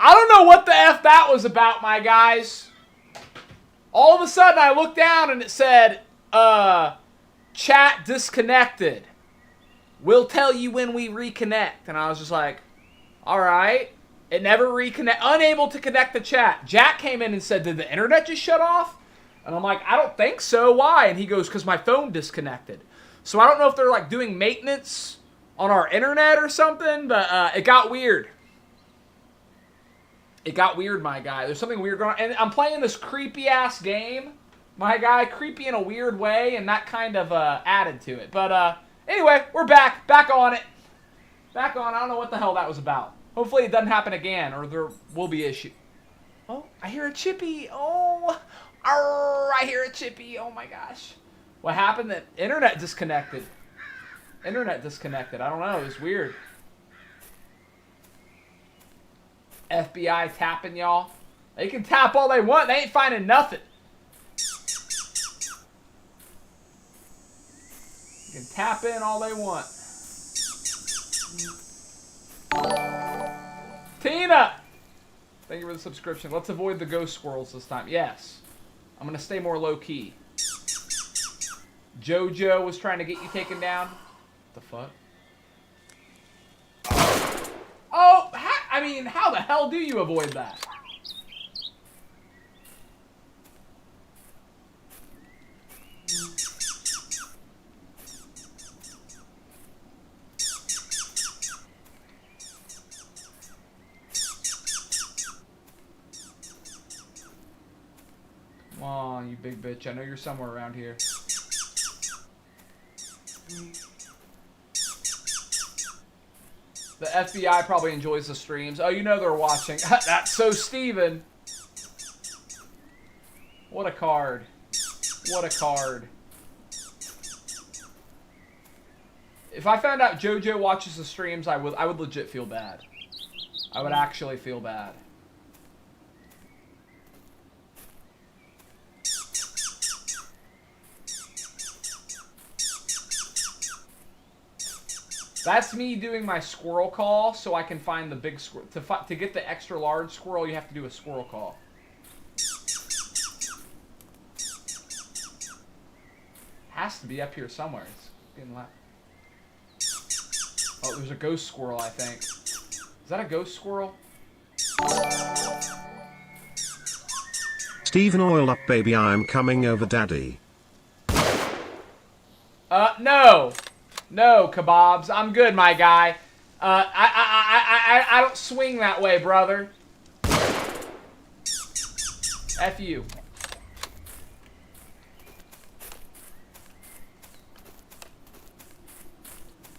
I don't know what the F that was about, my guys. All of a sudden, I looked down and it said, chat disconnected. We'll tell you when we reconnect. And I was just like, all right. It never reconnect. Unable to connect the chat. Jack came in and said, did the internet just shut off? And I'm like, I don't think so. Why? And he goes, because my phone disconnected. So I don't know if they're like doing maintenance on our internet or something, but it got weird. It got weird, my guy. There's something weird going on. And I'm playing this creepy-ass game, my guy. Creepy in a weird way, and that kind of added to it. But anyway, we're back. Back on it. Back on. I don't know what the hell that was about. Hopefully it doesn't happen again, or there will be issue. Oh, I hear a chippy. Oh, arr, I hear a chippy. Oh, my gosh. What happened? The internet disconnected. Internet disconnected. I don't know. It was weird. FBI tapping y'all. They can tap all they want. They ain't finding nothing. You can tap in all they want. Tina! Thank you for the subscription. Let's avoid the ghost squirrels this time. Yes. I'm going to stay more low-key. JoJo was trying to get you taken down. What the fuck? Oh, I mean, how the hell do you avoid that? Come on, you big bitch. I know you're somewhere around here. The FBI probably enjoys the streams. Oh, you know they're watching. That's so Steven. What a card. What a card. If I found out JoJo watches the streams, I would legit feel bad. I would actually feel bad. That's me doing my squirrel call so I can find the big squirrel. To get the extra large squirrel, you have to do a squirrel call. Has to be up here somewhere. It's getting loud. Oh, there's a ghost squirrel, I think. Is that a ghost squirrel? Steven, oil up, baby. I'm coming over, daddy. No. No, kebabs. I'm good, my guy. I don't swing that way, brother. F you.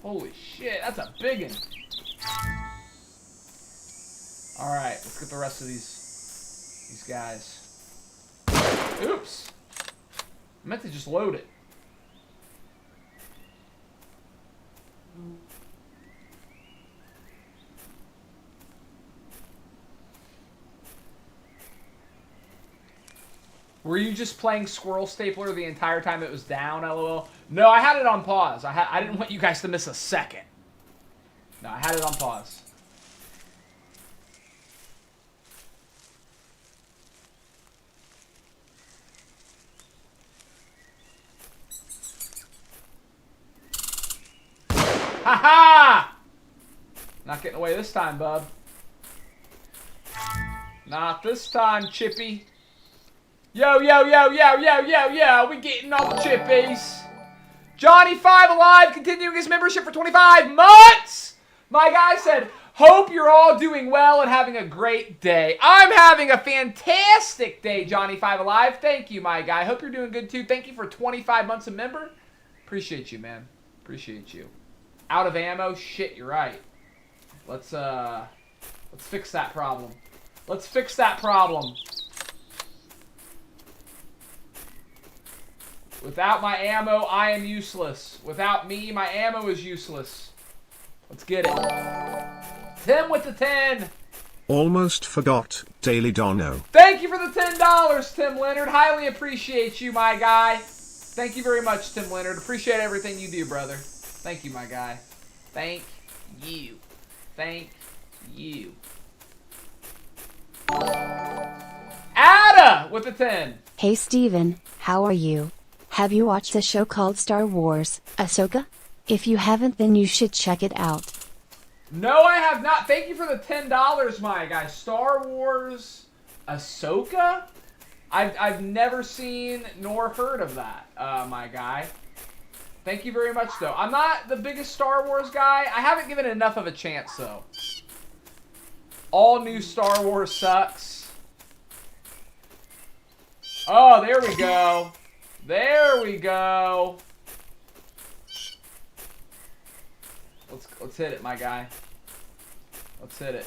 Holy shit, that's a big one. Alright, let's get the rest of these guys. Oops. I meant to just load it. Were you just playing Squirrel Stapler the entire time it was down, LOL? No, I had it on pause. I didn't want you guys to miss a second. No, I had it on pause. Ha-ha! Not getting away this time, bub. Not this time, Chippy. Yo, yo, yo, yo, yo, yo, yo. We getting all the chippies. Johnny5 Alive continuing his membership for 25 months. My guy said, hope you're all doing well and having a great day. I'm having a fantastic day, Johnny5 Alive. Thank you, my guy. Hope you're doing good, too. Thank you for 25 months a member. Appreciate you, man. Appreciate you. Out of ammo? Shit, you're right. Let's fix that problem. Let's fix that problem. Without my ammo, I am useless. Without me, my ammo is useless. Let's get it. Tim with the 10. Almost forgot, Daily Dono. Thank you for the $10, Tim Leonard. Highly appreciate you, my guy. Thank you very much, Tim Leonard. Appreciate everything you do, brother. Thank you, my guy. Thank you. Thank you. Ada with the 10. Hey Steven, how are you? Have you watched a show called Star Wars, Ahsoka? If you haven't, then you should check it out. No, I have not. Thank you for the $10, my guy. Star Wars Ahsoka? I've never seen nor heard of that, my guy. Thank you very much, though. I'm not the biggest Star Wars guy. I haven't given it enough of a chance, though. All new Star Wars sucks. Oh, there we go. There we go. Let's hit it, my guy. Let's hit it.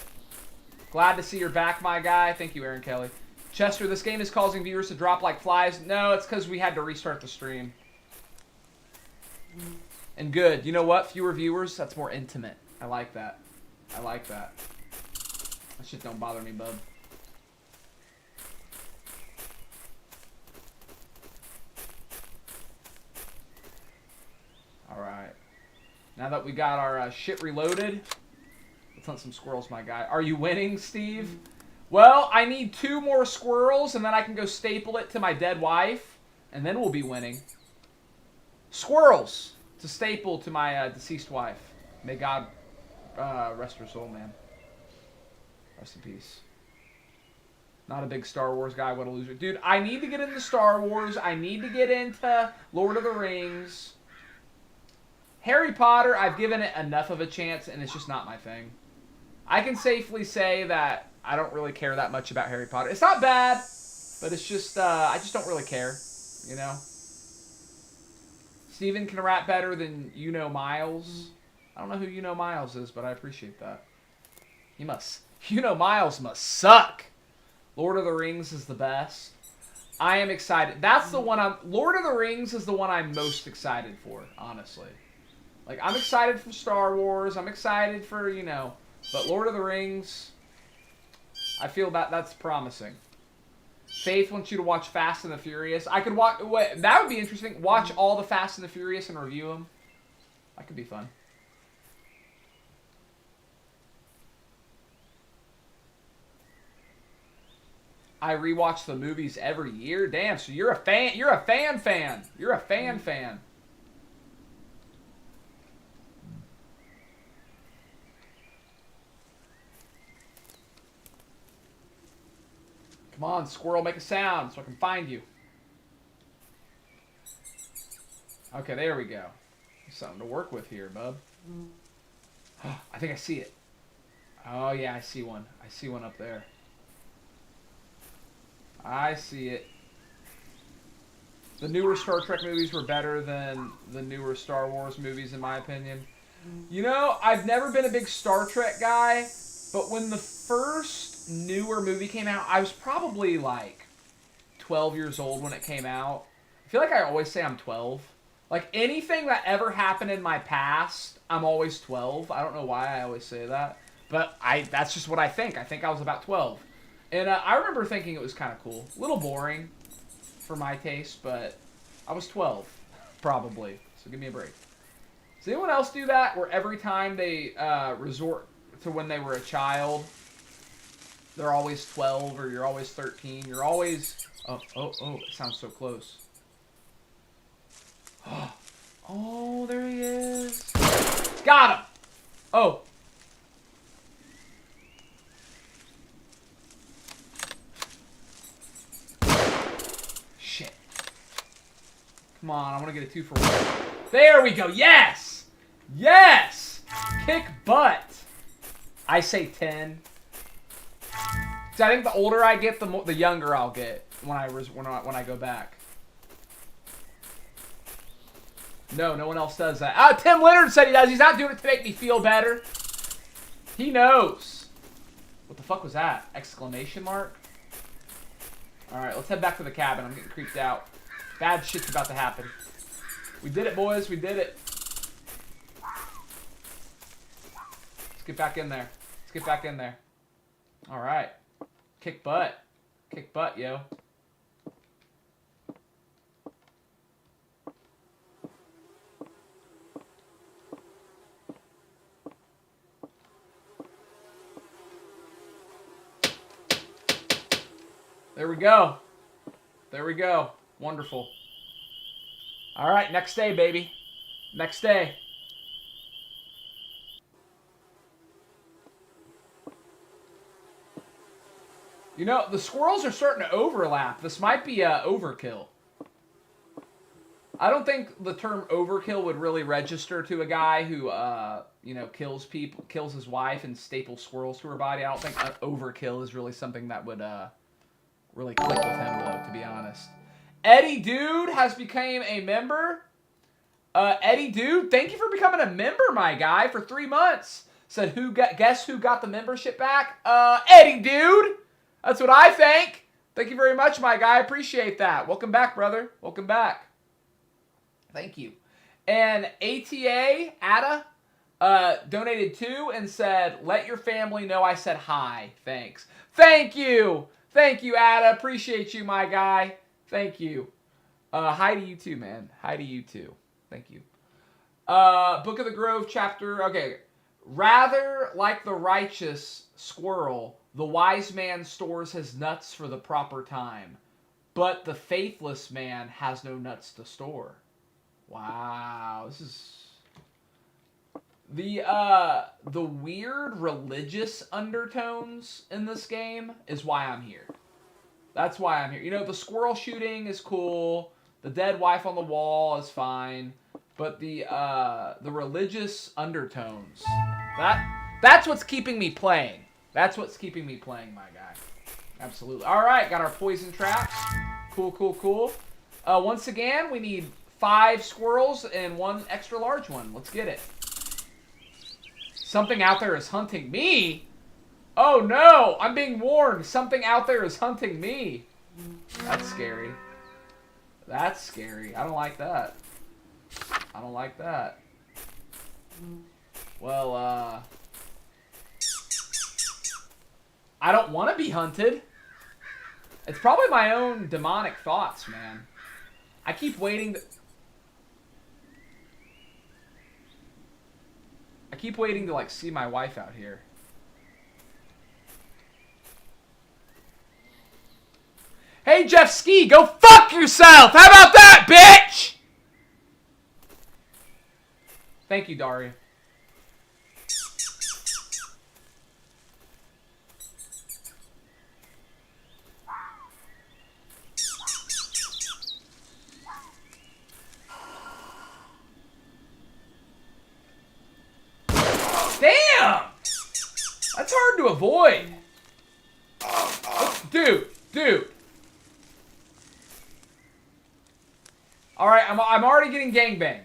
Glad to see you're back, my guy. Thank you, Aaron Kelly. Chester, this game is causing viewers to drop like flies. No, it's because we had to restart the stream. And good. You know what? Fewer viewers, that's more intimate. I like that. I like that. That shit don't bother me, bub. Alright. Now that we got our shit reloaded, let's hunt some squirrels, my guy. Are you winning, Steve? Well, I need 2 more squirrels, and then I can go staple it to my dead wife, and then we'll be winning. Squirrels to staple to my deceased wife. May God rest her soul, man. Rest in peace. Not a big Star Wars guy. What a loser. Dude, I need to get into Star Wars. I need to get into Lord of the Rings. Harry Potter, I've given it enough of a chance, and it's just not my thing. I can safely say that I don't really care that much about Harry Potter. It's not bad, but it's just, I just don't really care, you know? Steven can rap better than You Know Miles. I don't know who You Know Miles is, but I appreciate that. He must. You Know Miles must suck. Lord of the Rings is the best. I am excited. That's the one Lord of the Rings is the one I'm most excited for, honestly. Like, I'm excited for Star Wars. I'm excited for, you know, but Lord of the Rings, I feel that's promising. Faith wants you to watch Fast and the Furious. I could watch, that would be interesting. Watch all the Fast and the Furious and review them. That could be fun. I rewatch the movies every year. Damn, so you're a fan. You're a fan. You're a fan. Come on, squirrel, make a sound so I can find you. Okay, there we go. Something to work with here, bub. I think I see it. Oh, yeah, I see one. I see one up there. I see it. The newer Star Trek movies were better than the newer Star Wars movies, in my opinion. You know, I've never been a big Star Trek guy, but when the first newer movie came out, I was probably like 12 years old when it came out. I feel like I always say I'm 12. Like, anything that ever happened in my past, I'm always 12. I don't know why I always say that, but that's just what I think. I think I was about 12. And I remember thinking it was kind of cool. A little boring for my taste, but I was 12, probably. So give me a break. Does anyone else do that, where every time they resort to when they were a child, they're always 12, or you're always 13, you're always... Oh, it sounds so close. Oh, there he is. Got him! Oh. Shit. Come on, I want to get a 2 for 1. There we go. Yes! Yes! Kick butt. I say 10. I think the older I get, the younger I'll get when I go back. No one else does that. Tim Leonard said he does. He's not doing it to make me feel better. He knows. What the fuck was that? Exclamation mark? Alright, let's head back to the cabin. I'm getting creeped out. Bad shit's about to happen. We did it, boys. We did it. Let's get back in there. Let's get back in there. Alright. Kick butt. Kick butt, yo. There we go. There we go. Wonderful. All right, next day, baby. Next day. You know, the squirrels are starting to overlap. This might be overkill. I don't think the term overkill would really register to a guy who, you know, kills his wife and staples squirrels to her body. I don't think overkill is really something that would really click with him, though, to be honest. Eddie Dude has become a member. Eddie Dude, thank you for becoming a member, my guy, for 3 months. Said, guess who got the membership back? Eddie Dude. That's what I think. Thank you very much, my guy. I appreciate that. Welcome back, brother. Welcome back. Thank you. And Ada donated 2 and said, let your family know I said hi. Thanks. Thank you. Thank you, Ada. Appreciate you, my guy. Thank you. Hi to you too, man. Hi to you too. Thank you. Book of the Grove chapter. Okay. Rather like the righteous squirrel, the wise man stores his nuts for the proper time, but the faithless man has no nuts to store. Wow, this is the weird religious undertones in this game is why I'm here. That's why I'm here. You know, the squirrel shooting is cool. The dead wife on the wall is fine, but the religious undertones, that's what's keeping me playing. That's what's keeping me playing, my guy. Absolutely. All right, got our poison traps. Cool, cool, cool. Once again, we need 5 squirrels and 1 extra large one. Let's get it. Something out there is hunting me. Oh no, I'm being warned. Something out there is hunting me. That's scary. That's scary. I don't like that. I don't like that. Well, I don't want to be hunted. It's probably my own demonic thoughts, man. I keep waiting to like see my wife out here. Hey, Jeff Ski, go fuck yourself! How about that, bitch? Thank you, Daria. Damn! That's hard to avoid. Dude. Alright, I'm already getting gangbanged.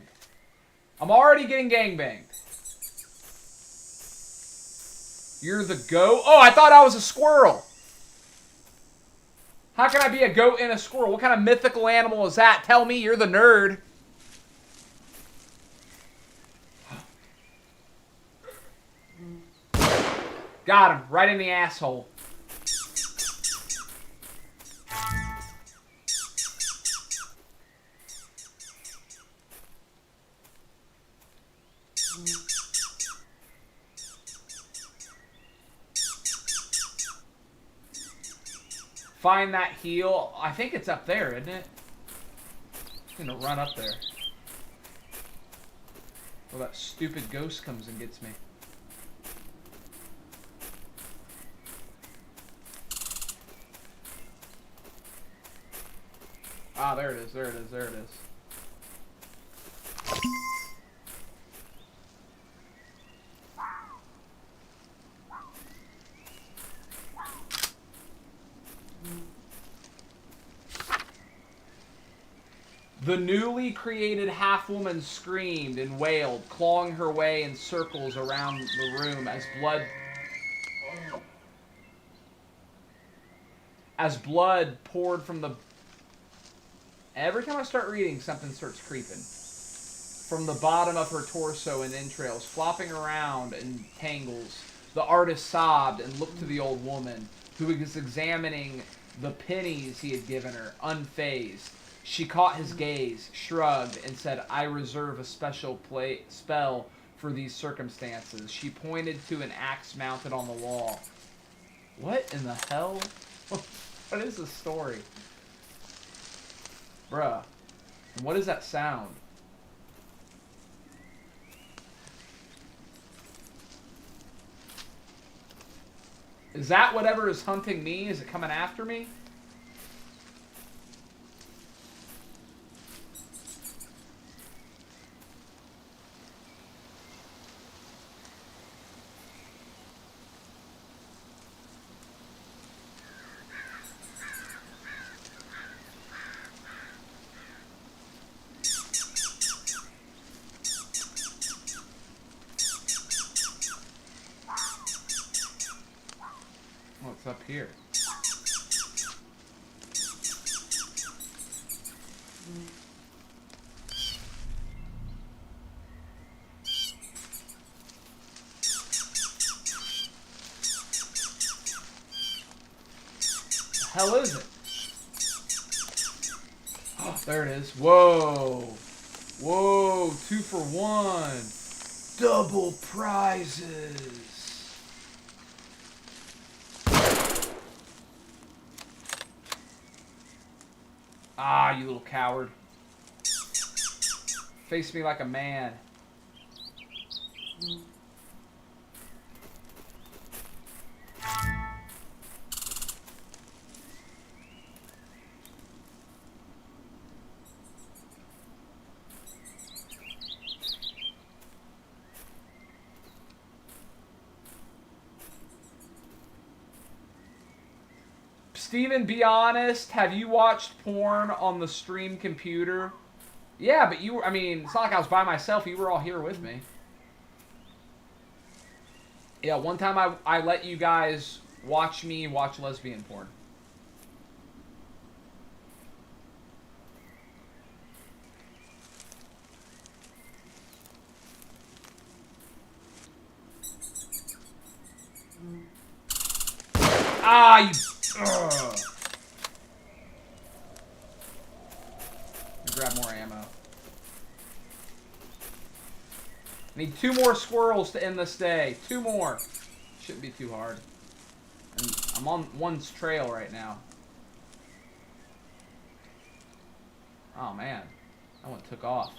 I'm already getting gangbanged. You're the goat? Oh, I thought I was a squirrel. How can I be a goat and a squirrel? What kind of mythical animal is that? Tell me you're the nerd. Got him. Right in the asshole. Find that heel. I think it's up there, isn't it? I'm gonna run up there. Well, that stupid ghost comes and gets me. Ah, there it is, there it is, there it is. The newly created half-woman screamed and wailed, clawing her way in circles around the room as blood poured from the... Every time I start reading, something starts creeping. From the bottom of her torso and entrails, flopping around in tangles. The artist sobbed and looked to the old woman, who was examining the pennies he had given her, unfazed. She caught his gaze, shrugged, and said, I reserve a special spell for these circumstances. She pointed to an axe mounted on the wall. What in the hell? What What is the story? Bruh. And what is that sound? Is that whatever is hunting me? Is it coming after me? What's up here? The hell is it? Oh, there it is. Whoa. Whoa, 2 for 1. Double prizes. Ah, you little coward. Face me like a man. Steven, be honest. Have you watched porn on the stream computer? Yeah, but you were, I mean, it's not like I was by myself. You were all here with me. Yeah, one time I let you guys watch me watch lesbian porn. Ah, you... Ugh. Grab more ammo. Need 2 more squirrels to end this day. 2 more. Shouldn't be too hard. And I'm on one's trail right now. Oh man, that one took off.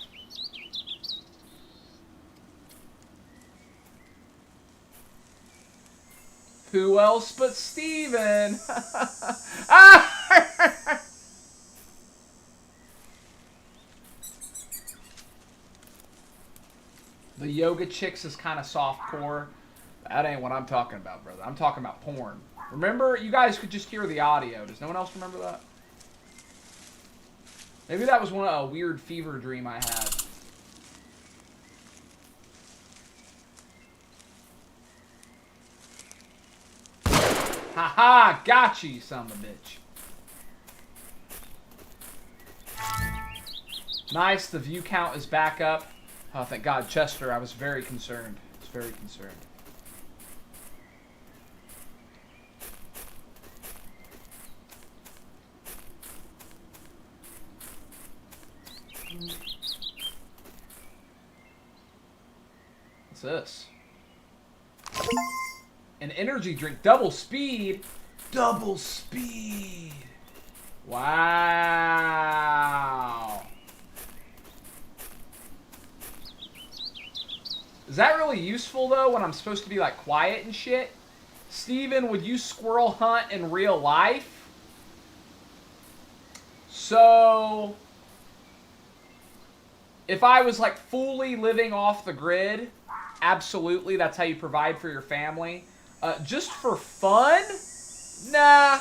Who else but Steven? The yoga chicks is kind of softcore. That ain't what I'm talking about, brother. I'm talking about porn. Remember, you guys could just hear the audio. Does no one else remember that? Maybe that was a weird fever dream I had. Haha, got you, son of a bitch. Nice, the view count is back up. Oh, thank God, Chester, I was very concerned. I was very concerned. What's this? An energy drink. Double speed. Double speed. Wow. Is that really useful, though, when I'm supposed to be, like, quiet and shit? Steven, would you squirrel hunt in real life? So, if I was, like, fully living off the grid, absolutely, that's how you provide for your family. Just for fun? Nah.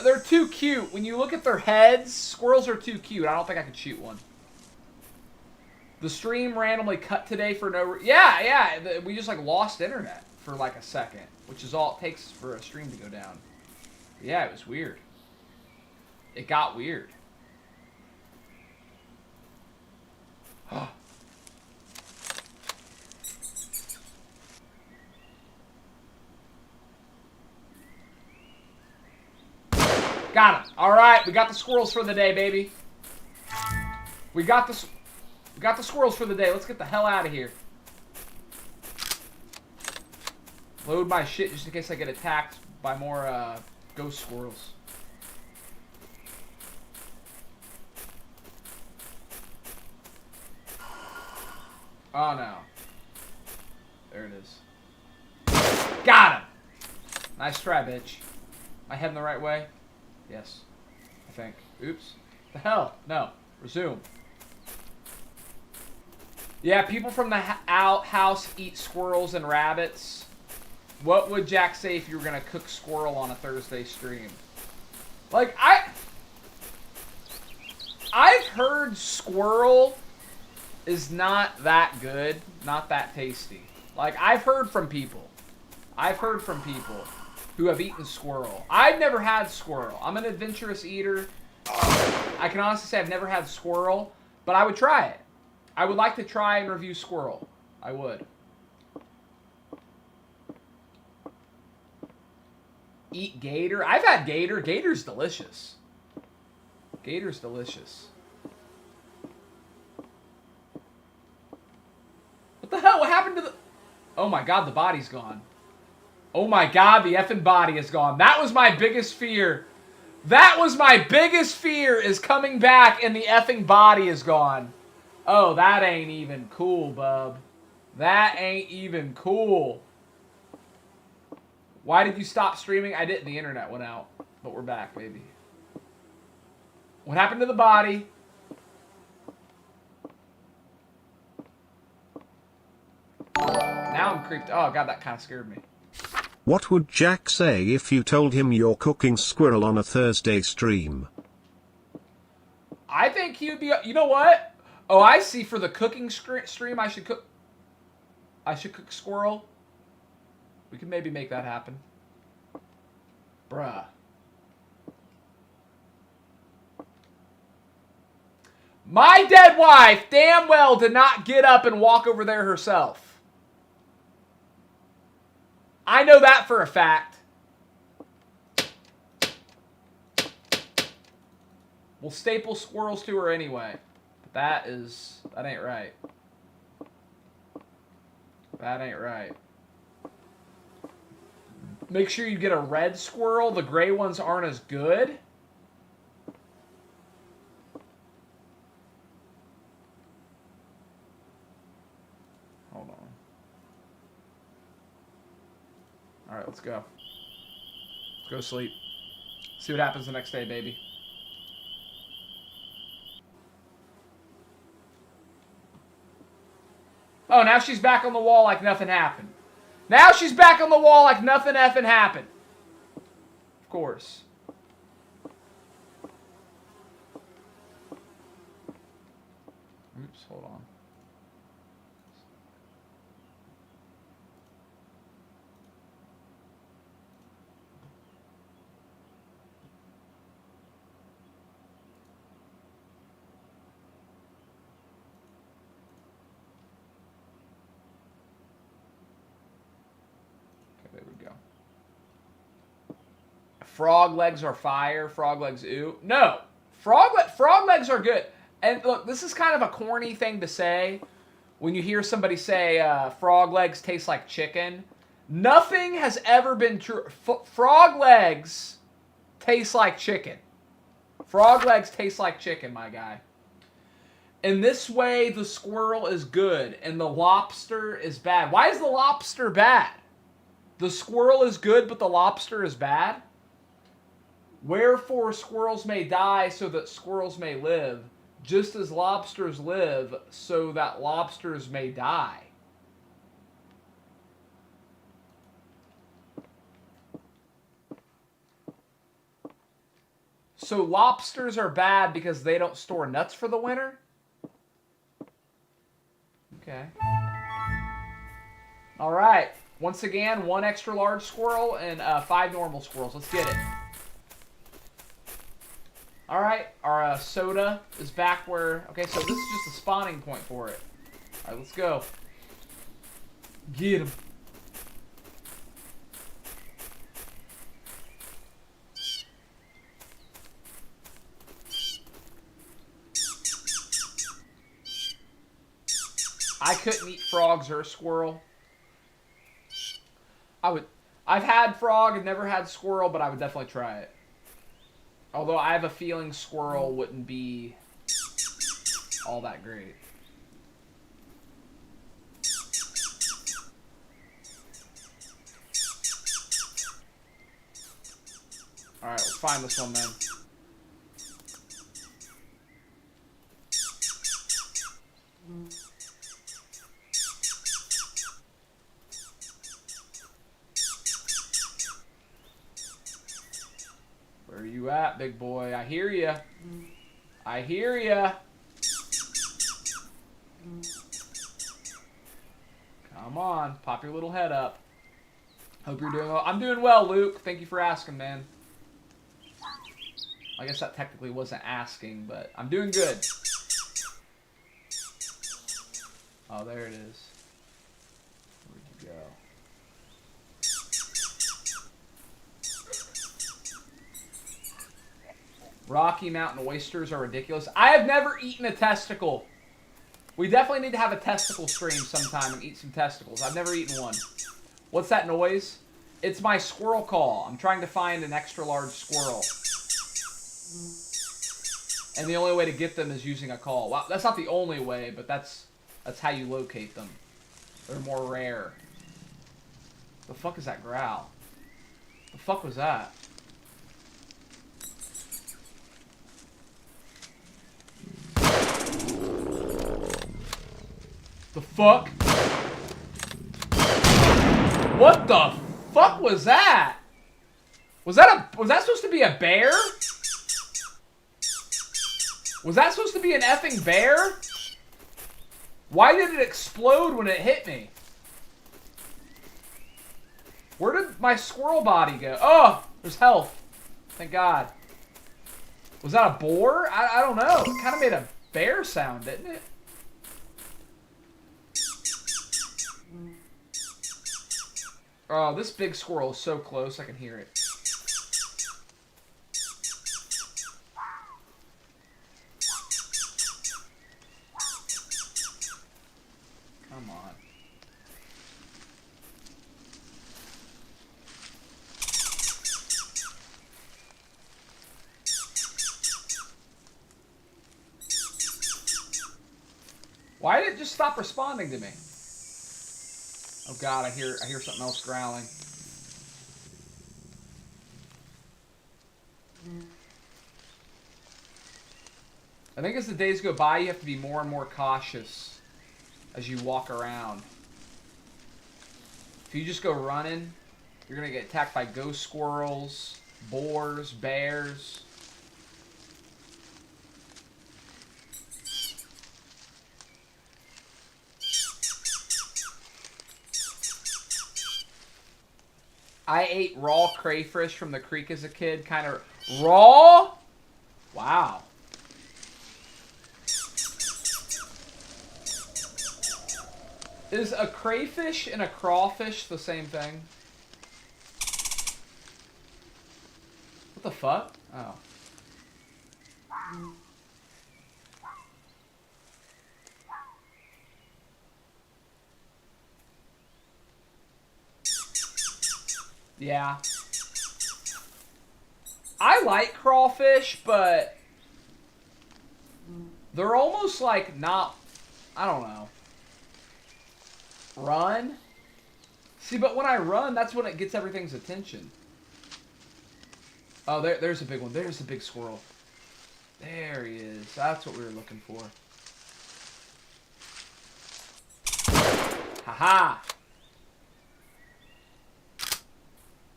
They're too cute. When you look at their heads, squirrels are too cute. I don't think I could shoot one. The stream randomly cut today for no reason. Yeah. We just, like, lost internet for, like, a second. Which is all it takes for a stream to go down. Yeah, it was weird. It got weird. Got him. All right, we got the squirrels for the day, baby. We got the squirrels for the day. Let's get the hell out of here. Load my shit just in case I get attacked by more Ghost squirrels. Oh no. There it is. Got him! Nice try, bitch. Am I heading the right way? Yes. I think. Oops. The hell? No. Resume. Yeah, people from the house eat squirrels and rabbits. What would Jack say if you were going to cook squirrel on a Thursday stream? Like, I've heard squirrel is not that good, not that tasty. Like, I've heard from people who have eaten squirrel. I've never had squirrel. I'm an adventurous eater. I can honestly say I've never had squirrel, but I would try it. I would like to try and review squirrel. I would. Eat gator. I've had gator. Gator's delicious. Gator's delicious. What the hell? What happened to the... Oh my god, the body's gone. Oh my god, the effing body is gone. That was my biggest fear. That was my biggest fear, is coming back and the effing body is gone. Oh, that ain't even cool, bub. That ain't even cool. Why did you stop streaming? I didn't. The internet went out. But we're back, baby. What happened to the body? Now I'm creeped. Oh, God, that kind of scared me. What would Jack say if you told him you're cooking squirrel on a Thursday stream? I think he would be... You know what? Oh, I see. For the cooking stream, I should cook squirrel. We could maybe make that happen. Bruh. My dead wife damn well did not get up and walk over there herself. I know that for a fact. We'll staple squirrels to her anyway. That ain't right. That ain't right. Make sure you get a red squirrel. The gray ones aren't as good. Hold on. All right, let's go. Let's go sleep. See what happens the next day, baby. Oh, now she's back on the wall like nothing happened. Now she's back on the wall like nothing effing happened. Of course. Oops, hold on. There we go. Frog legs are fire. Frog legs, ooh. No. Frog legs are good. And look, this is kind of a corny thing to say when you hear somebody say frog legs taste like chicken. Nothing has ever been true. Frog legs taste like chicken. Frog legs taste like chicken, my guy. In this way, the squirrel is good and the lobster is bad. Why is the lobster bad? The squirrel is good, but the lobster is bad? Wherefore squirrels may die so that squirrels may live, just as lobsters live so that lobsters may die. So lobsters are bad because they don't store nuts for the winter? Okay. All right. Once again, 1 extra large squirrel and 5 normal squirrels. Let's get it. All right, our soda is back where... Okay, so this is just a spawning point for it. All right, let's go. Get him. I couldn't eat frogs or a squirrel. I've had frog and never had squirrel, but I would definitely try it. Although I have a feeling squirrel wouldn't be all that great. Alright, let's find this one then. Where are you at, big boy? I hear ya. I hear ya. Come on, pop your little head up. Hope you're doing well. I'm doing well, Luke. Thank you for asking, man. I guess that technically wasn't asking, but I'm doing good. Oh, there it is. Where'd you go? Rocky Mountain oysters are ridiculous. I have never eaten a testicle. We definitely need to have a testicle stream sometime and eat some testicles. I've never eaten one. What's that noise? It's my squirrel call. I'm trying to find an extra large squirrel. And the only way to get them is using a call. Well, that's not the only way, but that's how you locate them. They're more rare. The fuck is that growl? The fuck was that? The fuck? What the fuck was that? Was that supposed to be a bear? Was that supposed to be an effing bear? Why did it explode when it hit me? Where did my squirrel body go? Oh, there's health. Thank God. Was that a boar? I don't know. It kind of made a bear sound, didn't it? Oh, this big squirrel is so close, I can hear it. Come on. Why did it just stop responding to me? Oh God, I hear something else growling. I think as the days go by, you have to be more and more cautious as you walk around. If you just go running, you're gonna get attacked by ghost squirrels, boars, bears. I ate raw crayfish from the creek as a kid. Kind of raw? Wow. Is a crayfish and a crawfish the same thing? What the fuck? Oh. Yeah. I like crawfish, but they're almost like not, I don't know. Run? See, but when I run, that's when it gets everything's attention. Oh, there's a big one. There's a big squirrel. There he is. That's what we were looking for. Haha!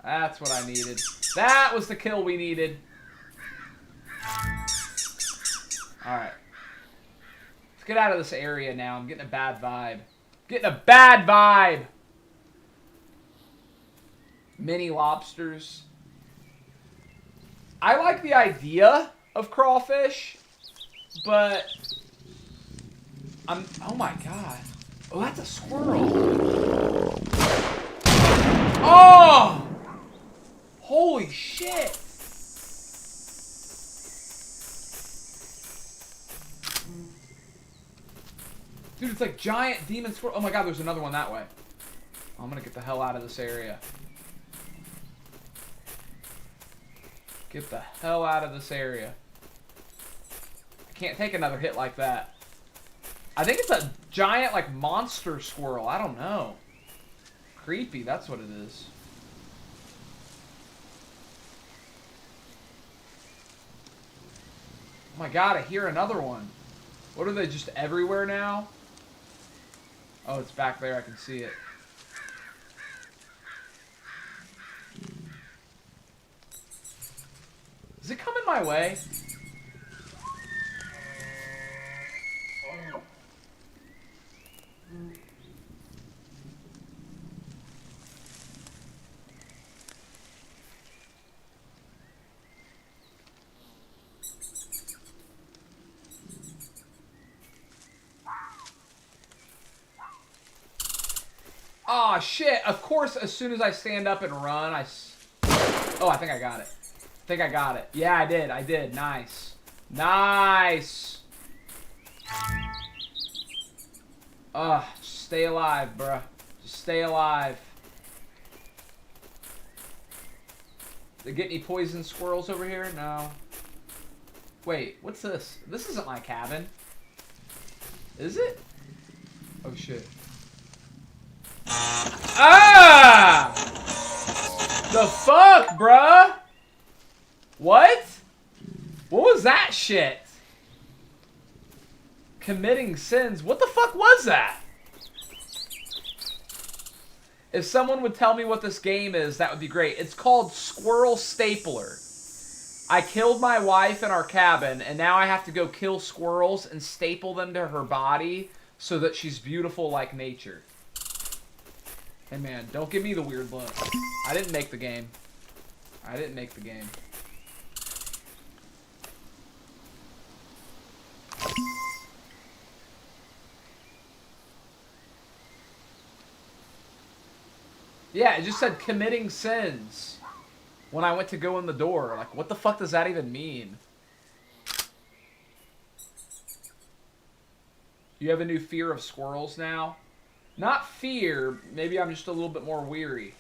That's what I needed. That was the kill we needed. Alright. Let's get out of this area now. I'm getting a bad vibe. Getting a bad vibe! Mini lobsters. I like the idea of crawfish, but oh my God. Oh, that's a squirrel. Oh! Holy shit! Dude, it's like giant demon squirrel. Oh my God, there's another one that way. I'm gonna get the hell out of this area. Get the hell out of this area. I can't take another hit like that. I think it's a giant, like, monster squirrel. I don't know. Creepy, that's what it is. Oh my god, I hear another one. What are they, just everywhere now? Oh, it's back there, I can see it. Is it coming my way? Oh shit, of course as soon as I stand up and run, oh, I think I got it. I think I got it. Yeah, I did. Nice. Nice. Just stay alive, bruh. Just stay alive. Did they get any poison squirrels over here? No. Wait, what's this? This isn't my cabin. Is it? Oh shit. Ah! The fuck, bruh? What? What was that shit? Committing sins. What the fuck was that? If someone would tell me what this game is, that would be great. It's called Squirrel Stapler. I killed my wife in our cabin, and now I have to go kill squirrels and staple them to her body so that she's beautiful like nature. Hey man, don't give me the weird look. I didn't make the game. I didn't make the game. Yeah, it just said committing sins when I went to go in the door. Like, what the fuck does that even mean? You have a new fear of squirrels now? Not fear, maybe I'm just a little bit more weary.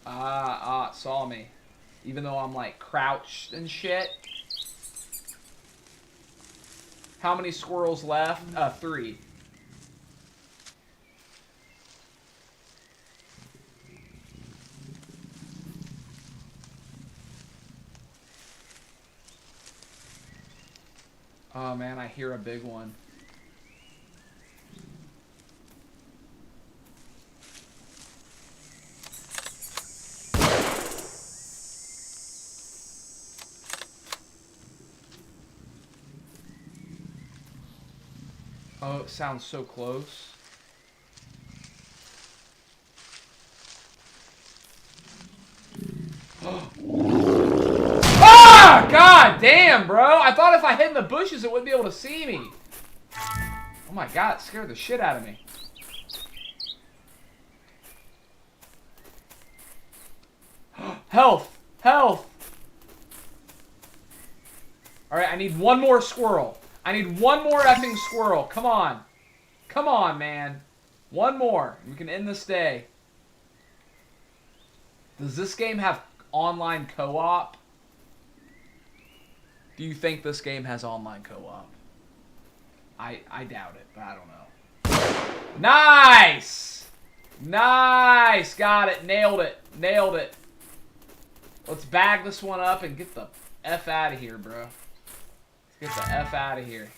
It saw me. Even though I'm like crouched and shit. How many squirrels left? 3. Oh man, I hear a big one. Oh, it sounds so close. Ah! God damn, bro! I thought if I hid in the bushes, it wouldn't be able to see me. Oh my god, it scared the shit out of me. Health! Health! Alright, I need one more squirrel. I need one more effing squirrel. Come on. Come on, man. One more. We can end this day. Does this game have online co-op? Do you think this game has online co-op? I doubt it, but I don't know. Nice! Nice! Got it. Nailed it. Nailed it. Let's bag this one up and get the F out of here, bro. Let's get the F out of here.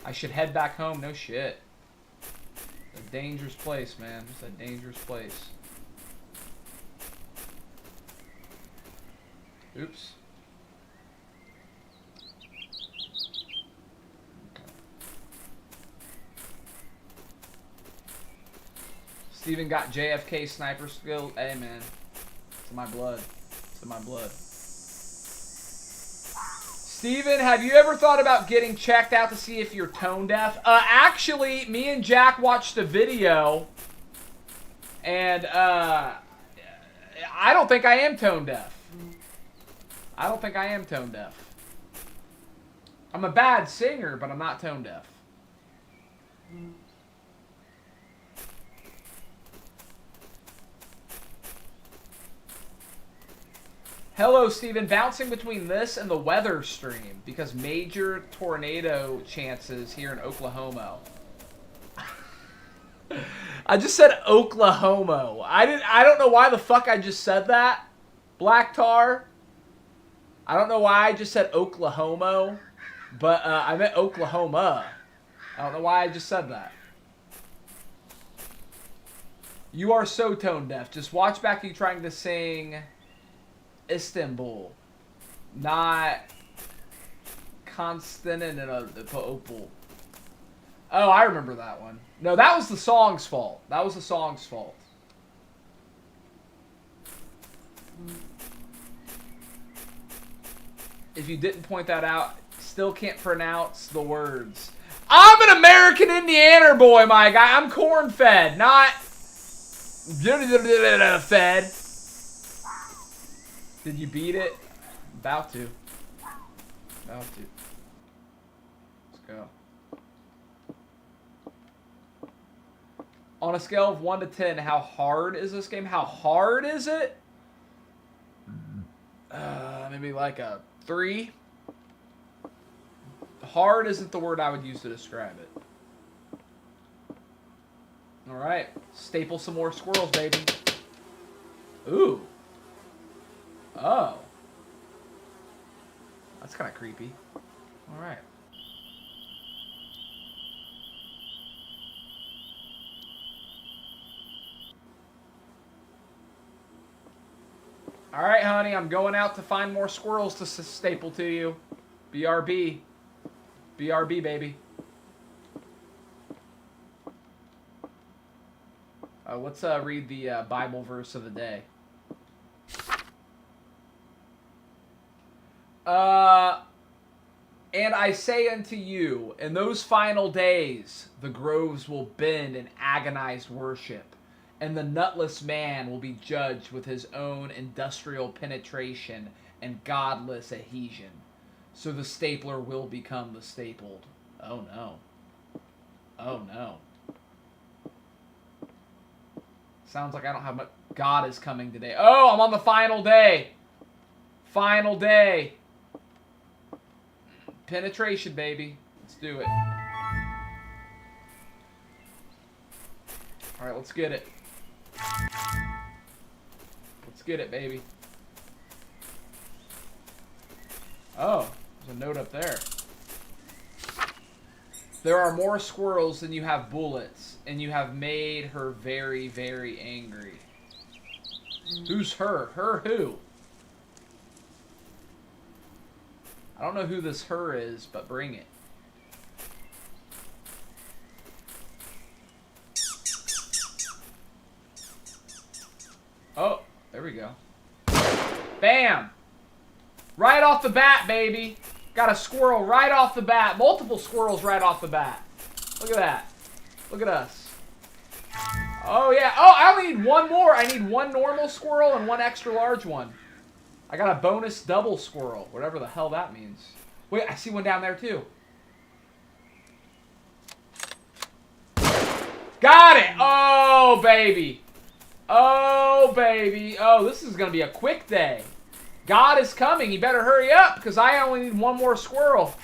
I should head back home. No shit. It's a dangerous place, man. It's a dangerous place. Oops. Steven got JFK sniper skill. Hey, man. It's in my blood. It's in my blood. Steven, have you ever thought about getting checked out to see if you're tone deaf? Actually, me and Jack watched a video, and I don't think I am tone deaf. I don't think I am tone deaf. I'm a bad singer, but I'm not tone deaf. Hello, Steven. Bouncing between this and the weather stream because major tornado chances here in Oklahoma. I just said Oklahoma. I don't know why the fuck I just said that. Black Tar. I don't know why I just said Oklahoma, but I meant Oklahoma. I don't know why I just said that. You are so tone deaf. Just watch back you trying to sing Istanbul, not Constantinople. Oh, I remember that one. No, that was the song's fault. That was the song's fault. If you didn't point that out, still can't pronounce the words. I'm an American Indiana boy, my guy. I'm corn-fed, not fed. Did you beat it? About to. About to. Let's go. On a scale of 1 to 10, how hard is this game? How hard is it? Maybe like a 3. Hard isn't the word I would use to describe it. Alright. Staple some more squirrels, baby. Ooh. Oh. That's kind of creepy. Alright. Alright, honey. I'm going out to find more squirrels to staple to you. BRB. BRB, baby. Let's read the Bible verse of the day. And I say unto you, in those final days, the groves will bend in agonized worship, and the nutless man will be judged with his own industrial penetration and godless adhesion. So the stapler will become the stapled. Oh no. Oh no. Sounds like I don't have much. God is coming today. Oh, I'm on the final day. Final day. Penetration, baby. Let's do it. Alright, let's get it. Let's get it, baby. Oh, there's a note up there. There are more squirrels than you have bullets, and you have made her very, very angry. Who's her? Her who? I don't know who this her is, but bring it. Oh, there we go. Bam! Right off the bat, baby. Got a squirrel right off the bat. Multiple squirrels right off the bat. Look at that. Look at us. Oh, yeah. Oh, I only need one more. I need one normal squirrel and one extra large one. I got a bonus double squirrel. Whatever the hell that means. Wait, I see one down there, too. Got it! Oh, baby. Oh, baby. Oh, this is going to be a quick day. God is coming. You better hurry up, because I only need one more squirrel.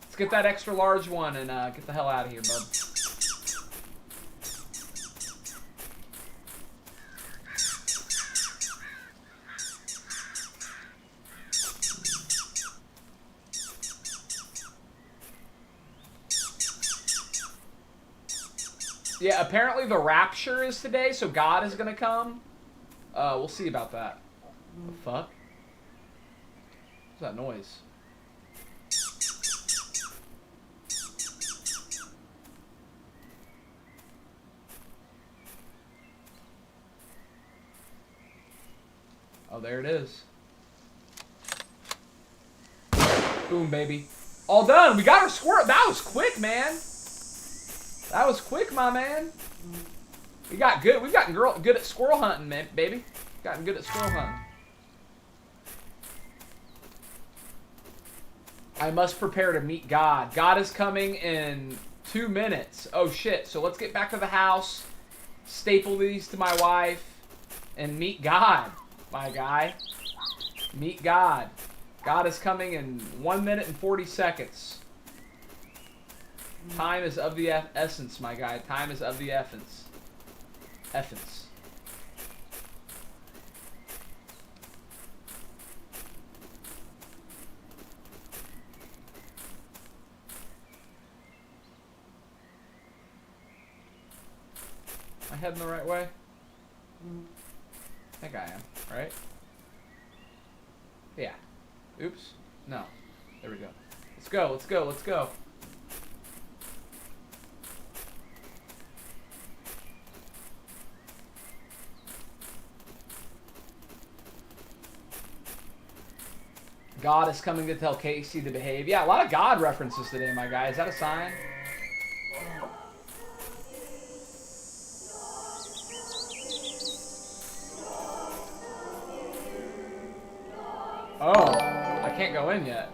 Let's get that extra large one and get the hell out of here, bub. Yeah, apparently the rapture is today, so God is going to come. We'll see about that. What the fuck? What's that noise? Oh, there it is. Boom, baby. All done. We got our squirrel. That was quick, man. That was quick, my man. We got good. We've gotten good at squirrel hunting, man, baby. Gotten good at squirrel hunting. I must prepare to meet God. God is coming in 2 minutes. Oh, shit. So let's get back to the house, staple these to my wife, and meet God, my guy. Meet God. God is coming in 1 minute and 40 seconds. Time is of the essence, my guy. Time is of the essence. Essence. Am I heading the right way? I think I am, right? Yeah. Oops. No. There we go. Let's go, let's go, let's go. God is coming to tell Casey to behave. Yeah, a lot of God references today, my guy. Is that a sign? Oh, I can't go in yet.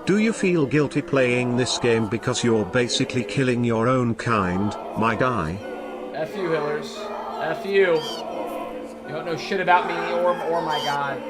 Do you feel guilty playing this game because you're basically killing your own kind, my guy? F you, Hillers. F you. You don't know shit about me or my God.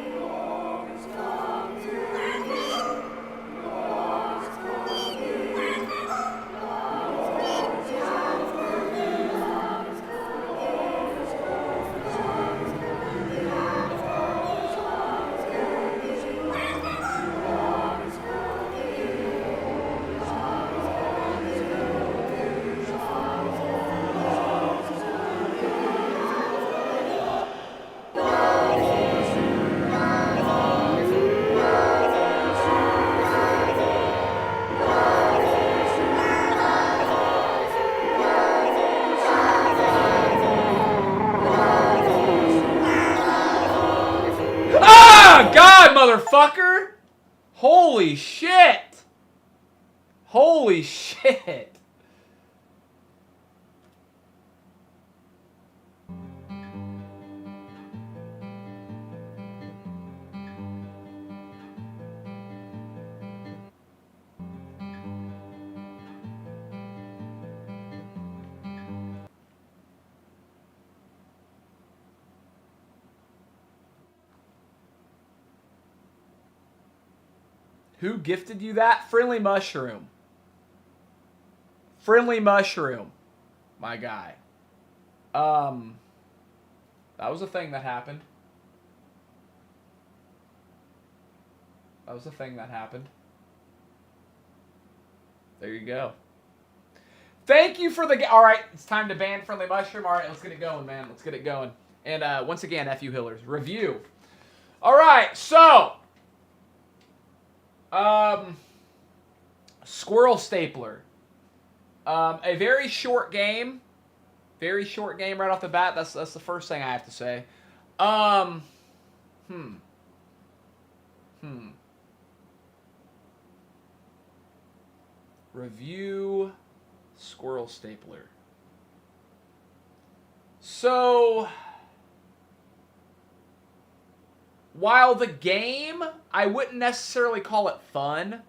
God, motherfucker! Holy shit! Holy shit! Who gifted you that? Friendly Mushroom. Friendly Mushroom. My guy. That was a thing that happened. That was a thing that happened. There you go. Thank you for the... Alright, it's time to ban Friendly Mushroom. Alright, let's get it going, man. Let's get it going. And once again, F you Hillers. Review. Alright, so... Squirrel Stapler. A very short game. Very short game right off the bat. That's the first thing I have to say. Review Squirrel Stapler. So, while the game, I wouldn't necessarily call it fun.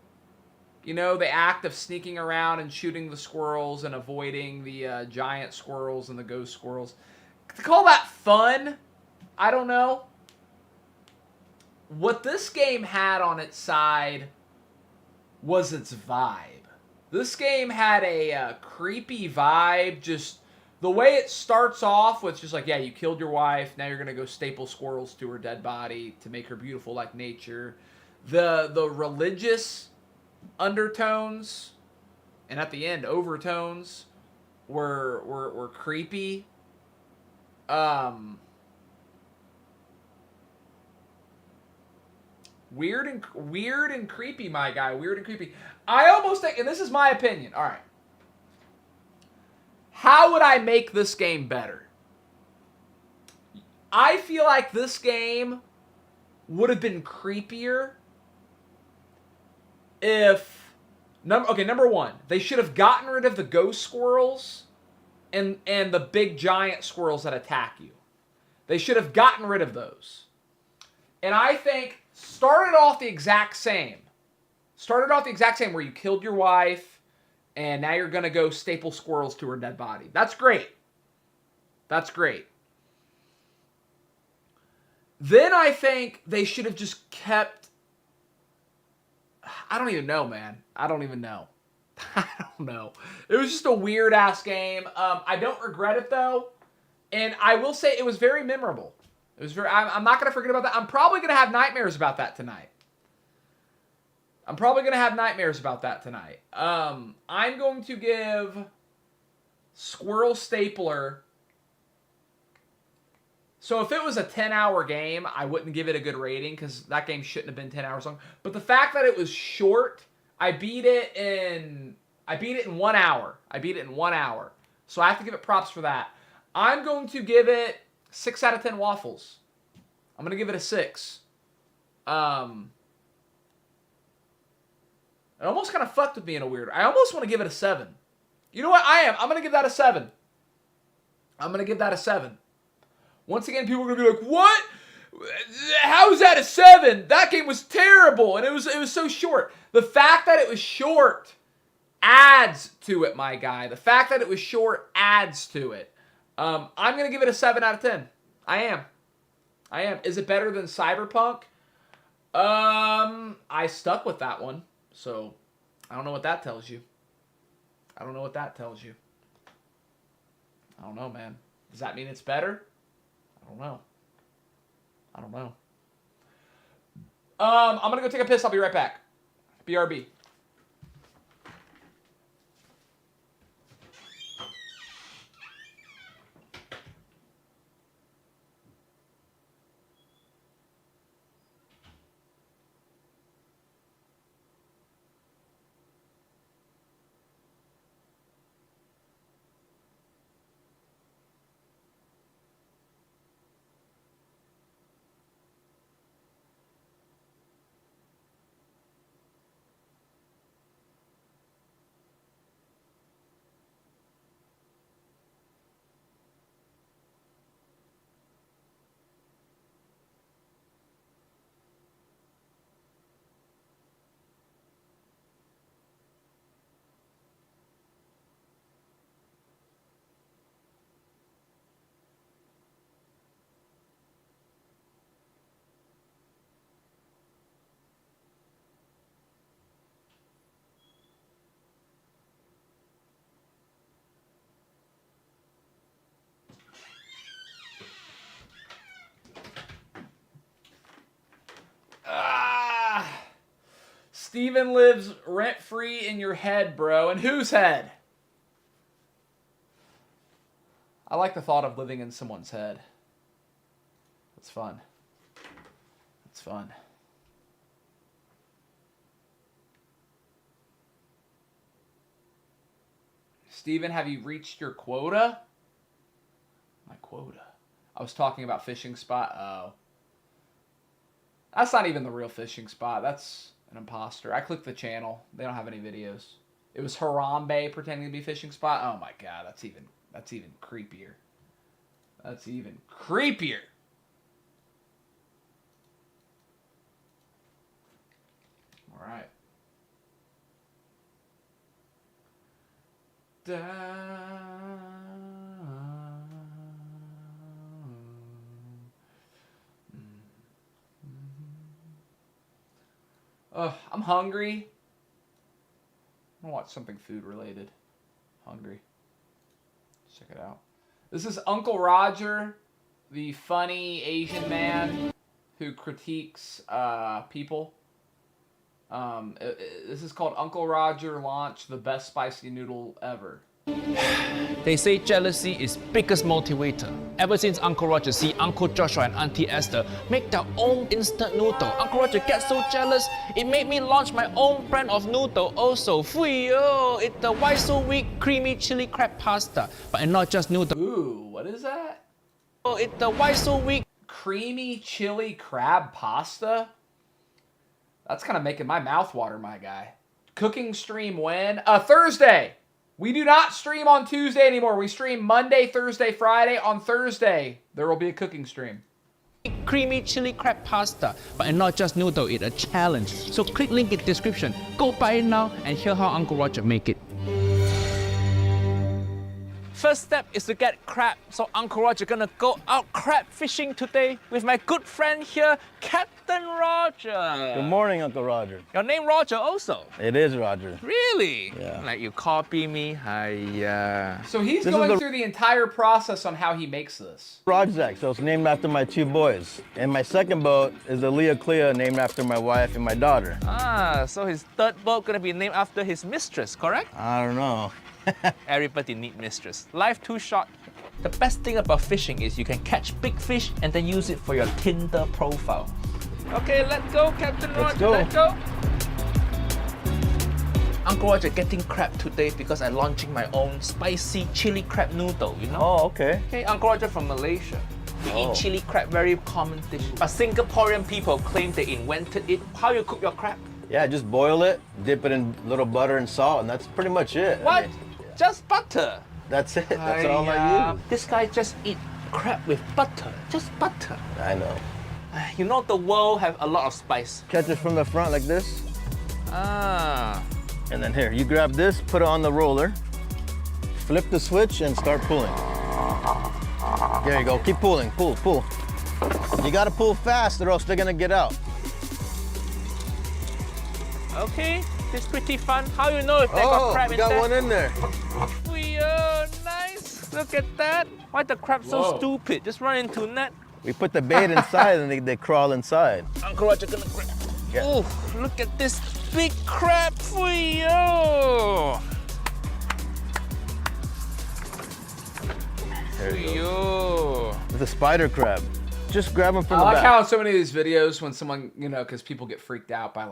You know, the act of sneaking around and shooting the squirrels and avoiding the giant squirrels and the ghost squirrels. To call that fun, I don't know. What this game had on its side was its vibe. This game had a creepy vibe. Just the way it starts off with just like, yeah, you killed your wife. Now you're going to go staple squirrels to her dead body to make her beautiful like nature. The religious undertones and at the end overtones were creepy. Weird and creepy, my guy. Weird and creepy. I almost think, and this is my opinion. All right. How would I make this game better? I feel like this game would have been creepier if... number one, they should have gotten rid of the ghost squirrels and the big giant squirrels that attack you. They should have gotten rid of those. And I think started off the exact same. Started off the exact same, where you killed your wife, and now you're going to go staple squirrels to her dead body. That's great. That's great. Then I think they should have just kept... I don't even know, man. I don't even know. I don't know. It was just a weird-ass game. I don't regret it, though. And I will say it was very memorable. It was very... I'm not going to forget about that. I'm probably going to have nightmares about that tonight. I'm going to give Squirrel Stapler... So if it was a 10-hour game, I wouldn't give it a good rating because that game shouldn't have been 10 hours long. But the fact that it was short, I beat it in 1 hour. So I have to give it props for that. I'm going to give it 6 out of 10 waffles. I'm going to give it a 6. It almost kind of fucked with me in a weird way. I almost want to give it a 7. You know what? I'm going to give that a 7. Once again, people are going to be like, what? How is that a 7? That game was terrible, and it was so short. The fact that it was short adds to it, my guy. The fact that it was short adds to it. I'm going to give it a 7 out of 10. I am. Is it better than Cyberpunk? I stuck with that one, so I don't know what that tells you. I don't know, man. Does that mean it's better? I don't know. I'm going to go take a piss. I'll be right back. BRB. Steven lives rent-free in your head, bro. And whose head? I like the thought of living in someone's head. It's fun. Steven, have you reached your quota? My quota? I was talking about fishing spot. Oh. That's not even the real fishing spot. That's an imposter. I clicked the channel. They don't have any videos. It was Harambe pretending to be fishing spot. Oh my god, that's even creepier. All right. I'm hungry. I'm gonna watch something food related. Hungry. Check it out. This is Uncle Roger, the funny Asian man who critiques people. This is called Uncle Roger Launch the Best Spicy Noodle Ever. They say jealousy is biggest motivator. Ever since Uncle Roger see Uncle Joshua and Auntie Esther make their own instant noodle, Uncle Roger gets so jealous, it made me launch my own brand of noodle also. Fuyo! It's the Why So Weak Creamy Chili Crab Pasta. But not just noodle. Ooh, what is that? It's the Why So Weak Creamy Chili Crab Pasta? That's kind of making my mouth water, my guy. Cooking stream when? Thursday! We do not stream on Tuesday anymore. We stream Monday, Thursday, Friday. On Thursday, there will be a cooking stream. creamy chili crab pasta. But it's not just noodle, it's a challenge. So click link in description. Go buy it now and hear how Uncle Roger make it. First step is to get crab. So Uncle Roger gonna go out crab fishing today with my good friend here, Captain Roger. Good morning, Uncle Roger. Your name Roger also? It is Roger. Really? Yeah. Like you copy me? Hiya. So he's This is going the- through the entire process on how he makes this. Rojak, so it's named after my 2 boys. And my second boat is the Leah Clea, named after my wife and my daughter. Ah, so his third boat gonna be named after his mistress, correct? I don't know. Everybody need mistress. Life too short. The best thing about fishing is you can catch big fish and then use it for your Tinder profile. Okay, let's go, Captain Let's Roger. go. Let's go. Uncle Roger getting crab today because I'm launching my own spicy chili crab noodle, you know? Oh, okay. Okay, Uncle Roger from Malaysia. We Oh. eat chili crab, very common dish. But Singaporean people claim they invented it. How you cook your crab? Yeah, just boil it, dip it in a little butter and salt, and that's pretty much it. What? I mean, Just butter. that's it. That's all I use. This guy just eat crab with butter. Just butter. I know. You know the world have a lot of spice. Catch it from the front like this. Ah. And then here, you grab this, put it on the roller, flip the switch, and start pulling. There you go. Keep pulling. Pull, pull. You gotta pull fast or else they're gonna get out. Okay, this is pretty fun. How you know if they got Oh, crab we in got there? one in there. Nice. Look at that. Why the crab so Whoa. stupid? Just run into net. We put the bait inside and they crawl inside. Uncle Roger gonna grab. Yeah. Oh, look at this big crab for you. There you go. Yo. It's a spider crab. Just grab them from I the like back. how in so many of these videos when someone, because people get freaked out by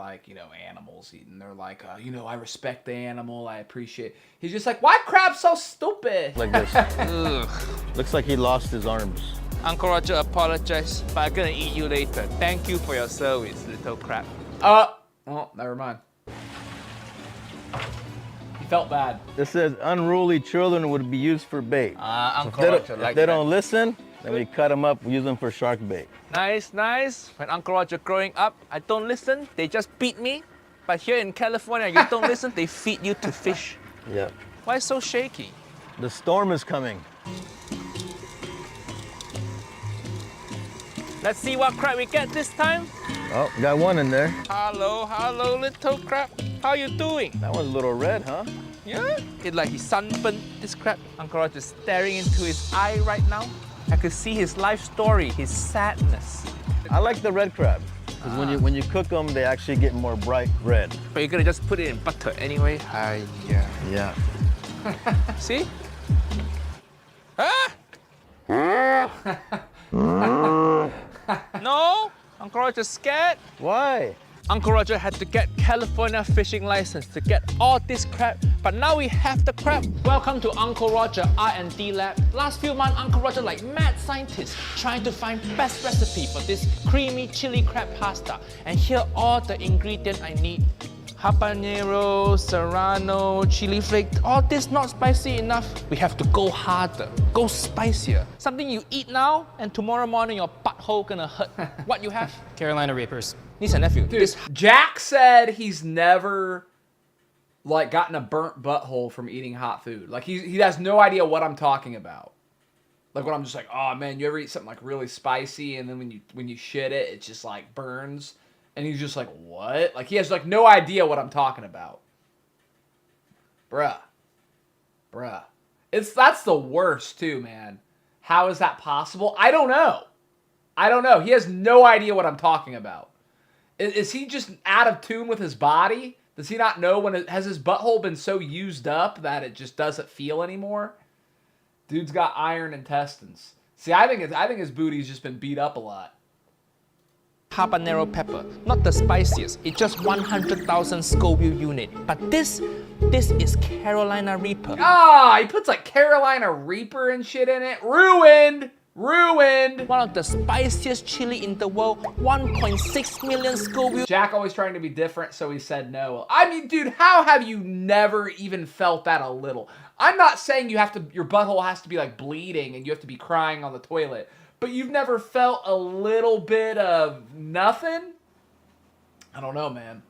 animals eating. They're like, I respect the animal, I appreciate. He's just like, why crab so stupid? Like this. Ugh. Looks like he lost his arms. Uncle Roger apologize, but I'm gonna eat you later. Thank you for your service, little crab. Well, never mind. He felt bad. This says unruly children would be used for bait. Uncle If they don't listen, then we cut them up, use them for shark bait. Nice, nice. When Uncle Roger growing up, I don't listen, they just beat me. But here in California, you don't listen, they feed you to fish. Yeah. Why so shaky? The storm is coming. Let's see what crab we get this time. Oh, got one in there. Hello, hello, little crab. How you doing? That one's a little red, huh? Yeah? It's like he's sunburned, this crab. Uncle Roger is staring into his eye right now. I could see his life story, his sadness. I like the red crab. Because when you cook them, they actually get more bright red. But you're gonna just put it in butter anyway. Yeah. Yeah. See? Ah! No? Uncle Roger's scared? Why? Uncle Roger had to get California fishing license to get all this crab, but now we have the crab. Welcome to Uncle Roger R&D lab. Last few months, Uncle Roger like mad scientist trying to find best recipe for this creamy chili crab pasta. And here are all the ingredients I need. Habanero, serrano, chili flake, all this not spicy enough. We have to go harder, go spicier. Something you eat now and tomorrow morning your butthole gonna hurt. What you have? Carolina Reapers. Niece and nephew. Dude, This Jack said he's never gotten a burnt butthole from eating hot food. Like he has no idea what I'm talking about. Like when I'm just like, oh man, you ever eat something like really spicy and then when you shit it, it just like burns. And he's just like, what? Like he has like no idea what I'm talking about. Bruh. That's the worst too, man. How is that possible? I don't know. He has no idea what I'm talking about. Is he just out of tune with his body? Does he not know has his butthole been so used up that it just doesn't feel anymore? Dude's got iron intestines. See, I think his booty's just been beat up a lot. habanero pepper, not the spiciest. It's just 100,000 Scoville unit. But this is Carolina Reaper. He puts like Carolina Reaper and shit in it. Ruined. One of the spiciest chili in the world, 1.6 million Scoville. Jack always trying to be different, so he said no. I mean, dude, how have you never even felt that a little? I'm not saying your butthole has to be like bleeding and you have to be crying on the toilet. but you've never felt a little bit of nothing? I don't know, man.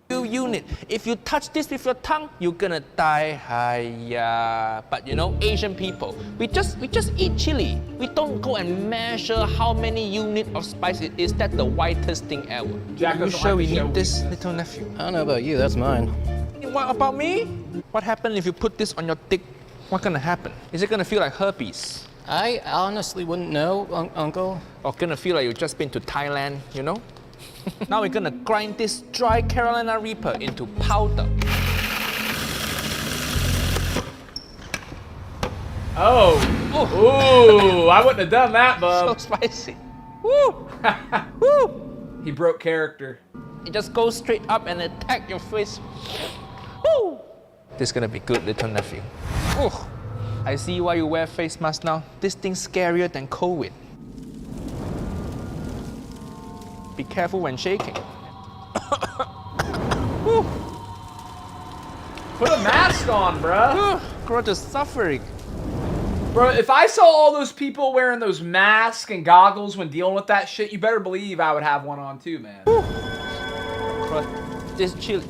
Unit. If you touch this with your tongue, you're gonna die. Hiya. But you know, Asian people, we just eat chili. We don't go and measure how many units of spice it is. That's the whitest thing ever. Jack, Are you sure we need this, little nephew? I don't know about you, that's mine. What about me? What happens if you put this on your dick? What's gonna happen? Is it gonna feel like herpes? I honestly wouldn't know, Uncle. Or gonna feel like you've just been to Thailand, you know? Now we're gonna grind this dry Carolina Reaper into powder. Oh. Ooh, I wouldn't have done that, So bub. spicy. Woo! Woo! He broke character. It just goes straight up and attack your face. Woo! This is gonna be good, little nephew. Ooh. I see why you wear face mask now. This thing's scarier than COVID. Be careful when shaking. Put a mask on, bruh. God is suffering. Bro, if I saw all those people wearing those masks and goggles when dealing with that shit, you better believe I would have one on too, man. God, this chili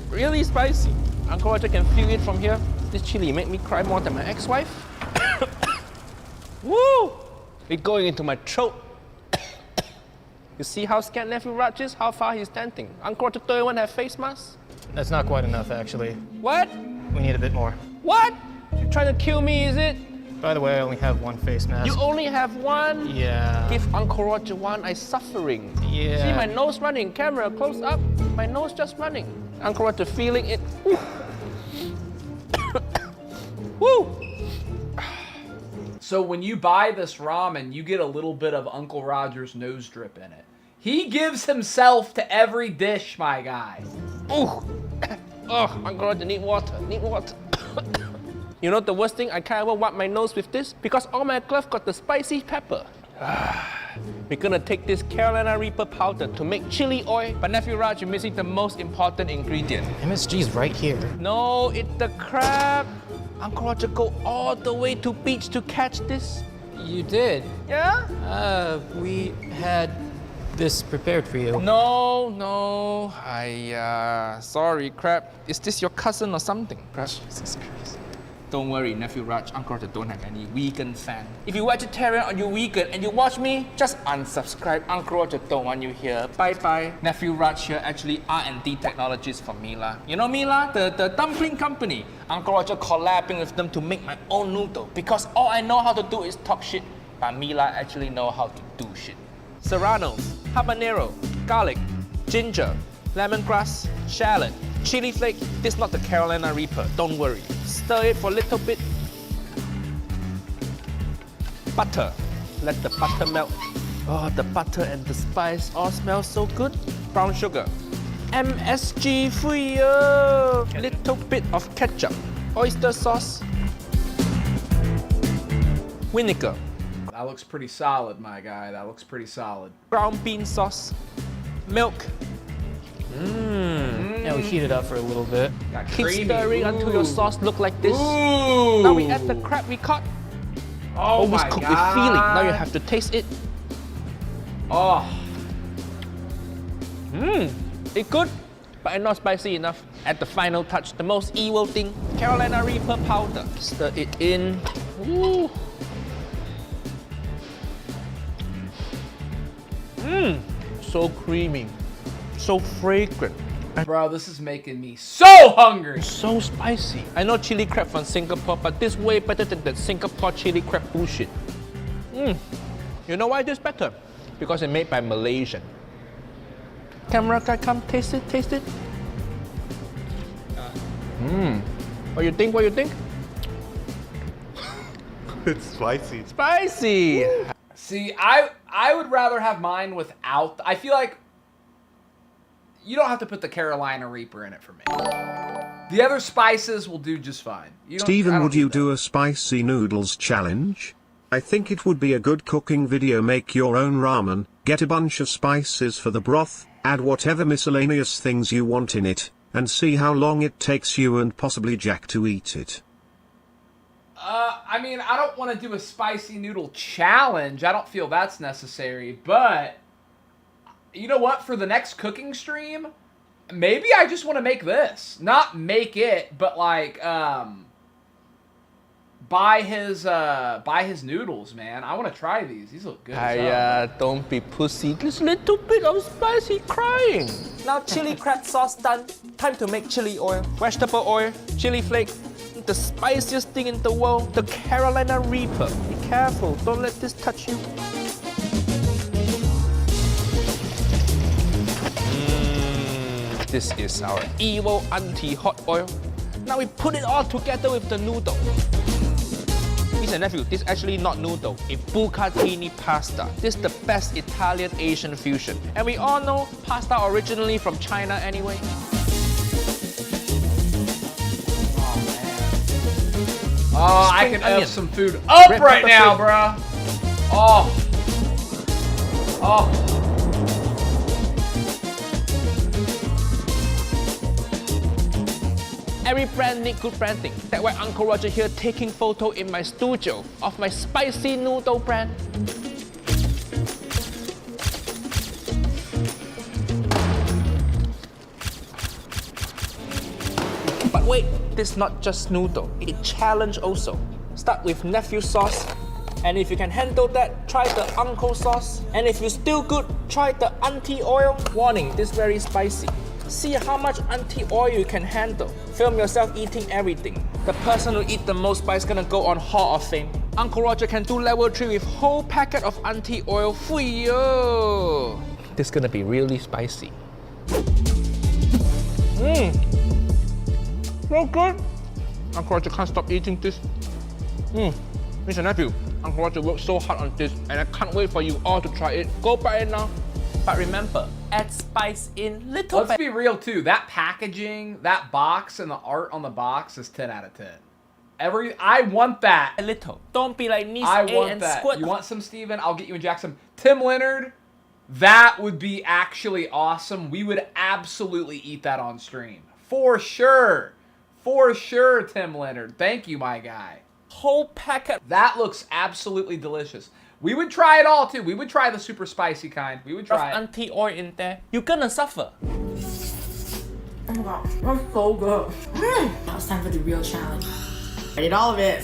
really spicy. Uncle Roger can feel it from here. This chili make me cry more than my ex-wife. Woo! It's going into my throat. You see how scared nephew Raj is? How far he's standing. Uncle Roger don't even have face mask. That's not quite enough, actually. What? We need a bit more. What? You're trying to kill me, is it? By the way, I only have one face mask. You only have one? Yeah. Give Uncle Roger one. I'm suffering. Yeah. See my nose running. Camera, close up. My nose just running. Uncle Roger feeling it. Woo! Woo! So when you buy this ramen, you get a little bit of Uncle Roger's nose drip in it. He gives himself to every dish, my guy. Ooh. Oh, Uncle Roger, need water. Need water. You know the worst thing? I can't even wipe my nose with this because all my gloves got the spicy pepper. We're gonna take this Carolina Reaper powder to make chili oil. But nephew Raj, you're missing the most important ingredient. MSG's right here. No, it's the crab. Uncle Roger go all the way to beach to catch this. You did? Yeah? We had this prepared for you. No. Sorry, crab. Is this your cousin or something? Crab. Don't worry, nephew Raj, Uncle Roger don't have any vegan fan. If you're vegetarian or you're vegan and you watch me, just unsubscribe. Uncle Roger don't want you here. Bye. Nephew Raj here actually R&D technologies for Mila. You know Mila, the dumpling company. Uncle Roger collabing with them to make my own noodle because all I know how to do is talk shit, but Mila actually know how to do shit. Serranos, habanero, garlic, ginger, lemongrass, shallot, chili flake. This is not the Carolina Reaper, don't worry. Stir it for a little bit. Butter. Let the butter melt. Oh, the butter and the spice all smell so good. Brown sugar. MSG for you. Little bit of ketchup. Oyster sauce. Vinegar. That looks pretty solid, my guy. That looks pretty solid. Ground bean sauce. Milk. Now we heat it up for a little bit. Got Keep creamy. stirring until your sauce look like this. Ooh. Now we add the crab we caught. Oh Always my cook God. with feeling. Now you have to taste it. Oh. It's good, but it's not spicy enough. Add the final touch, the most evil thing, Carolina Reaper powder. Stir it in. Ooh. So creamy, so fragrant, Bro, this is making me so hungry. so spicy. I know chili crab from Singapore, but this way better than the Singapore chili crab bullshit. You know why this better? Because it's made by Malaysian. Camera guy, come taste it, taste it. What you think? What you think? It's spicy. Spicy. See, I would rather have mine without. I feel like you don't have to put the Carolina Reaper in it for me. The other spices will do just fine. You don't, I Steven, don't would you need do a spicy noodles challenge? I think it would be a good cooking video. Make your own ramen, get a bunch of spices for the broth, add whatever miscellaneous things you want in it, and see how long it takes you and possibly Jack to eat it. I mean, I don't want to do a spicy noodle challenge. I don't feel that's necessary. But, you know what? For the next cooking stream, maybe I just want to make this. Not make it, but like, buy his noodles, man. I want to try these. These look good as hell. Don't be pussy. Just a little bit of spicy crying. Now chili crab sauce done. Time to make chili oil, vegetable oil, chili flake, the spiciest thing in the world, the Carolina Reaper. Be careful, don't let this touch you. This is our evil anti-hot oil. Now we put it all together with the noodle. Niece and nephew, this is actually not noodle, it's bucatini pasta. This is the best Italian-Asian fusion. And we all know pasta originally from China anyway. Oh, I can have some food up Red right pepper now, flake. bruh. Oh. Oh. Every brand need good branding. That's why Uncle Roger here taking photo in my studio of my spicy noodle brand. But wait, this is not just noodle. It challenge also. Start with nephew sauce. And if you can handle that, try the uncle sauce. And if you're still good, try the auntie oil. Warning, this very spicy. See how much auntie oil you can handle. Film yourself eating everything. The person who eat the most spice gonna go on Hall of Fame. Uncle Roger can do level 3 with whole packet of auntie oil. Fuyo! This is gonna be really spicy. So good. Uncle Roger can't stop eating this. Mr. Nephew, Uncle Roger worked so hard on this and I can't wait for you all to try it. Go buy it now. But remember, add spice in little bit. Let's be real too. That packaging, that box, and the art on the box is 10 out of 10. I want that. A little. Don't be like niece I A want and that. squirt. You want some, Steven? I'll get you and Jack some. Tim Leonard, that would be actually awesome. We would absolutely eat that on stream. For sure. For sure, Tim Leonard. Thank you, my guy. Whole packet. That looks absolutely delicious. We would try it all too. We would try the super spicy kind. We would try it. Auntie oil in there. You're gonna suffer. Oh my god, that's so good. Now it's time for the real challenge. I did all of it.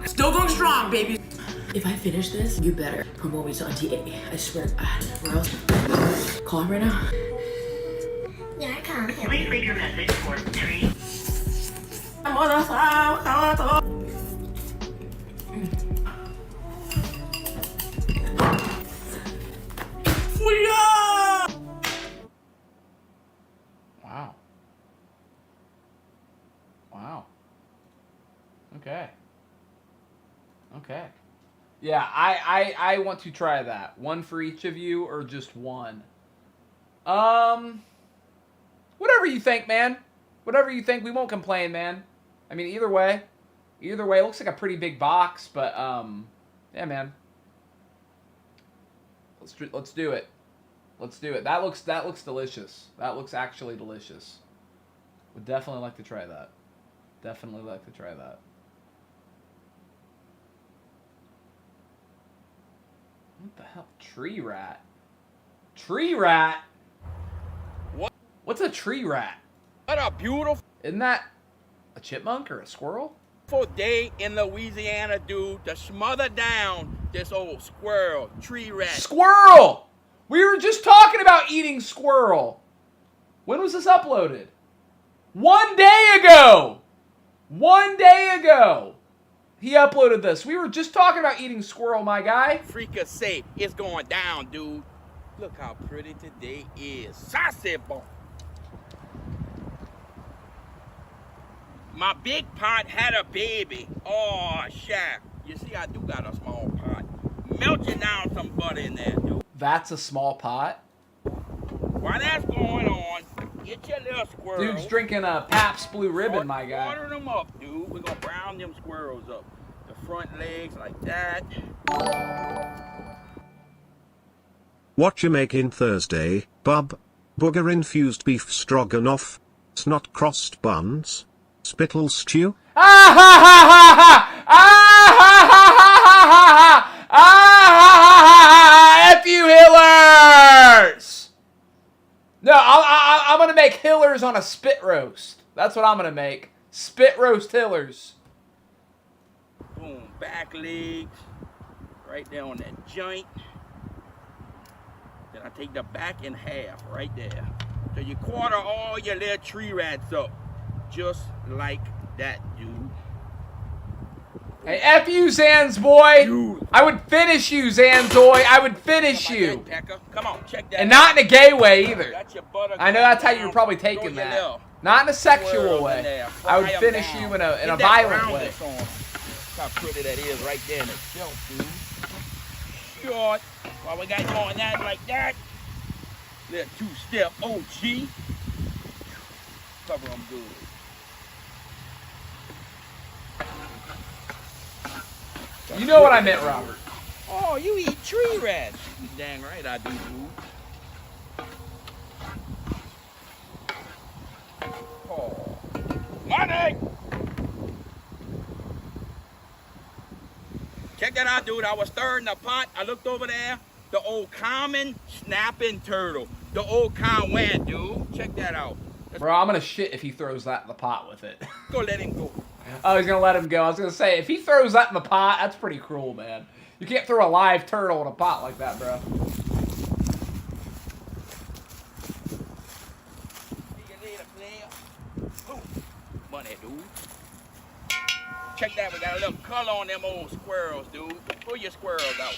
Still going strong, baby. If I finish this, you better promote me to Auntie A. I swear to God. Where else? Call her right now. Yeah, I can't. Please leave your message for 3. Wow. Wow. Okay. Okay. Yeah, I want to try that. One for each of you or just one? Whatever you think, man. Whatever you think. We won't complain, man. I mean, either way. Either way, it looks like a pretty big box, but yeah, man. Let's do it. Let's do it. That looks delicious. That looks actually delicious. Would definitely like to try that. Definitely like to try that. What the hell? Tree rat? Tree rat? What? What's a tree rat? What a beautiful Isn't that a chipmunk or a squirrel? day in Louisiana, dude, to smother down this old squirrel, tree rat. Squirrel! We were just talking about eating squirrel. When was this uploaded? 1 day ago! 1 day ago! He uploaded this. We were just talking about eating squirrel, my guy. Freaka safe. It's going down, dude. Look how pretty today is. Saucy bone. My big pot had a baby. Oh, Shaq. You see, I do got a small pot. Melt you down some butter in there, dude. That's a small pot. While that's going on, get your little squirrel. Dude's drinking a Pabst Blue Ribbon, my guy. Water them up, dude. We're gonna brown them squirrels up. The front legs like that. What you making Thursday, bub? Booger infused beef stroganoff? Snot crossed buns? Spittle stew? Ah ha ha ha ha! Ah ha ha ha ha ha ha! Ah ha ha ha ha! F you, Hillers! No, I'm gonna make Hillers on a spit roast. That's what I'm gonna make. Spit roast Hillers. Boom, back legs. Right there on that joint. Then I take the back in half, right there. So you quarter all your little tree rats up. Just like that, dude. Hey, F you, Zanz boy. Dude. I would finish you, Zanzoy. I would finish you. Come on, check that. And not in a gay way either. Got your butter I know going that's how down. you're probably Throw taking your that. little Not in a sexual swirls in way. there. I would Fry 'em finish down. you in a Get that violent way. roundness on 'em. Look how pretty that is right there in itself, dude. Short. While we got going that like that. Little two-step OG. Cover them good. You know what I meant, Robert. Oh, you eat tree rats. Dang right I do, dude. Oh. Money! Check that out, dude. I was stirring the pot. I looked over there. The old common snapping turtle. The old went, dude. Check that out. Bro, I'm gonna shit if he throws that in the pot with it. Go let him go. Oh, he's gonna let him go. I was gonna say, if he throws that in the pot, that's pretty cruel, man. You can't throw a live turtle in a pot like that, bro. See you later, player. Ooh, money, dude. Check that. We got a little color on them old squirrels, dude. Pull your squirrels out.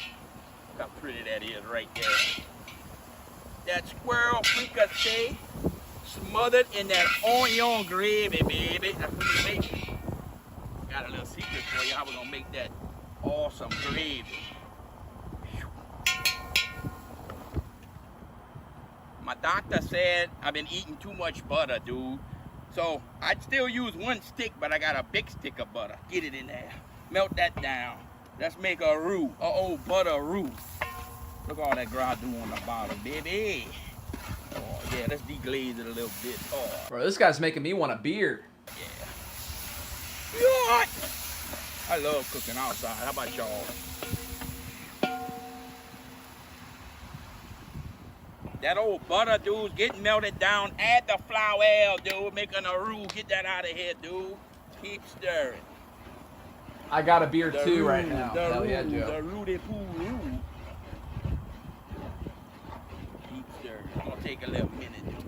Look how pretty that is right there. That squirrel fricassee smothered in that onion gravy, baby. That's what we make. Got a little secret for you. How we gonna make that awesome gravy. My doctor said I've been eating too much butter, dude. So I'd still use one stick, but I got a big stick of butter. Get it in there. Melt that down. Let's make a roux, a old butter roux. Look all that gras-doux on the bottom, baby. Oh yeah, let's deglaze it a little bit. Oh Bro, this guy's making me want a beer. yeah. What? I love cooking outside. How about y'all? That old butter, dude, getting melted down. Add the flour, dude, making a roux. Get that out of here, dude. Keep stirring. I got a beer The too roux, right now. The Hell roux, yeah, Joe. the roux de poo roux. Keep stirring. I'm gonna take a little minute, dude.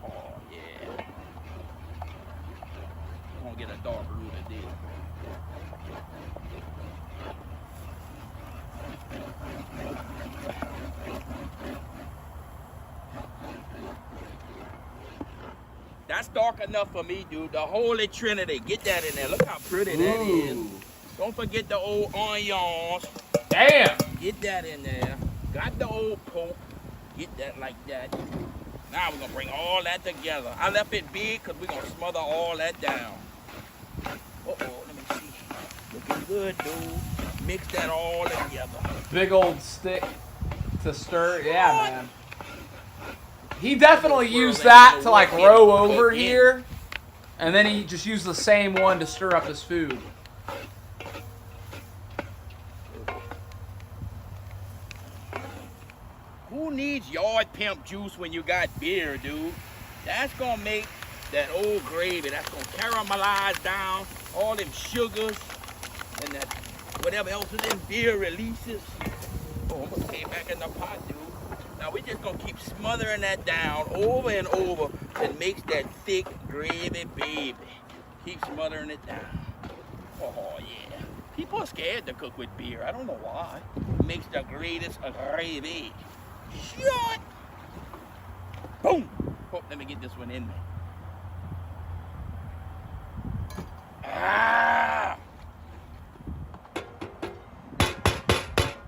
Oh yeah. I'm gonna get a dark roux today. That's dark enough for me, dude. The Holy Trinity. Get that in there. Look how pretty that is. Don't forget the old onions. Damn! Get that in there. Got the old pork. Get that like that. Now we're going to bring all that together. I left it big because we're going to smother all that down. Uh-oh, let me see. Looking good, dude. Mix that all together. Big old stick to stir. Yeah, man. He definitely used that to like row over here, and then he just used the same one to stir up his food. Who needs yard pimp juice when you got beer, dude? That's gonna make that old gravy. That's gonna caramelize down all them sugars and that whatever else is in beer releases. Oh, I'm gonna take it back in the pot, dude. Now we just gonna keep smothering that down over and over and makes that thick gravy, baby. Keep smothering it down. Oh yeah. People are scared to cook with beer. I don't know why. Makes the greatest gravy. Shut. Boom. Oh, let me get this one in me. Ah.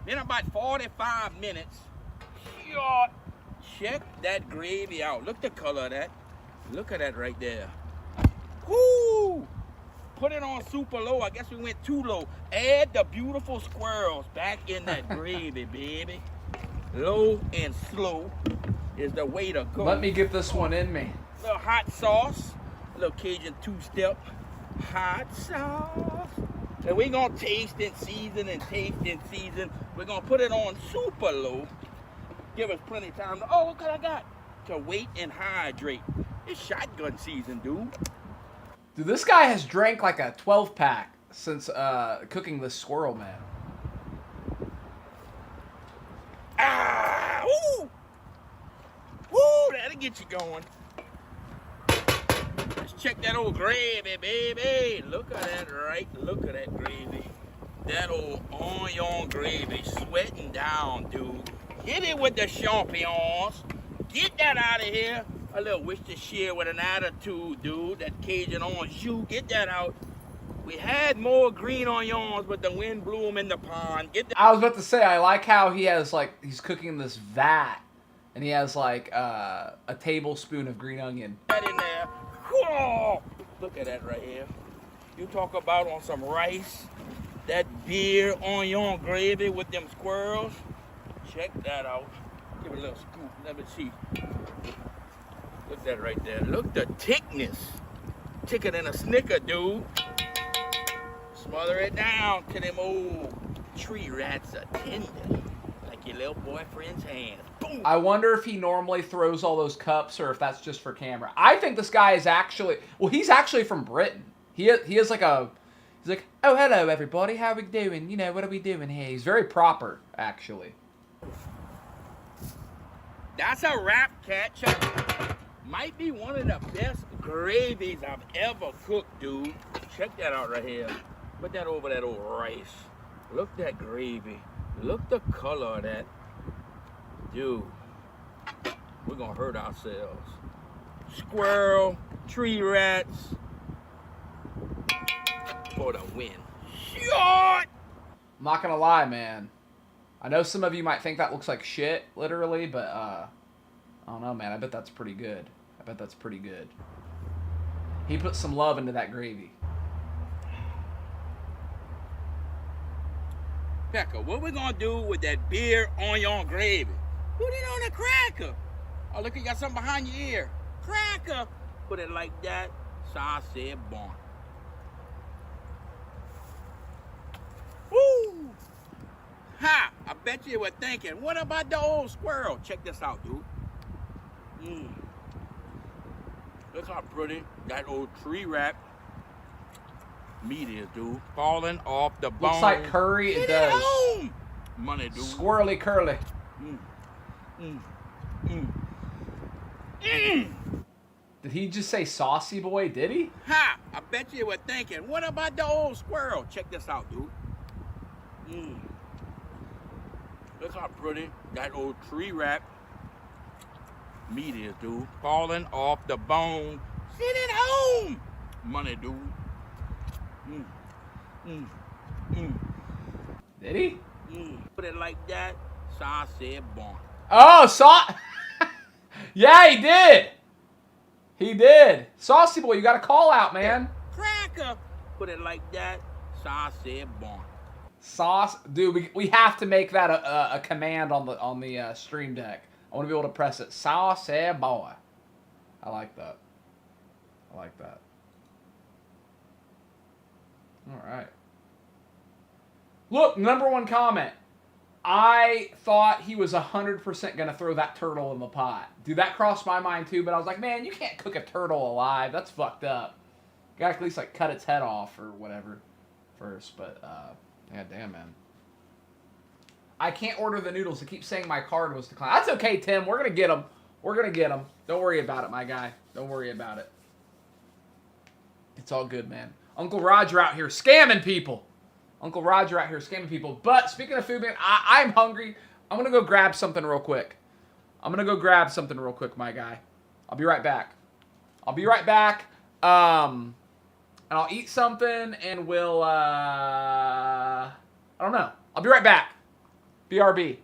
Been about 45 minutes. Shut. Check that gravy out. Look the color of that. Look at that right there. Woo! Put it on super low. I guess we went too low. Add the beautiful squirrels back in that gravy, baby. Low and slow is the way to go. Let me get this one in me. little hot sauce, a little Cajun two-step hot sauce. And we're gonna taste and season and taste and season. We're gonna put it on super low. Give us plenty of time to, oh, look what I got. To wait and hydrate. It's shotgun season, dude. Dude, this guy has drank like a 12-pack since cooking this squirrel, man. Ah! Woo! Woo! That'll get you going. Let's check that old gravy, baby. Look at that, right? Look at that gravy. That old onion gravy sweating down, dude. Hit it with the champignons. Get that out of here. A little Worcestershire with an attitude, dude. That Cajun orange jus. Get that out. We had more green onions, but the wind blew them in the pond. Get that. I was about to say, I like how he has, like, he's cooking this vat, and he has, like, a tablespoon of green onion. That in there. Whoa! Look at that right here. You talk about on some rice, that beer onion gravy with them squirrels. Check that out. Give it a little scoop. Let me see. Look at that right there. Look the thickness. Thicker than a Snicker, dude. Smother it down to them old tree rats are tender. Like your little boyfriend's hands. Boom! I wonder if he normally throws all those cups or if that's just for camera. I think this guy is actually, well, he's actually from Britain. He is like a, he's like, oh, hello, everybody. How are we doing? You know, what are we doing here? He's very proper, actually. That's a wrap, catch. Might be one of the best gravies I've ever cooked, dude. Check that out right here. Put that over that old rice. Look that gravy. Look the color of that. Dude, we're gonna hurt ourselves. Squirrel, tree rats, for the win. Shot! I'm not gonna lie, man. I know some of you might think that looks like shit, literally, but I don't know, man. I bet that's pretty good. I bet that's pretty good. He put some love into that gravy. Becca, what we gonna do with that beer onion gravy? Put it on a cracker. Oh, look, you got something behind your ear. Cracker. Put it like that. So I said, bon. Woo! Ha! I bet you were thinking, what about the old squirrel? Check this out, dude. Look how pretty that old tree wrap meat is, dude. Falling off the bone. Looks like curry. It does. Home. Money, dude. Squirrely curly. Did he just say saucy boy? Did he? Ha! I bet you were thinking, what about the old squirrel? Check this out, dude. Look how pretty that old tree wrap meat is, dude. Falling off the bone. Sit at home. Money, dude. Did he? Put it like that. So I said, bon. Oh, yeah, he did. He did. Saucy boy, you got a call out, man. Cracker. Put it like that. So I said, bon. Sauce, dude. We have to make that a command on the stream deck. I want to be able to press it. Saucy boy. I like that. I like that. All right. Look, #1 comment. I thought he was 100% going to throw that turtle in the pot. Dude, that crossed my mind too, but I was like, man, you can't cook a turtle alive. That's fucked up. You gotta at least like cut its head off or whatever first, but yeah, damn, man. I can't order the noodles. It keeps saying my card was declined. That's okay, Tim. We're going to get them. We're going to get them. Don't worry about it, my guy. Don't worry about it. It's all good, man. Uncle Roger out here scamming people. Uncle Roger out here scamming people. But speaking of food, man, I'm hungry. I'm going to go grab something real quick. My guy. I'll be right back. And I'll eat something and we'll, I don't know. I'll be right back. BRB.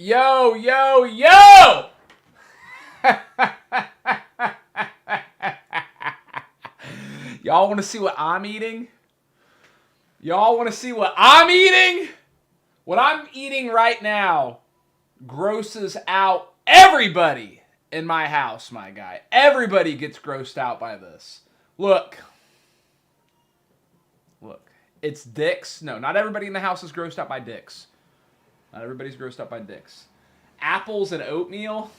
Yo, yo, yo! Y'all want to see what I'm eating? Y'all want to see what I'm eating? What I'm eating right now grosses out everybody in my house, my guy. Everybody gets grossed out by this. Look. Look. It's dicks. No, not everybody in the house is grossed out by dicks. Not everybody's grossed out by dicks. Apples and oatmeal?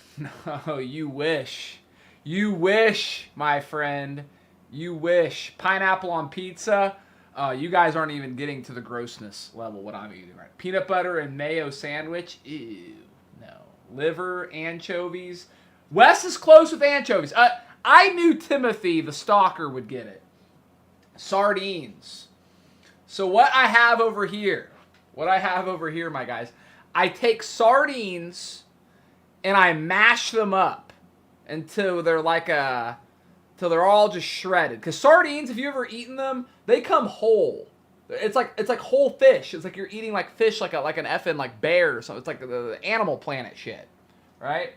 No, you wish. You wish, my friend. You wish. Pineapple on pizza? You guys aren't even getting to the grossness level what I'm eating right. Peanut butter and mayo sandwich? Ew. No. Liver, anchovies? Wes is close with anchovies. I knew Timothy, the stalker, would get it. Sardines. So what I have over here, my guys, I take sardines and I mash them up until they're like till they're all just shredded. Because sardines, if you ever eaten them, they come whole. It's like whole fish. It's like you're eating like fish, like an effing like bear or something. It's like the Animal Planet shit, right?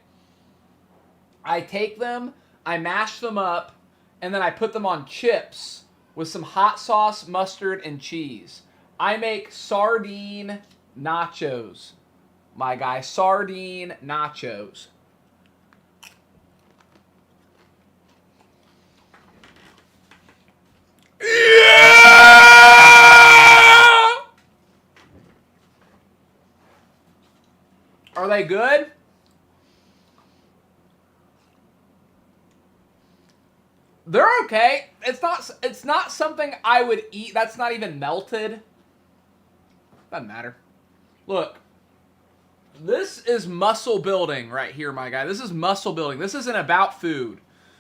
I take them, I mash them up, and then I put them on chips with some hot sauce, mustard, and cheese. I make sardine nachos, my guy. Sardine nachos. Yeah! Are they good? They're okay. It's not something I would eat. That's not even melted. Doesn't matter. Look. This is muscle building right here, my guy. This is muscle building. This isn't about food.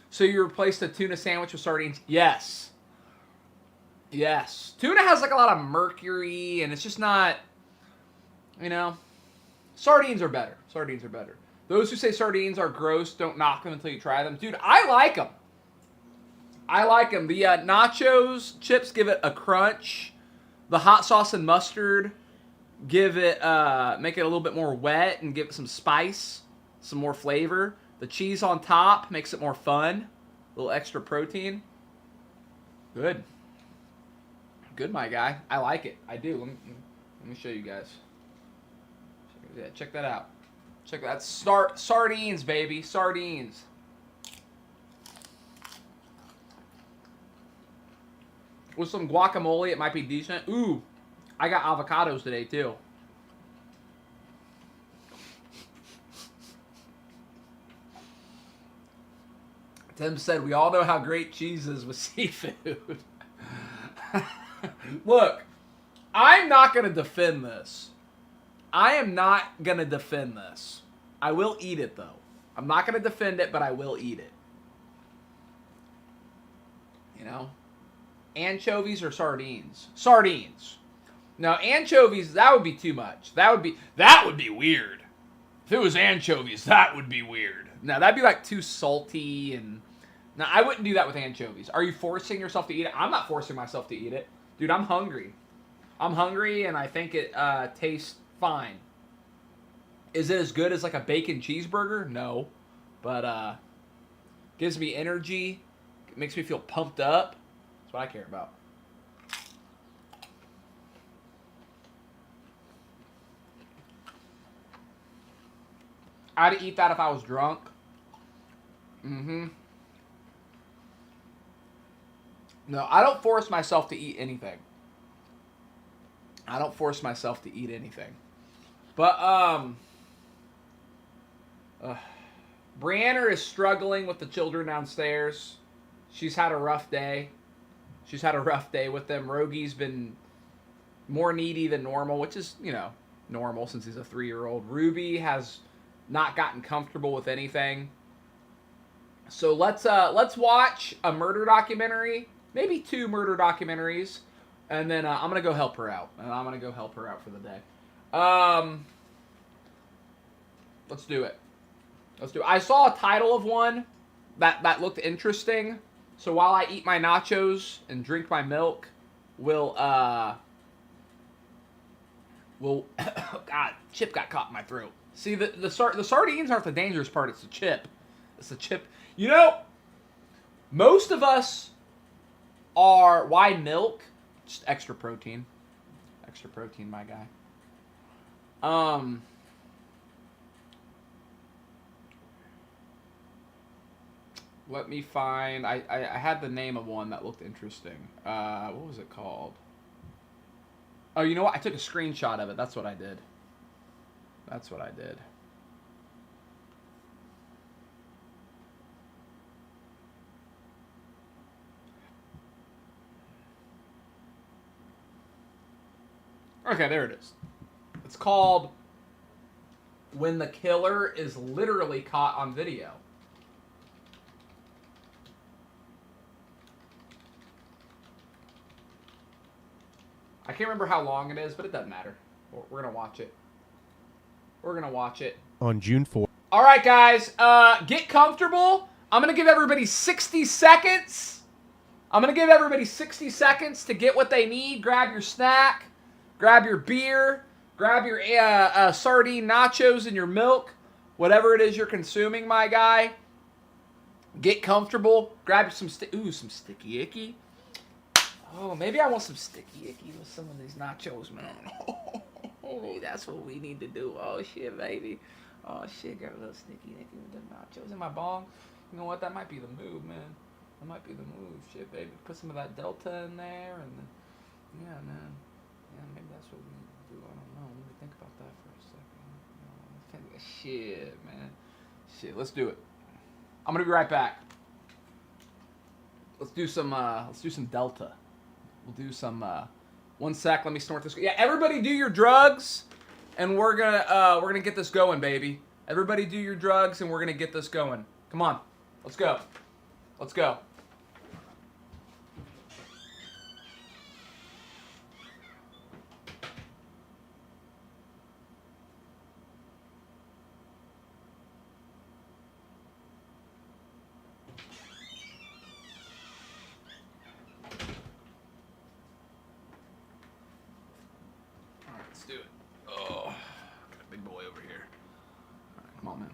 So you replaced a tuna sandwich with sardines? Yes. Yes. Tuna has like a lot of mercury, and it's just not, you know. Sardines are better. Sardines are better. Those who say sardines are gross, don't knock them until you try them. Dude, I like them. I like them. The nachos chips give it a crunch. The hot sauce and mustard give it, make it a little bit more wet and give it some spice, some more flavor. The cheese on top makes it more fun. A little extra protein. Good. Good, my guy. I like it. I do. Let me show you guys. Yeah, check that out. Check that. Sardines, baby. Sardines. With some guacamole, it might be decent. Ooh, I got avocados today, too. Tim said, we all know how great cheese is with seafood. Look, I'm not going to defend this. I am not going to defend this. I will eat it, though. I'm not going to defend it, but I will eat it. You know? Anchovies or sardines? Sardines. Now, anchovies, that would be too much. That would be weird. If it was anchovies, that would be weird. Now, that'd be like too salty and... Now, I wouldn't do that with anchovies. Are you forcing yourself to eat it? I'm not forcing myself to eat it. Dude, I'm hungry. I'm hungry, and I think it tastes fine. Is it as good as like a bacon cheeseburger? No. But gives me energy. It makes me feel pumped up. That's what I care about. I'd eat that if I was drunk. Mm-hmm. No, I don't force myself to eat anything. I don't force myself to eat anything. But, Brianna is struggling with the children downstairs. She's had a rough day. She's had a rough day with them. Rogie's been more needy than normal, which is, you know, normal since he's a 3-year-old. Ruby has not gotten comfortable with anything. So let's watch a murder documentary, maybe 2 murder documentaries, and then I'm gonna go help her out. For the day. Let's do it. I saw a title of one that looked interesting. So while I eat my nachos and drink my milk, we'll God, chip got caught in my throat. See, the sardines aren't the dangerous part. It's the chip. It's the chip. You know, most of us are... Why milk? Just extra protein. Extra protein, my guy. Let me find... I had the name of one that looked interesting. What was it called? Oh, you know what? I took a screenshot of it. That's what I did. That's what I did. Okay, there it is. It's called When the Killer is Literally Caught on Video. I can't remember how long it is, but it doesn't matter. We're going to watch it. We're going to watch it. On June 4th. All right, guys. Get comfortable. I'm going to give everybody 60 seconds. I'm going to give everybody 60 seconds to get what they need. Grab your snack. Grab your beer. Grab your sardine nachos and your milk. Whatever it is you're consuming, my guy. Get comfortable. Grab some some sticky icky. Oh, maybe I want some sticky icky with some of these nachos, man. Oh, that's what we need to do. Oh, shit, baby. Oh, shit, got a little sticky icky with the nachos in my bong. You know what? That might be the move, man. That might be the move. Shit, baby. Put some of that Delta in there. And then, yeah, man. Yeah, maybe that's what we need to do. I don't know. Let me think about that for a second. Shit, man. Shit, let's do it. I'm going to be right back. Let's do some Delta. We'll do some, 1 sec, let me snort this. Yeah, everybody do your drugs, and we're gonna get this going, baby. Everybody do your drugs, and we're gonna get this going. Come on, let's go. Let's go. Let's do it. Oh, got a big boy over here. All right, come on, man.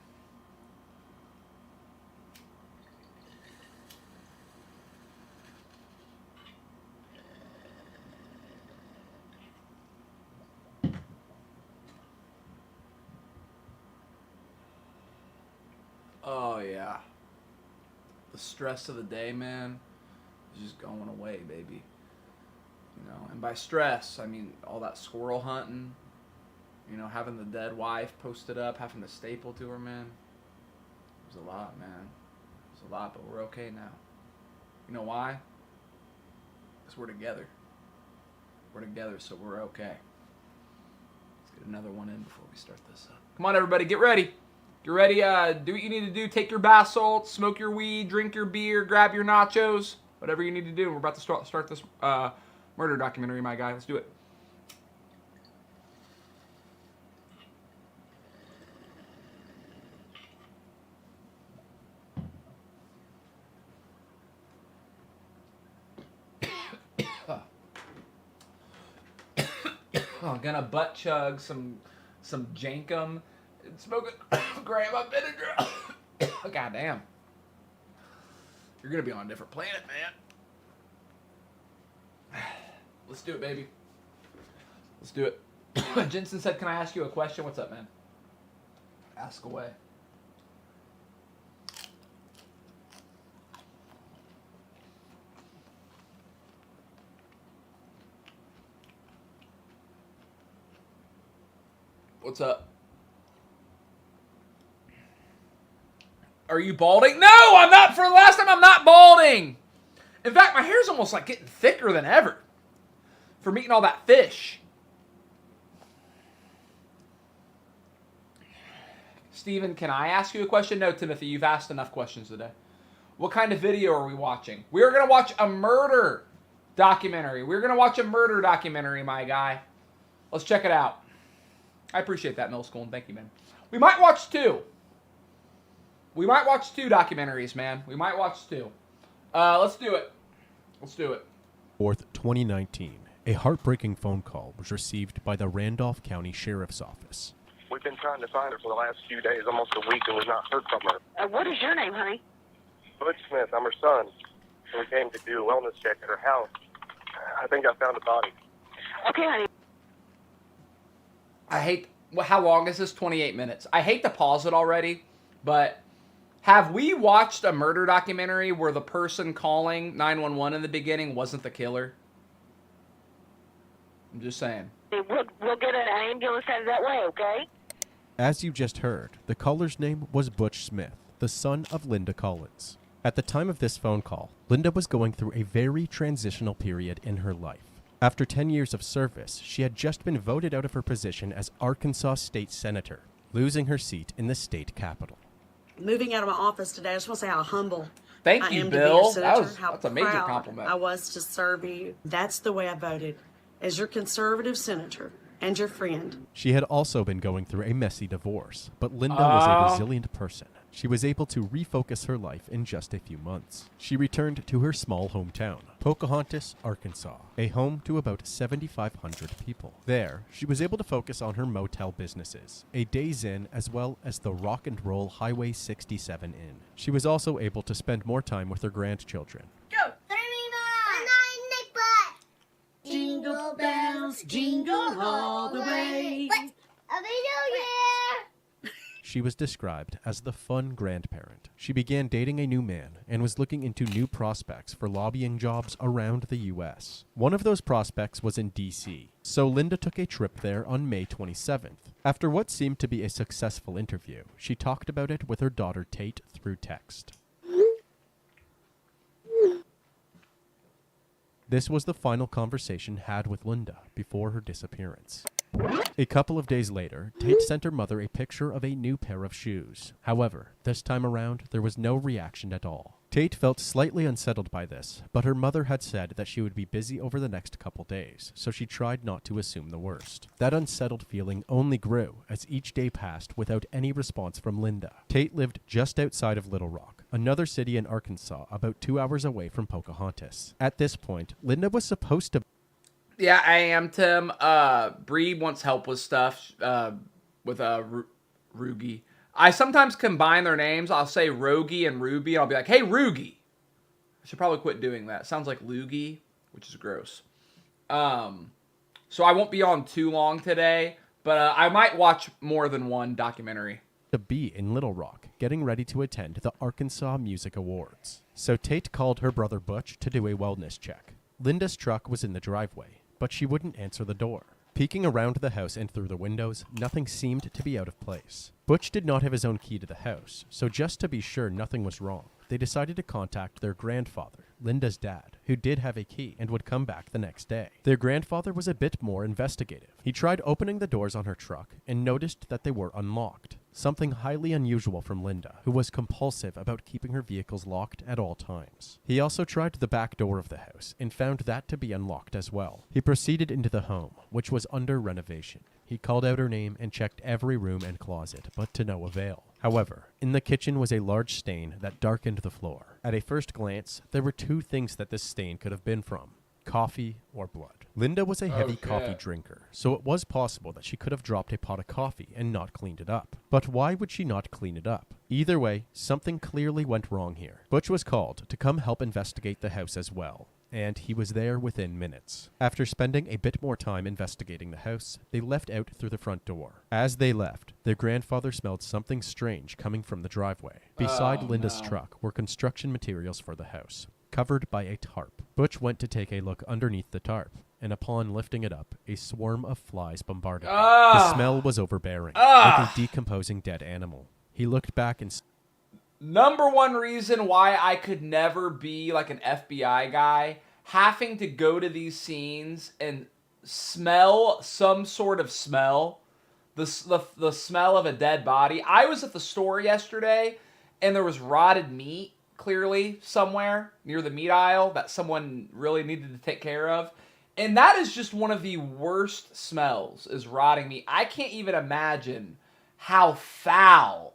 Oh, yeah. The stress of the day, man, is just going away, baby. You know, and by stress, I mean all that squirrel hunting, you know, having the dead wife posted up, having to staple to her, man. It was a lot, man. It was a lot, but we're okay now. You know why? Because we're together. We're together, so we're okay. Let's get another one in before we start this up. Come on, everybody, get ready. Get ready, do what you need to do. Take your bath salts, smoke your weed, drink your beer, grab your nachos, whatever you need to do. We're about to start this murder documentary, my guy. Let's do it. I'm gonna butt chug some jankum and smoke a grandma vinegar. God damn. You're gonna be on a different planet, man. Let's do it, baby. Let's do it. Jensen said, can I ask you a question? What's up, man? Ask away. What's up? Are you balding? No, I'm not. For the last time, I'm not balding. In fact, my hair's almost like getting thicker than ever from eating all that fish. Steven, can I ask you a question? No, Timothy, you've asked enough questions today. What kind of video are we watching? We're going to watch a murder documentary. We're going to watch a murder documentary, my guy. Let's check it out. I appreciate that, Middle School, and thank you, man. We might watch two. We might watch two documentaries, man. We might watch two. Let's do it. Let's do it. 4th, 2019. A heartbreaking phone call was received by the Randolph County Sheriff's Office. We've I've been trying to find her for the last few days, almost a week, and we've not heard from her. What is your name, honey? Butch Smith, I'm her son. And we came to do a wellness check at her house. I think I found a body. Okay, honey. I hate... Well, how long is this? 28 minutes. I hate to pause it already, but have we watched a murder documentary where the person calling 911 in the beginning wasn't the killer? I'm just saying. We'll get an ambulance headed that way, okay? As you just heard, the caller's name was Butch Smith, the son of Linda Collins. At the time of this phone call, Linda was going through a very transitional period in her life. After 10 years of service, she had just been voted out of her position as Arkansas State Senator, losing her seat in the state capitol. Moving out of my office today, I just want to say how humble Thank I you, am Bill. to be your senator, That's a major proud compliment. I was to serve you. That's the way I voted, as your conservative senator and your friend. She had also been going through a messy divorce, but Linda was a resilient person. She was able to refocus her life in just a few months. She returned to her small hometown, Pocahontas, Arkansas, a home to about 7,500 people. There, she was able to focus on her motel businesses, a Days Inn, as well as the Rock and Roll Highway 67 Inn. She was also able to spend more time with her grandchildren. Go! Jingle bells, jingle all the way. Happy New Year! She was described as the fun grandparent. She began dating a new man and was looking into new prospects for lobbying jobs around the U.S. One of those prospects was in D.C., so Linda took a trip there on May 27th. After what seemed to be a successful interview, she talked about it with her daughter Tate through text. This was the final conversation had with Linda before her disappearance. A couple of days later, Tate sent her mother a picture of a new pair of shoes. However, this time around, there was no reaction at all. Tate felt slightly unsettled by this, but her mother had said that she would be busy over the next couple days, so she tried not to assume the worst. That unsettled feeling only grew as each day passed without any response from Linda. Tate lived just outside of Little Rock, another city in Arkansas about 2 hours away from Pocahontas. At this point, Linda was supposed to... Yeah, I am, Tim. Bree wants help with stuff, with Rugi. I sometimes combine their names. I'll say Rogie and Ruby. I'll be like, hey, Rugi. I should probably quit doing that. Sounds like Loogie, which is gross. So I won't be on too long today, but I might watch more than one documentary. To be in Little Rock, getting ready to attend the Arkansas Music Awards. So Tate called her brother Butch to do a wellness check. Linda's truck was in the driveway, but she wouldn't answer the door. Peeking around the house and through the windows, nothing seemed to be out of place. Butch did not have his own key to the house, so just to be sure nothing was wrong, they decided to contact their grandfather, Linda's dad, who did have a key and would come back the next day. Their grandfather was a bit more investigative. He tried opening the doors on her truck and noticed that they were unlocked. Something highly unusual from Linda, who was compulsive about keeping her vehicles locked at all times. He also tried the back door of the house and found that to be unlocked as well. He proceeded into the home, which was under renovation. He called out her name and checked every room and closet, but to no avail. However, in the kitchen was a large stain that darkened the floor. At a first glance, there were two things that this stain could have been from: coffee or blood. Linda was a heavy coffee drinker, so it was possible that she could have dropped a pot of coffee and not cleaned it up. But why would she not clean it up? Either way, something clearly went wrong here. Butch was called to come help investigate the house as well, and he was there within minutes. After spending a bit more time investigating the house, they left out through the front door. As they left, their grandfather smelled something strange coming from the driveway. Beside Linda's truck were construction materials for the house, covered by a tarp. Butch went to take a look underneath the tarp, and upon lifting it up, a swarm of flies bombarded him. The smell was overbearing, like a decomposing dead animal. He looked back and... Number one reason why I could never be like an FBI guy, having to go to these scenes and smell some sort of smell, the smell of a dead body. I was at the store yesterday, and there was rotted meat, clearly, somewhere near the meat aisle that someone really needed to take care of. And that is just one of the worst smells, is rotting meat. I can't even imagine how foul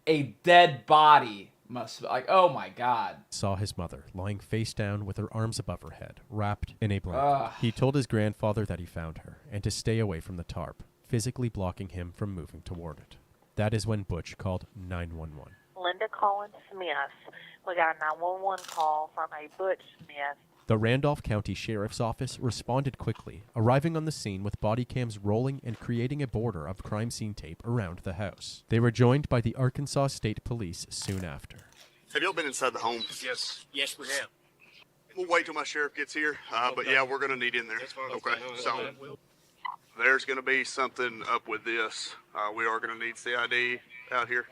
a dead body must be. Like, oh my God. Saw his mother lying face down with her arms above her head, wrapped in a blanket. He told his grandfather that he found her and to stay away from the tarp. physically blocking him from moving toward it. That is when Butch called 911. Linda Collins Smith. We got a 911 call from a Butch Smith. The Randolph County Sheriff's Office responded quickly, arriving on the scene with body cams rolling and creating a border of crime scene tape around the house. They were joined by the Arkansas State Police soon after. Have y'all been inside the home? Yes, we have. We'll wait till my sheriff gets here, but yeah, we're going to need in there. Okay, so there's going to be something up with this. We are going to need CID out here.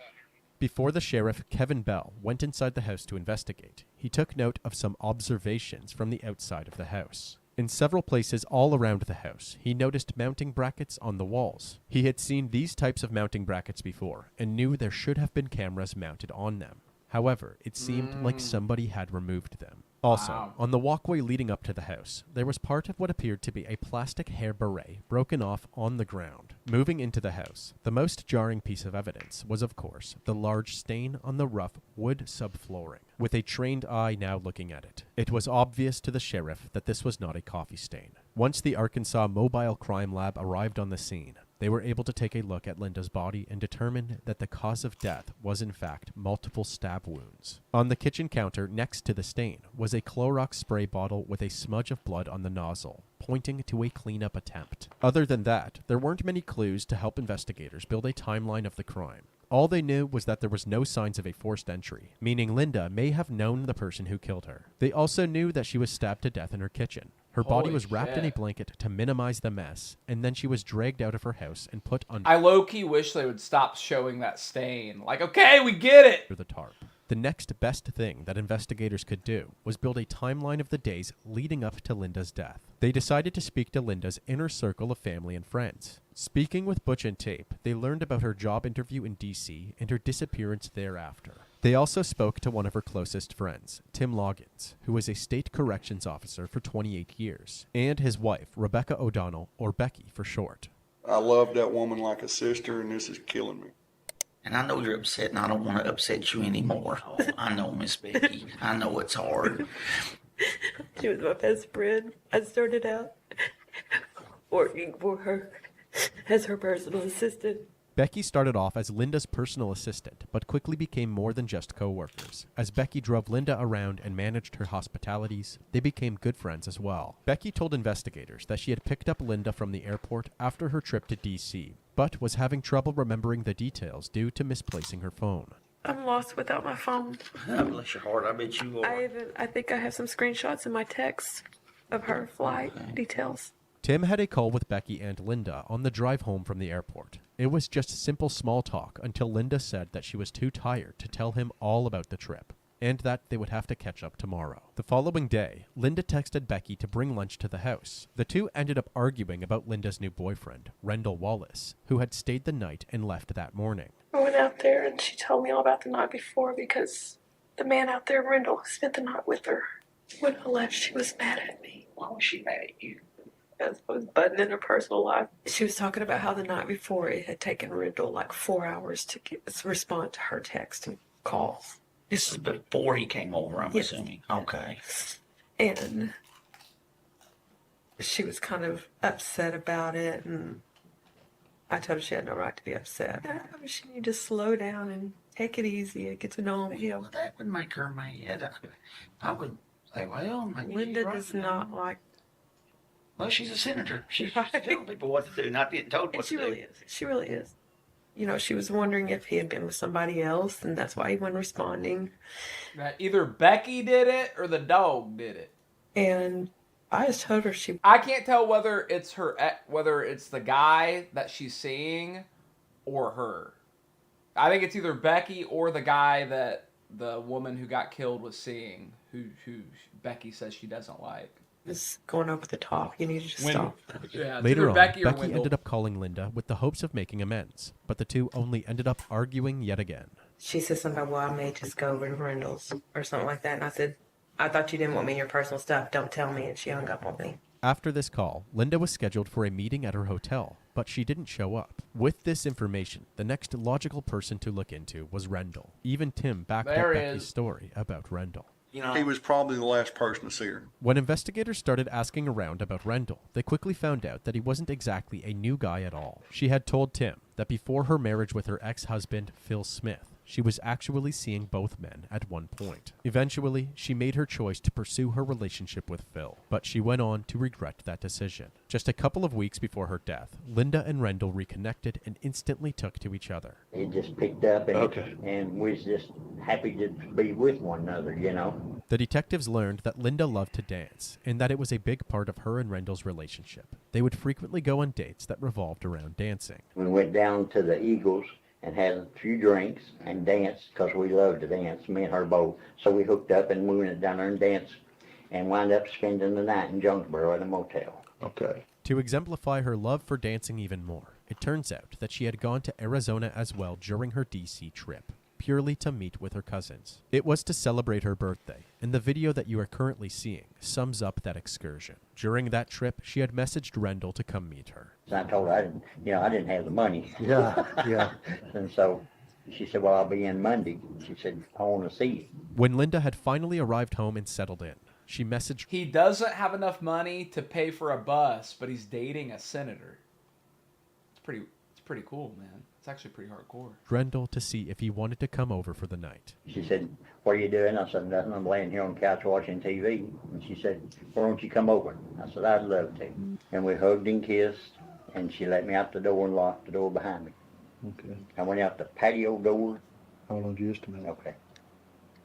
Before the sheriff, Kevin Bell, went inside the house to investigate, he took note of some observations from the outside of the house. In several places all around the house, he noticed mounting brackets on the walls. He had seen these types of mounting brackets before and knew there should have been cameras mounted on them. However, it seemed like somebody had removed them. Also, on the walkway leading up to the house, there was part of what appeared to be a plastic hair beret broken off on the ground. Moving into the house, the most jarring piece of evidence was, of course, the large stain on the rough wood subflooring. With a trained eye now looking at it, it was obvious to the sheriff that this was not a coffee stain. Once the Arkansas Mobile Crime Lab arrived on the scene, they were able to take a look at Linda's body and determine that the cause of death was in fact multiple stab wounds. On the kitchen counter next to the stain was a Clorox spray bottle with a smudge of blood on the nozzle, pointing to a cleanup attempt. Other than that, there weren't many clues to help investigators build a timeline of the crime. All they knew was that there was no signs of a forced entry, meaning Linda may have known the person who killed her. They also knew that she was stabbed to death in her kitchen. Her body was wrapped in a blanket to minimize the mess, and then she was dragged out of her house and put under I low-key wish they would stop showing that stain. Like, okay, we get it! the tarp. The next best thing that investigators could do was build a timeline of the days leading up to Linda's death. They decided to speak to Linda's inner circle of family and friends. Speaking with Butch and Tape, they learned about her job interview in D.C. and her disappearance thereafter. They also spoke to one of her closest friends, Tim Loggins, who was a state corrections officer for 28 years, and his wife, Rebecca O'Donnell, or Becky for short. I love that woman like a sister, and this is killing me. And I know you're upset, and I don't want to upset you anymore. I know, Miss Becky. I know it's hard. She was my best friend. I started out working for her as her personal assistant. Becky started off as Linda's personal assistant, but quickly became more than just co-workers. As Becky drove Linda around and managed her hospitalities, they became good friends as well. Becky told investigators that she had picked up Linda from the airport after her trip to D.C., but was having trouble remembering the details due to misplacing her phone. I'm lost without my phone. Oh, bless your heart, I bet you are. I think I have some screenshots in my text of her flight details. Tim had a call with Becky and Linda on the drive home from the airport. It was just simple small talk until Linda said that she was too tired to tell him all about the trip, and that they would have to catch up tomorrow. The following day, Linda texted Becky to bring lunch to the house. The two ended up arguing about Linda's new boyfriend, Rendell Wallace, who had stayed the night and left that morning. I went out there and she told me all about the night before because the man out there, Rendell, spent the night with her. When I left, she was mad at me. Why was she mad at you? I was butting in her personal life. She was talking about how the night before it had taken Rendell like 4 hours to respond to her text and calls. This is before he came over, I'm assuming. Okay. And she was kind of upset about it, and I told her she had no right to be upset. She needed to slow down and take it easy and get to know him. Yeah, well, that would make her mad. I would say, well, maybe Linda does not like. Well, she's a senator. She's telling people what to do, not getting told what to do. She really is. She really is. You know, she was wondering if he had been with somebody else, and that's why he wasn't responding. That either Becky did it or the dog did it. And I just told her I can't tell whether it's whether it's the guy that she's seeing or her. I think it's either Becky or the guy that the woman who got killed was seeing, who Becky says she doesn't like. It's going over the top. You need to just stop. Yeah, Later on, Becky ended up calling Linda with the hopes of making amends, but the two only ended up arguing yet again. She said something about, well, I may just go over to Rendell's or something like that. And I said, I thought you didn't want me in your personal stuff. Don't tell me. And she hung up on me. After this call, Linda was scheduled for a meeting at her hotel, but she didn't show up. With this information, the next logical person to look into was Rendell. Even Tim backed up Becky's story about Rendell. He was probably the last person to see her. When investigators started asking around about Rendell, they quickly found out that he wasn't exactly a new guy at all. She had told Tim that before her marriage with her ex-husband, Phil Smith, she was actually seeing both men at one point. Eventually, she made her choice to pursue her relationship with Phil, but she went on to regret that decision. Just a couple of weeks before her death, Linda and Rendell reconnected and instantly took to each other. It just picked up, and we was just happy to be with one another, you know. The detectives learned that Linda loved to dance, and that it was a big part of her and Rendell's relationship. They would frequently go on dates that revolved around dancing. We went down to the Eagles and had a few drinks and danced because we loved to dance, me and her both. So we hooked up and we went down there and danced and wound up spending the night in Jonesboro at a motel. Okay. To exemplify her love for dancing even more, it turns out that she had gone to Arizona as well during her DC trip, purely to meet with her cousins. It was to celebrate her birthday, and the video that you are currently seeing sums up that excursion. During that trip, she had messaged Rendell to come meet her. So I told her I didn't have the money. Yeah. And so she said, well, I'll be in Monday. She said, I want to see you. When Linda had finally arrived home and settled in, she messaged... He doesn't have enough money to pay for a bus, but he's dating a senator. It's pretty cool, man. It's actually pretty hardcore. Rendell to see if he wanted to come over for the night. She said, what are you doing? I said, nothing. I'm laying here on the couch watching TV. And she said, why don't you come over? I said, I'd love to. And we hugged and kissed, and she let me out the door and locked the door behind me. Okay. I went out the patio door. Hold on just a minute. Okay.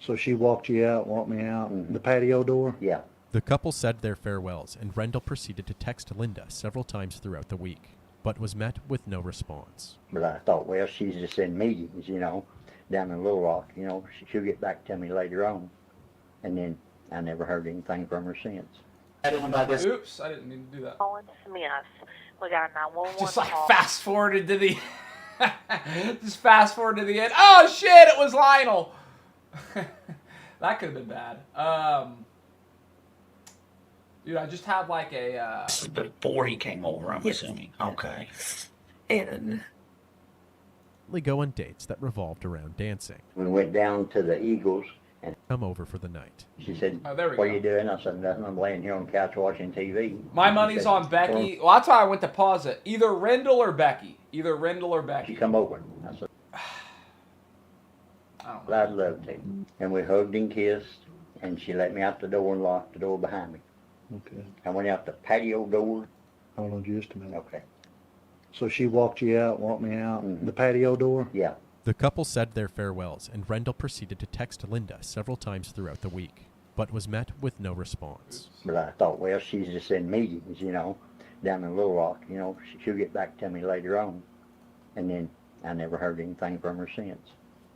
So she walked you out, walked me out, the patio door? Yeah. The couple said their farewells, and Rendell proceeded to text Linda several times throughout the week, but was met with no response. But I thought, well, she's just in meetings, you know, down in Little Rock. You know, she'll get back to me later on. And then I never heard anything from her since. Oops, I didn't mean to do that. Owen Smith. We got a 911 Just like call. fast forwarded to the... Just fast forward to the end. Oh, shit, it was Lionel. That could have been bad. Dude, I just had like a... Before he came over, I'm assuming. Okay. And Go on dates that revolved around dancing. We went down to the Eagles and come over for the night. She said, there we what go. are you doing? I said, nothing. I'm laying here on the couch watching TV. My money's on Becky. Well, that's why I went to pause it. Either Rendell or Becky. Either Rendell or Becky. She come over. I said, I'd love to. And we hugged and kissed, and she let me out the door and locked the door behind me. Okay. I went out the patio door. Hold on just a minute. Okay. So she walked you out, walked me out, the patio door? Yeah. The couple said their farewells, and Rendell proceeded to text Linda several times throughout the week, but was met with no response. But I thought, well, she's just in meetings, you know, down in Little Rock. You know, she'll get back to me later on. And then I never heard anything from her since.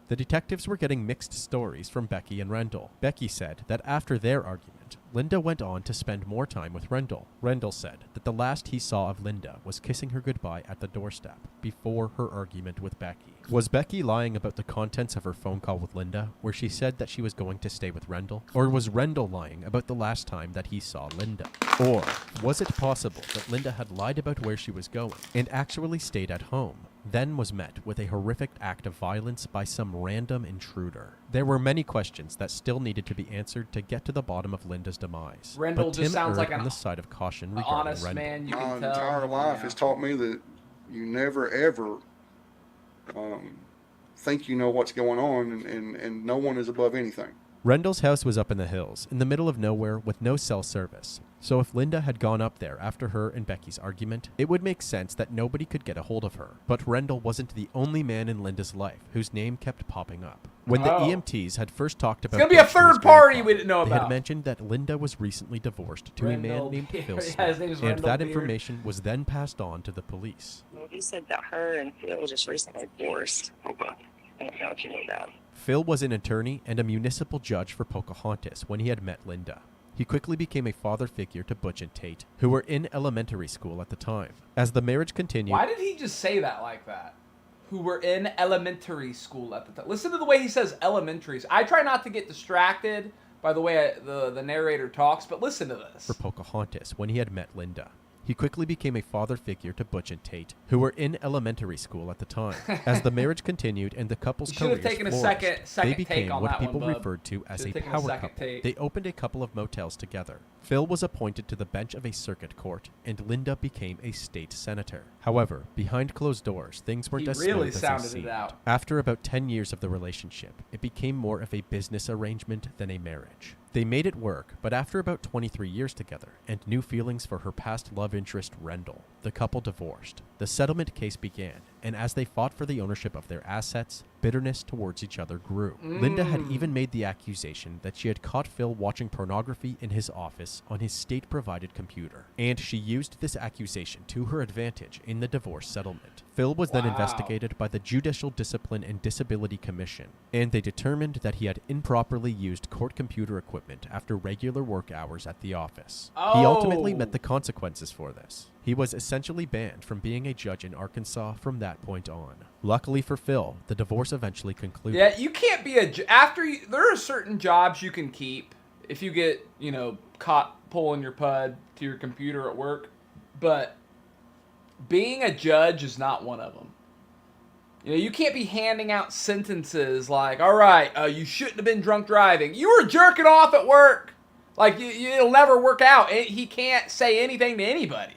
The detectives were getting mixed stories from Becky and Rendell. Becky said that after their argument, Linda went on to spend more time with Rendell. Rendell said that the last he saw of Linda was kissing her goodbye at the doorstep before her argument with Becky. Was Becky lying about the contents of her phone call with Linda, where she said that she was going to stay with Rendell? Or was Rendell lying about the last time that he saw Linda? Or was it possible that Linda had lied about where she was going and actually stayed at home, then was met with a horrific act of violence by some random intruder? There were many questions that still needed to be answered to get to the bottom of Linda's demise. Rendell but just Tim sounds erred like on the side of caution an regarding honest Rendell. man. You My can tell. entire life has taught me that you never, ever think you know what's going on, and no one is above anything. Rendell's house was up in the hills, in the middle of nowhere with no cell service. So if Linda had gone up there after her and Becky's argument, it would make sense that nobody could get a hold of her. But Rendell wasn't the only man in Linda's life whose name kept popping up. When the EMTs had first talked about It's gonna be a Butch and his third party grandfather, we didn't know they had about. mentioned that Linda was recently divorced to a Rendell man named Beard. Phil Yeah, Smith, his name is and Rendell that Beard. information was then passed on to the police. You said that her and Phil just recently divorced. I don't know if you knew that. Phil was an attorney and a municipal judge for Pocahontas when he had met Linda. He quickly became a father figure to Butch and Tate, who were in elementary school at the time. As the marriage continued... Why did he just say that like that? Who were in elementary school at the time. Listen to the way he says elementary. I try not to get distracted by the way the narrator talks, but listen to this. For Pocahontas when he had met Linda. He quickly became a father figure to Butch and Tate, who were in elementary school at the time. As the marriage continued and the couple's You should have careers taken a flourished, second they take became on what that people one, bub. referred to as a Should've taken a power second couple. take. They opened a couple of motels together. Phil was appointed to the bench of a circuit court, and Linda became a state senator. However, behind closed doors, things weren't He as really smooth as they sounded it seemed. out. After about 10 years of the relationship, it became more of a business arrangement than a marriage. They made it work, but after about 23 years together, and new feelings for her past love interest Rendell, the couple divorced. The settlement case began, and as they fought for the ownership of their assets, bitterness towards each other grew. Linda had even made the accusation that she had caught Phil watching pornography in his office on his state-provided computer, and she used this accusation to her advantage in the divorce settlement. Phil was then investigated by the Judicial Discipline and Disability Commission, and they determined that he had improperly used court computer equipment after regular work hours at the office. He ultimately met the consequences for this. He was essentially banned from being a judge in Arkansas from that point on. Luckily for Phil, the divorce eventually concluded. Yeah, you can't be there are certain jobs you can keep if you get, caught pulling your pud to your computer at work, but being a judge is not one of them. You can't be handing out sentences like, all right, you shouldn't have been drunk driving. You were jerking off at work. Like, it'll never work out. He can't say anything to anybody.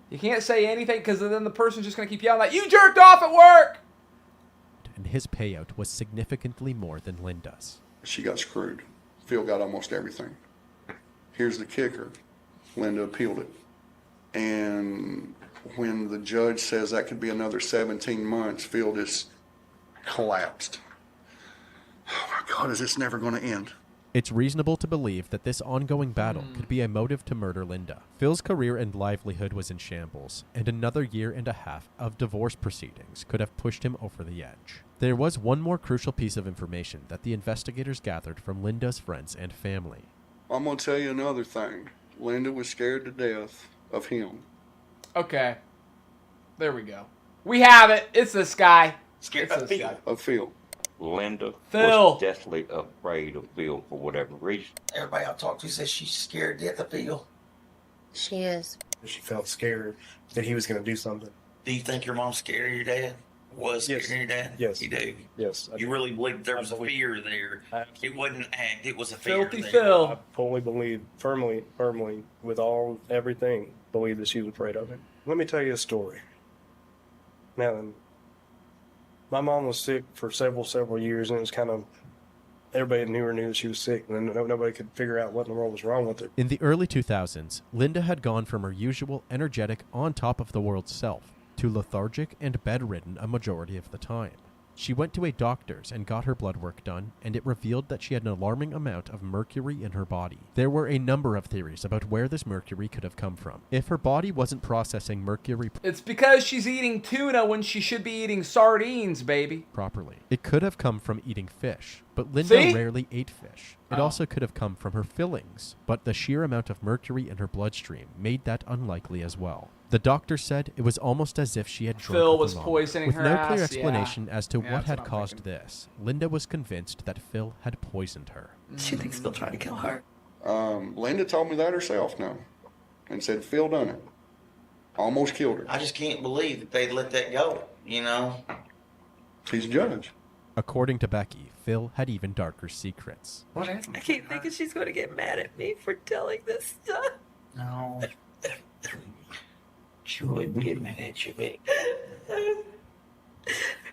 You can't say anything because then the person's just going to keep yelling like, you jerked off at work! And his payout was significantly more than Linda's. She got screwed. Phil got almost everything. Here's the kicker. Linda appealed it. And when the judge says that could be another 17 months, Phil just collapsed. Oh my God, is this never going to end? It's reasonable to believe that this ongoing battle could be a motive to murder Linda. Phil's career and livelihood was in shambles, and another year and a half of divorce proceedings could have pushed him over the edge. There was one more crucial piece of information that the investigators gathered from Linda's friends and family. I'm going to tell you another thing. Linda was scared to death of him. Okay. There we go. We have it. It's this guy. Scared of Phil. Of Phil. Linda Phil was deathly afraid of Phil for whatever reason. Everybody I talked to says she's scared to death of Phil. She is. She felt scared that he was going to do something. Do you think your mom's scared of your dad? Was scared of your dad? Yes. You do? Yes. You really believe there was a fear there? It wasn't an act, it was a fear Filthy there. Phil. I fully believe, firmly, with everything, believe that she was afraid of him. Let me tell you a story. Now, my mom was sick for several years, and it was kind of, everybody knew that she was sick, and nobody could figure out what in the world was wrong with her. In the early 2000s, Linda had gone from her usual energetic, on top of the world self to lethargic and bedridden a majority of the time. She went to a doctor's and got her blood work done, and it revealed that she had an alarming amount of mercury in her body. There were a number of theories about where this mercury could have come from. If her body wasn't processing mercury It's because she's eating tuna when she should be eating sardines, baby. properly, it could have come from eating fish, but Linda See? rarely ate fish. It also could have come from her fillings, but the sheer amount of mercury in her bloodstream made that unlikely as well. The doctor said it was almost as if she had drunk Phil the was thermometer. poisoning With her no ass, clear yeah. explanation as to Yeah, what that's had what I'm caused thinking. this, Linda was convinced that Phil had poisoned her. She thinks Phil tried to kill her. Linda told me that herself now, and said Phil done it. Almost killed her. I just can't believe that they let that go, He's a judge. According to Becky, Phil had even darker secrets. I keep thinking she's going to get mad at me for telling this stuff. No. She wouldn't get mad at you, Vic.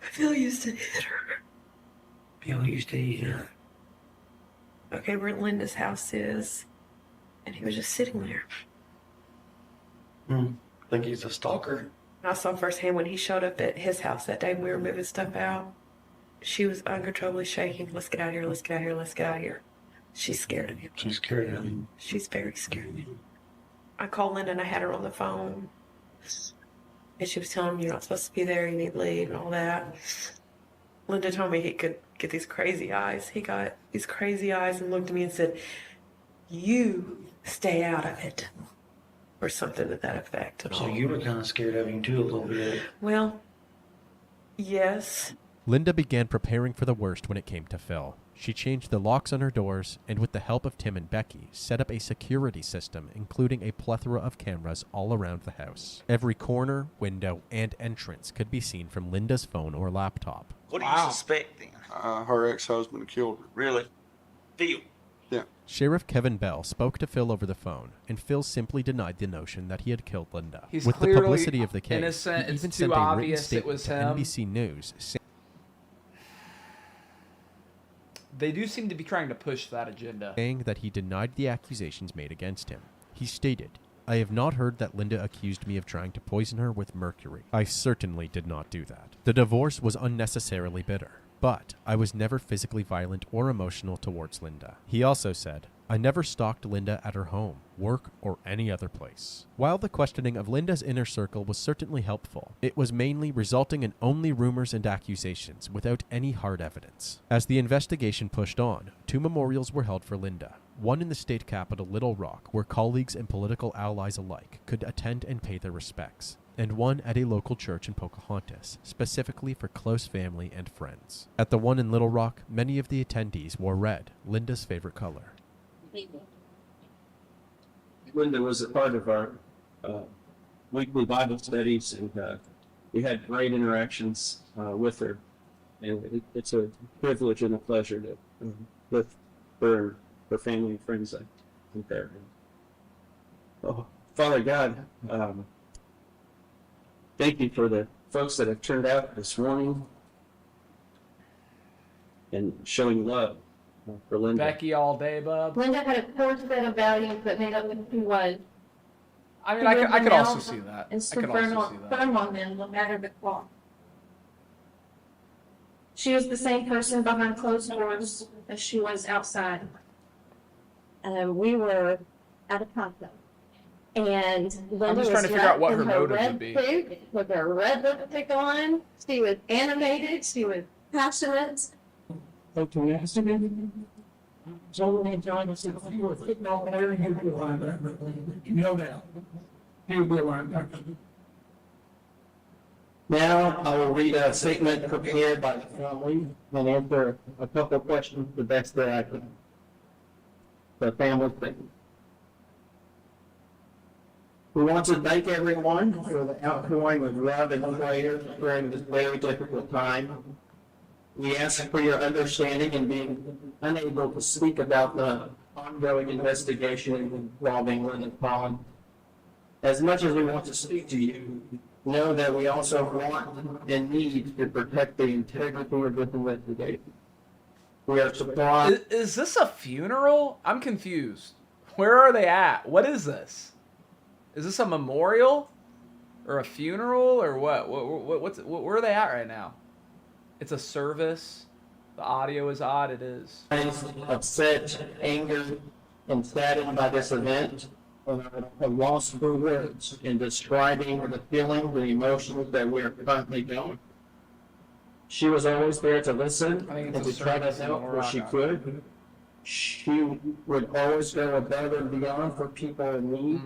Phil used to hit her. Phil used to hit her. Okay, where Linda's house is, and he was just sitting there. Think he's a stalker? I saw firsthand when he showed up at his house that day when we were moving stuff out. She was uncontrollably shaking. Let's get out of here, let's get out of here, let's get out of here. She's scared of him. She's scared of him. She's very scared of him. I called Linda and I had her on the phone. And she was telling me, you're not supposed to be there, you need to leave and all that. Linda told me he could get these crazy eyes. He got these crazy eyes and looked at me and said, you stay out of it. Or something to that effect. So you were kind of scared of him too a little bit. Well, yes. Linda began preparing for the worst when it came to Phil. She changed the locks on her doors, and with the help of Tim and Becky, set up a security system including a plethora of cameras all around the house. Every corner, window, and entrance could be seen from Linda's phone or laptop. What do you suspect then? Her ex-husband killed her. Really? Phil? Yeah. Sheriff Kevin Bell spoke to Phil over the phone, and Phil simply denied the notion that he had killed Linda. He's With the clearly publicity of the case, innocent. he It's even too sent a written obvious it statement was to him. NBC News saying, They do seem to be trying to push that agenda. that he denied the accusations made against him. He stated, "I have not heard that Linda accused me of trying to poison her with mercury. I certainly did not do that. The divorce was unnecessarily bitter, but I was never physically violent or emotional towards Linda." He also said, "I never stalked Linda at her home, work, or any other place." While the questioning of Linda's inner circle was certainly helpful, it was mainly resulting in only rumors and accusations without any hard evidence. As the investigation pushed on, 2 memorials were held for Linda. One in the state capital, Little Rock, where colleagues and political allies alike could attend and pay their respects, and one at a local church in Pocahontas, specifically for close family and friends. At the one in Little Rock, many of the attendees wore red, Linda's favorite color. Linda was a part of our weekly Bible studies, and we had great interactions with her. And it's a privilege and a pleasure to with her family and friends there. Oh, Father God, thank you for the folks that have turned out this morning and showing love for Linda. Becky all day, bub. Linda had a core set of values that made up who she was. I mean, I could also see that. And I could also see that. firm on them, no matter the cost. She was the same person behind closed doors as she was outside. We were at a concert, and Linda I'm just trying to figure out what her motive would be. Suit, with her red lipstick on, she was animated, she was passionate. Now I will read a statement prepared by the family and answer a couple of questions the best that I can. The family statement. We want to thank everyone for the outpouring of love and prayer during this very difficult time. We ask for your understanding in being unable to speak about the ongoing investigation involving Linda Pond. As much as we want to speak to you, know that we also want and need to protect the integrity of this investigation. We are supplying. Is this a funeral? I'm confused. Where are they at? What is this? Is this a memorial or a funeral or what? Where are they at right now? It's a service. The audio is odd. It is. Upset, angered, and saddened by this event. A loss for words in describing the feelings and emotions that we are currently going. She was always there to listen and to try to help where she could. She would always go above and beyond for people in need.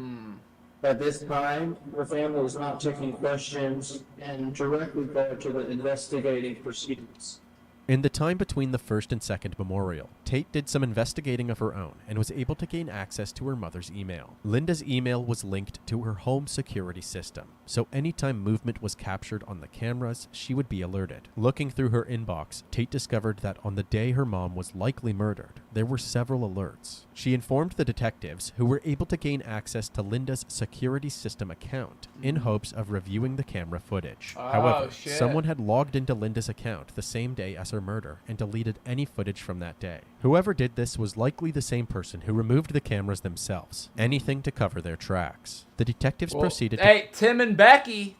At this time, her family was not taking questions and directly go to the investigating proceedings. In the time between the first and second memorial, Tate did some investigating of her own and was able to gain access to her mother's email. Linda's email was linked to her home security system, so anytime movement was captured on the cameras, she would be alerted. Looking through her inbox, Tate discovered that on the day her mom was likely murdered, there were several alerts. She informed the detectives, who were able to gain access to Linda's security system account in hopes of reviewing the camera footage. However, someone had logged into Linda's account the same day as her murder and deleted any footage from that day. Whoever did this was likely the same person who removed the cameras themselves, anything to cover their tracks. The detectives proceeded to... Hey, Tim and Becky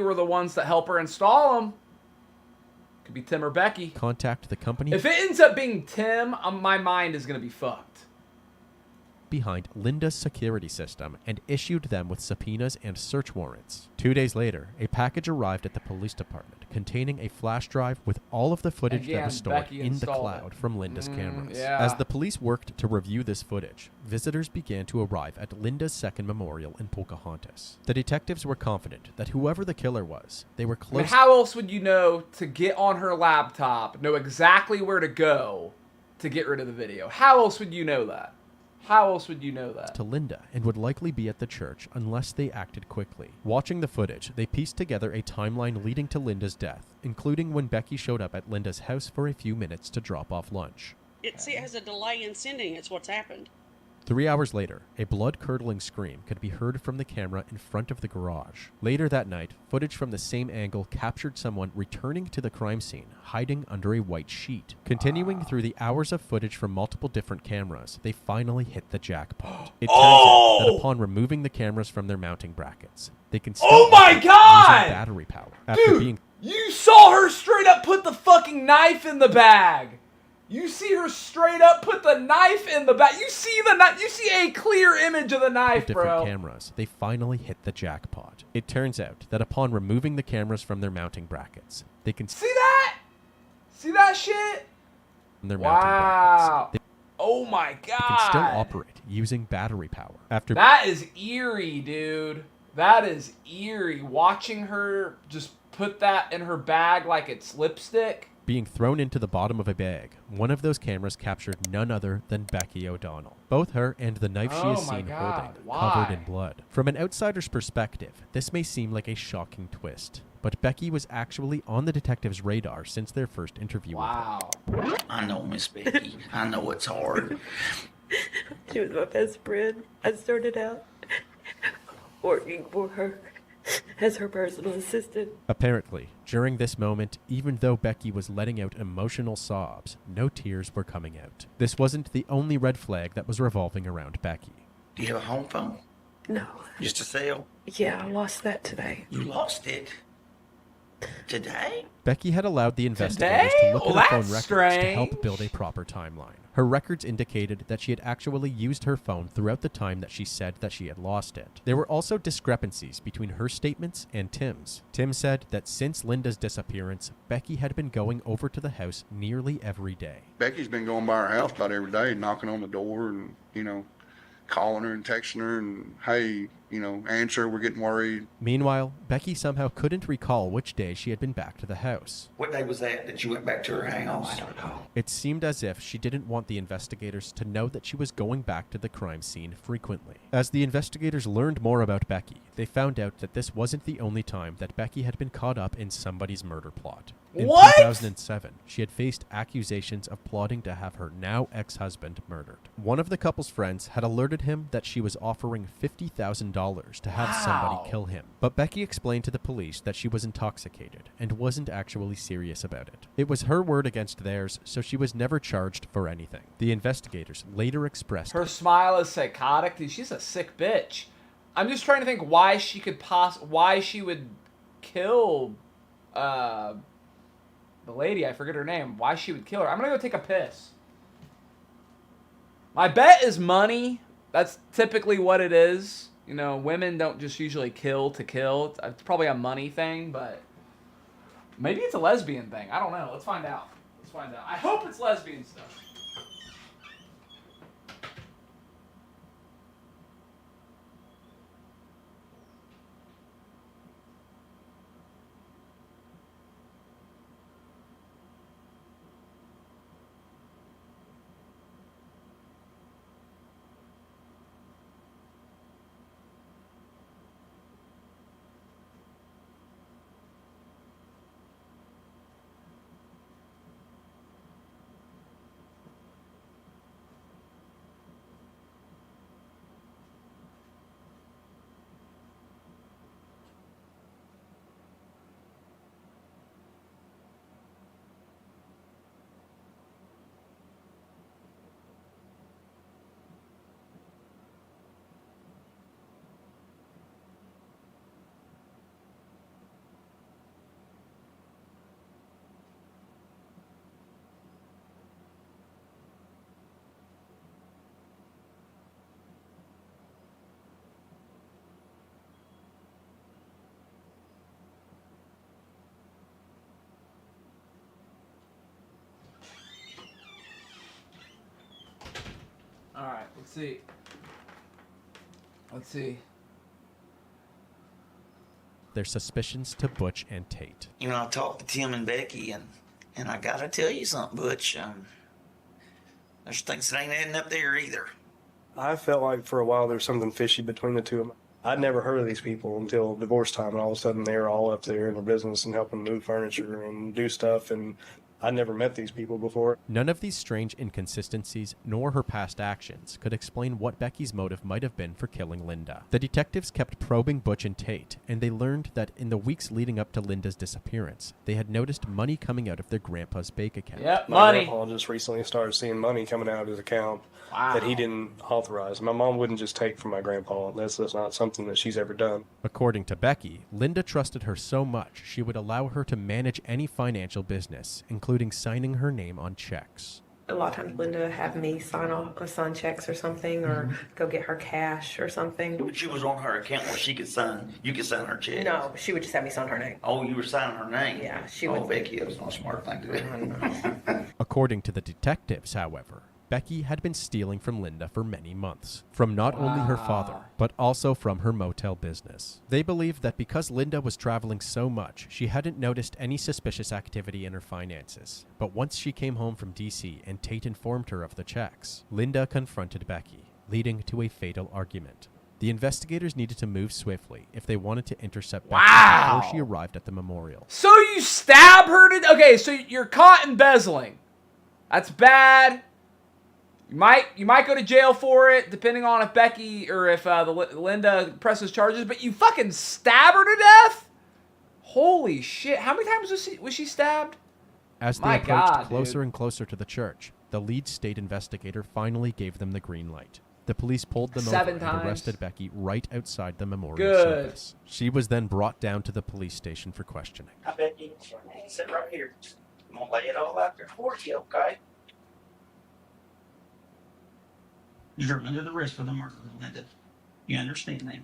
were the ones that help her install them. Could be Tim or Becky. Contact the company... If it ends up being Tim, my mind is going to be fucked. Behind Linda's security system and issued them with subpoenas and search warrants. 2 days later, a package arrived at the police department containing a flash drive with all of the footage that was stored in the cloud from Linda's cameras. Yeah. As the police worked to review this footage, visitors began to arrive at Linda's second memorial in Pocahontas. The detectives were confident that whoever the killer was, they were close... I mean, how else would you know to get on her laptop, know exactly where to go, to get rid of the video. How else would you know that? How else would you know that? To Linda and would likely be at the church unless they acted quickly. Watching the footage, they pieced together a timeline leading to Linda's death, including when Becky showed up at Linda's house for a few minutes to drop off lunch. It has a delay in sending. It's what's happened. 3 hours later, a blood-curdling scream could be heard from the camera in front of the garage. Later that night, footage from the same angle captured someone returning to the crime scene, hiding under a white sheet. Continuing through the hours of footage from multiple different cameras, they finally hit the jackpot. It turns out that upon removing the cameras from their mounting brackets, they can still using battery power. Dude, you saw her straight up put the fucking knife in the bag. You see her straight up put the knife in the bag. You see the knife. You see a clear image of the knife, bro. Cameras, they finally hit the jackpot. It turns out that upon removing the cameras from their mounting brackets, they can see that? See that shit? Wow. Oh my god. They can still operate using battery power. That is eerie, dude. That is eerie. Watching her just put that in her bag like it's lipstick. Being thrown into the bottom of a bag, one of those cameras captured none other than Becky O'Donnell. Both her and the knife she is seen holding, covered in blood. From an outsider's perspective, this may seem like a shocking twist, but Becky was actually on the detective's radar since their first interview with her. I know, Miss Becky. I know it's hard. She was my best friend. I started out working for her as her personal assistant. Apparently, during this moment, even though Becky was letting out emotional sobs, no tears were coming out. This wasn't the only red flag that was revolving around Becky. Do you have a home phone? No. Just a cell? Yeah, I lost that today. You lost it? Today? Becky had allowed the investigators to look at her phone records to help build a proper timeline. Her records indicated that she had actually used her phone throughout the time that she said that she had lost it. There were also discrepancies between her statements and Tim's. Tim said that since Linda's disappearance, Becky had been going over to the house nearly every day. Becky's been going by our house about every day, knocking on the door and, calling her and texting her and, hey, answer, we're getting worried. Meanwhile, Becky somehow couldn't recall which day she had been back to the house. What day was that you went back to her house? I don't know. It seemed as if she didn't want the investigators to know that she was going back to the crime scene frequently. As the investigators learned more about Becky, they found out that this wasn't the only time that Becky had been caught up in somebody's murder plot. In 2007, she had faced accusations of plotting to have her now ex-husband murdered. One of the couple's friends had alerted him that she was offering $50,000 to have somebody kill him. But Becky explained to the police that she was intoxicated and wasn't actually serious about it. It was her word against theirs, so she was never charged for anything. The investigators later expressed her smile is psychotic. Dude, she's a sick bitch. I'm just trying to think why she could why she would kill the lady, I forget her name, why she would kill her. I'm gonna go take a piss. My bet is money. That's typically what it is. Women don't just usually kill to kill. It's probably a money thing, but maybe it's a lesbian thing. I don't know. Let's find out. I hope it's lesbian stuff. All right, let's see. Their suspicions to Butch and Tate. I talked to Tim and Becky, and I gotta tell you something, Butch. There's things that ain't adding up there either. I felt like for a while there was something fishy between the two of them. I'd never heard of these people until divorce time, and all of a sudden they were all up there in their business and helping move furniture and do stuff, and I'd never met these people before. None of these strange inconsistencies, nor her past actions, could explain what Becky's motive might have been for killing Linda. The detectives kept probing Butch and Tate, and they learned that in the weeks leading up to Linda's disappearance, they had noticed money coming out of their grandpa's bank account. Yep, My money. grandpa just recently started seeing money coming out of his account Wow. that he didn't authorize. My mom wouldn't just take from my grandpa. That's not something that she's ever done. According to Becky, Linda trusted her so much she would allow her to manage any financial business, including signing her name on checks. A lot of times Linda would have me sign checks or something, or go get her cash or something. She was on her account where she could sign. You could sign her check. No, she would just have me sign her name. Oh, you were signing her name. Yeah, she would. would. Oh, Becky, that was not a smart thing to do. According to the detectives, however, Becky had been stealing from Linda for many months, from not only her father, but also from her motel business. They believed that because Linda was traveling so much, she hadn't noticed any suspicious activity in her finances. But once she came home from DC and Tate informed her of the checks, Linda confronted Becky, leading to a fatal argument. The investigators needed to move swiftly if they wanted to intercept Becky before she arrived at the memorial. So you stab her to... Okay, so you're caught embezzling. That's bad. You might go to jail for it, depending on if Becky or if Linda presses charges, but you fucking stab her to death? Holy shit. How many times was she stabbed? As they approached closer and closer to the church, the lead state investigator finally gave them the green light. The police pulled them over and arrested Becky right outside the memorial service. She was then brought down to the police station for questioning. I bet you can sit right here. I'm going to lay it all out there for you, okay? You're under the risk for the murder, Linda. You understand that?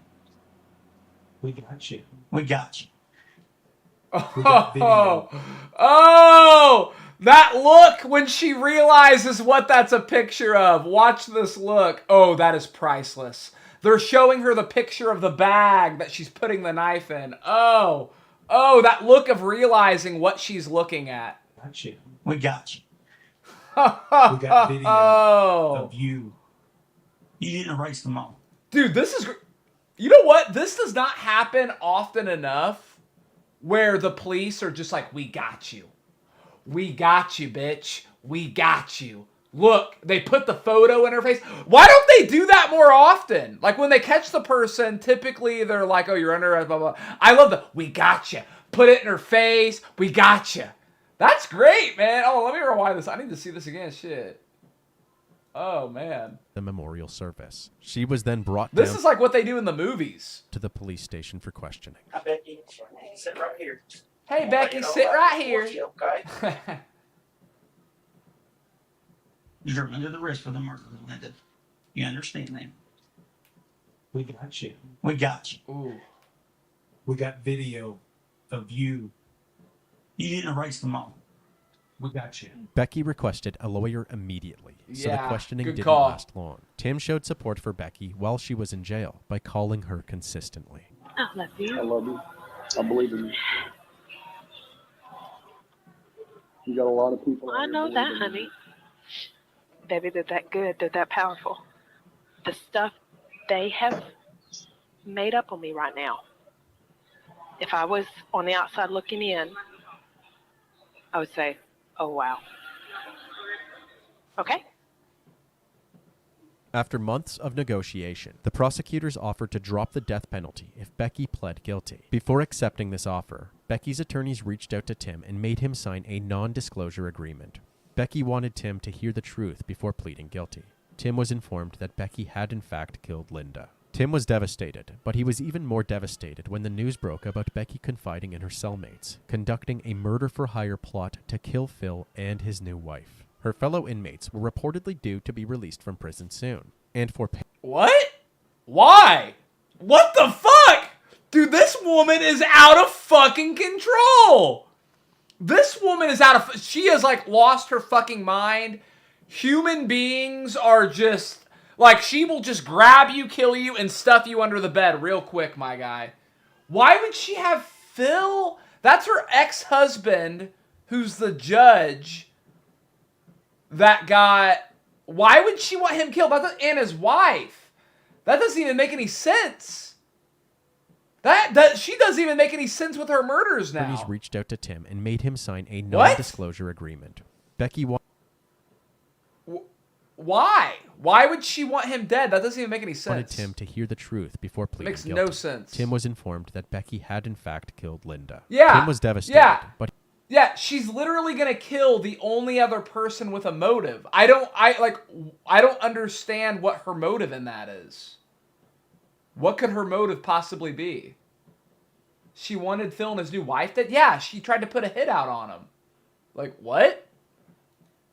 We got you. We got you. Oh, that look when she realizes what that's a picture of. Watch this look. Oh, that is priceless. They're showing her the picture of the bag that she's putting the knife in. Oh, that look of realizing what she's looking at. Got you. We got you. We got video of you. You didn't erase them all. Dude, this is... You know what? This does not happen often enough where the police are just like, we got you. We got you, bitch. We got you. Look, they put the photo in her face. Why don't they do that more often? Like when they catch the person, typically they're like, oh, you're under arrest, blah, blah. I love the, we got you. Put it in her face. We got you. That's great, man. Oh, let me rewind this. I need to see this again. Shit. Oh, man. The memorial service. She was then brought This down is like what they do in the movies. to the police station for questioning. I bet you can sit right here. Hey, Becky, sit right here. You, okay? You're under the risk for the murder, Linda. You understand that? We got you. We got you. Ooh. We got video of you. You didn't erase them all. We got you. Becky requested a lawyer immediately, so the Yeah, questioning good didn't call. last long. Tim showed support for Becky while she was in jail by calling her consistently. I love you. I love you. I believe in you. You got a lot of people. I know that, honey. Baby, they're that good. They're that powerful. The stuff they have made up on me right now. If I was on the outside looking in, I would say, oh, wow. Okay? After months of negotiation, the prosecutors offered to drop the death penalty if Becky pled guilty. Before accepting this offer, Becky's attorneys reached out to Tim and made him sign a non-disclosure agreement. Becky wanted Tim to hear the truth before pleading guilty. Tim was informed that Becky had in fact killed Linda. Tim was devastated, but he was even more devastated when the news broke about Becky confiding in her cellmates, conducting a murder-for-hire plot to kill Phil and his new wife. Her fellow inmates were reportedly due to be released from prison soon. And for... What? Why? What the fuck? Dude, this woman is out of fucking control. This woman is out of... She has, like, lost her fucking mind. Human beings are just... Like, she will just grab you, kill you, and stuff you under the bed real quick, my guy. Why would she have Phil? That's her ex-husband, who's the judge, that got Why would she want him killed? And his wife. That doesn't even make any sense. That she doesn't even make any sense with her murders now. Attorneys reached out to Tim and made him sign a non-disclosure agreement. Becky Why? Why would she want him dead? That doesn't even make any sense. wanted Tim to hear the truth before pleading Makes guilty. no sense. Tim was informed that Becky had in fact killed Linda. Yeah. Tim was devastated, but yeah, she's literally gonna kill the only other person with a motive. I don't understand what her motive in that is. What could her motive possibly be? She wanted Phil and his new wife dead? Yeah, she tried to put a hit out on him. Like, what?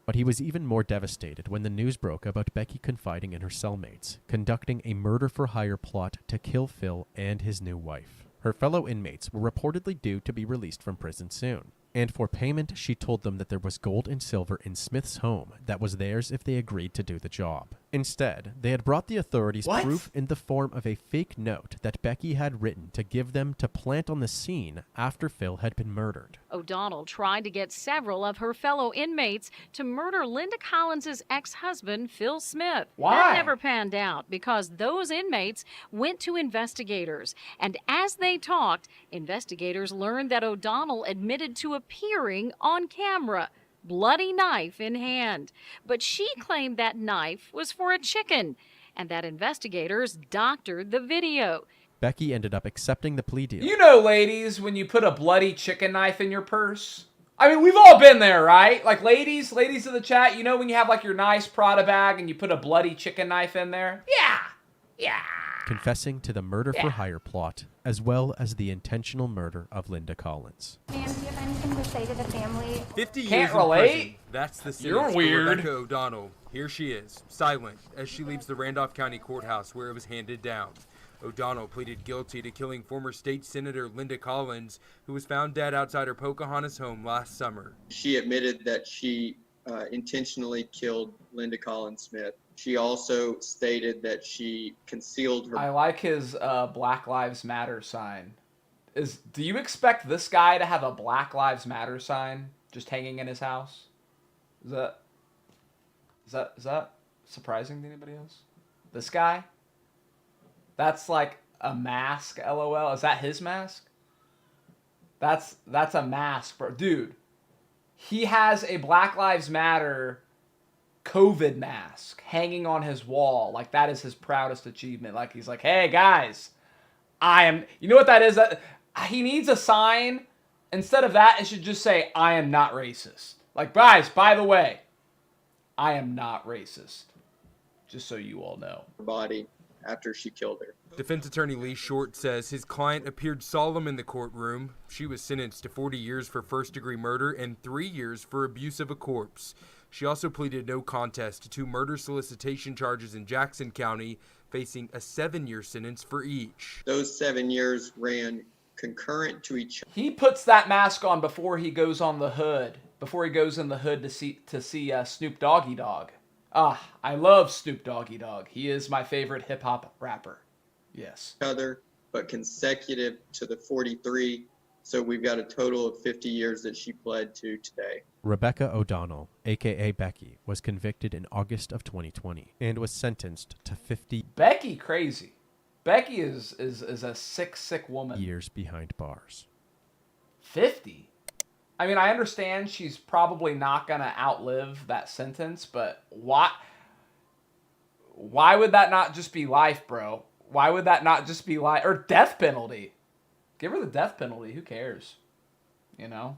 But he was even more devastated when the news broke about Becky confiding in her cellmates, conducting a murder-for-hire plot to kill Phil and his new wife. Her fellow inmates were reportedly due to be released from prison soon. And for payment, she told them that there was gold and silver in Smith's home that was theirs if they agreed to do the job. Instead, they had brought the authorities proof in the form of a fake note that Becky had written to give them to plant on the scene after Phil had been murdered. O'Donnell tried to get several of her fellow inmates to murder Linda Collins' ex-husband, Phil Smith. Why? That never panned out because those inmates went to investigators. And as they talked, investigators learned that O'Donnell admitted to appearing on camera, bloody knife in hand. But she claimed that knife was for a chicken and that investigators doctored the video. Becky ended up accepting the plea deal. You know, ladies, when you put a bloody chicken knife in your purse? I mean, we've all been there, right? Like, ladies of the chat, you know when you have, like, your nice Prada bag and you put a bloody chicken knife in there? Yeah. Confessing to the murder-for-hire plot, as well as the intentional murder of Linda Collins. Ma'am, do you have anything to say to the family? 50 years Can't in relate. prison. That's the sentence You're for weird. Rebecca O'Donnell. Here she is, silent, as she leaves the Randolph County Courthouse where it was handed down. O'Donnell pleaded guilty to killing former state senator Linda Collins, who was found dead outside her Pocahontas home last summer. She admitted that she intentionally killed Linda Collins Smith. She also stated that she concealed her. I like his Black Lives Matter sign. Do you expect this guy to have a Black Lives Matter sign just hanging in his house? Is that surprising to anybody else? This guy? That's like a mask, LOL. Is that his mask? That's a mask, bro. Dude, he has a Black Lives Matter COVID mask hanging on his wall. Like, that is his proudest achievement. Like, he's like, hey, guys, you know what that is? He needs a sign. Instead of that, it should just say, I am not racist. Like, guys, by the way, I am not racist. Just so you all know. Body after she killed her. Defense attorney Lee Short says his client appeared solemn in the courtroom. She was sentenced to 40 years for first-degree murder and 3 years for abuse of a corpse. She also pleaded no contest to 2 murder solicitation charges in Jackson County, facing a 7-year sentence for each. Those 7 years ran concurrent to each other. He puts that mask on before he goes on the hood. Before he goes in the hood to see Snoop Doggy Dogg. I love Snoop Doggy Dogg. He is my favorite hip-hop rapper. Yes. But consecutive to the 43, so we've got a total of 50 years that she pled to today. Rebecca O'Donnell, a.k.a. Becky, was convicted in August of 2020 and was sentenced to 50 Becky crazy. Becky is a sick woman. years behind bars. 50? I mean, I understand she's probably not going to outlive that sentence, but why would that not just be life, bro? Why would that not just be life? Or death penalty. Give her the death penalty. Who cares? You know?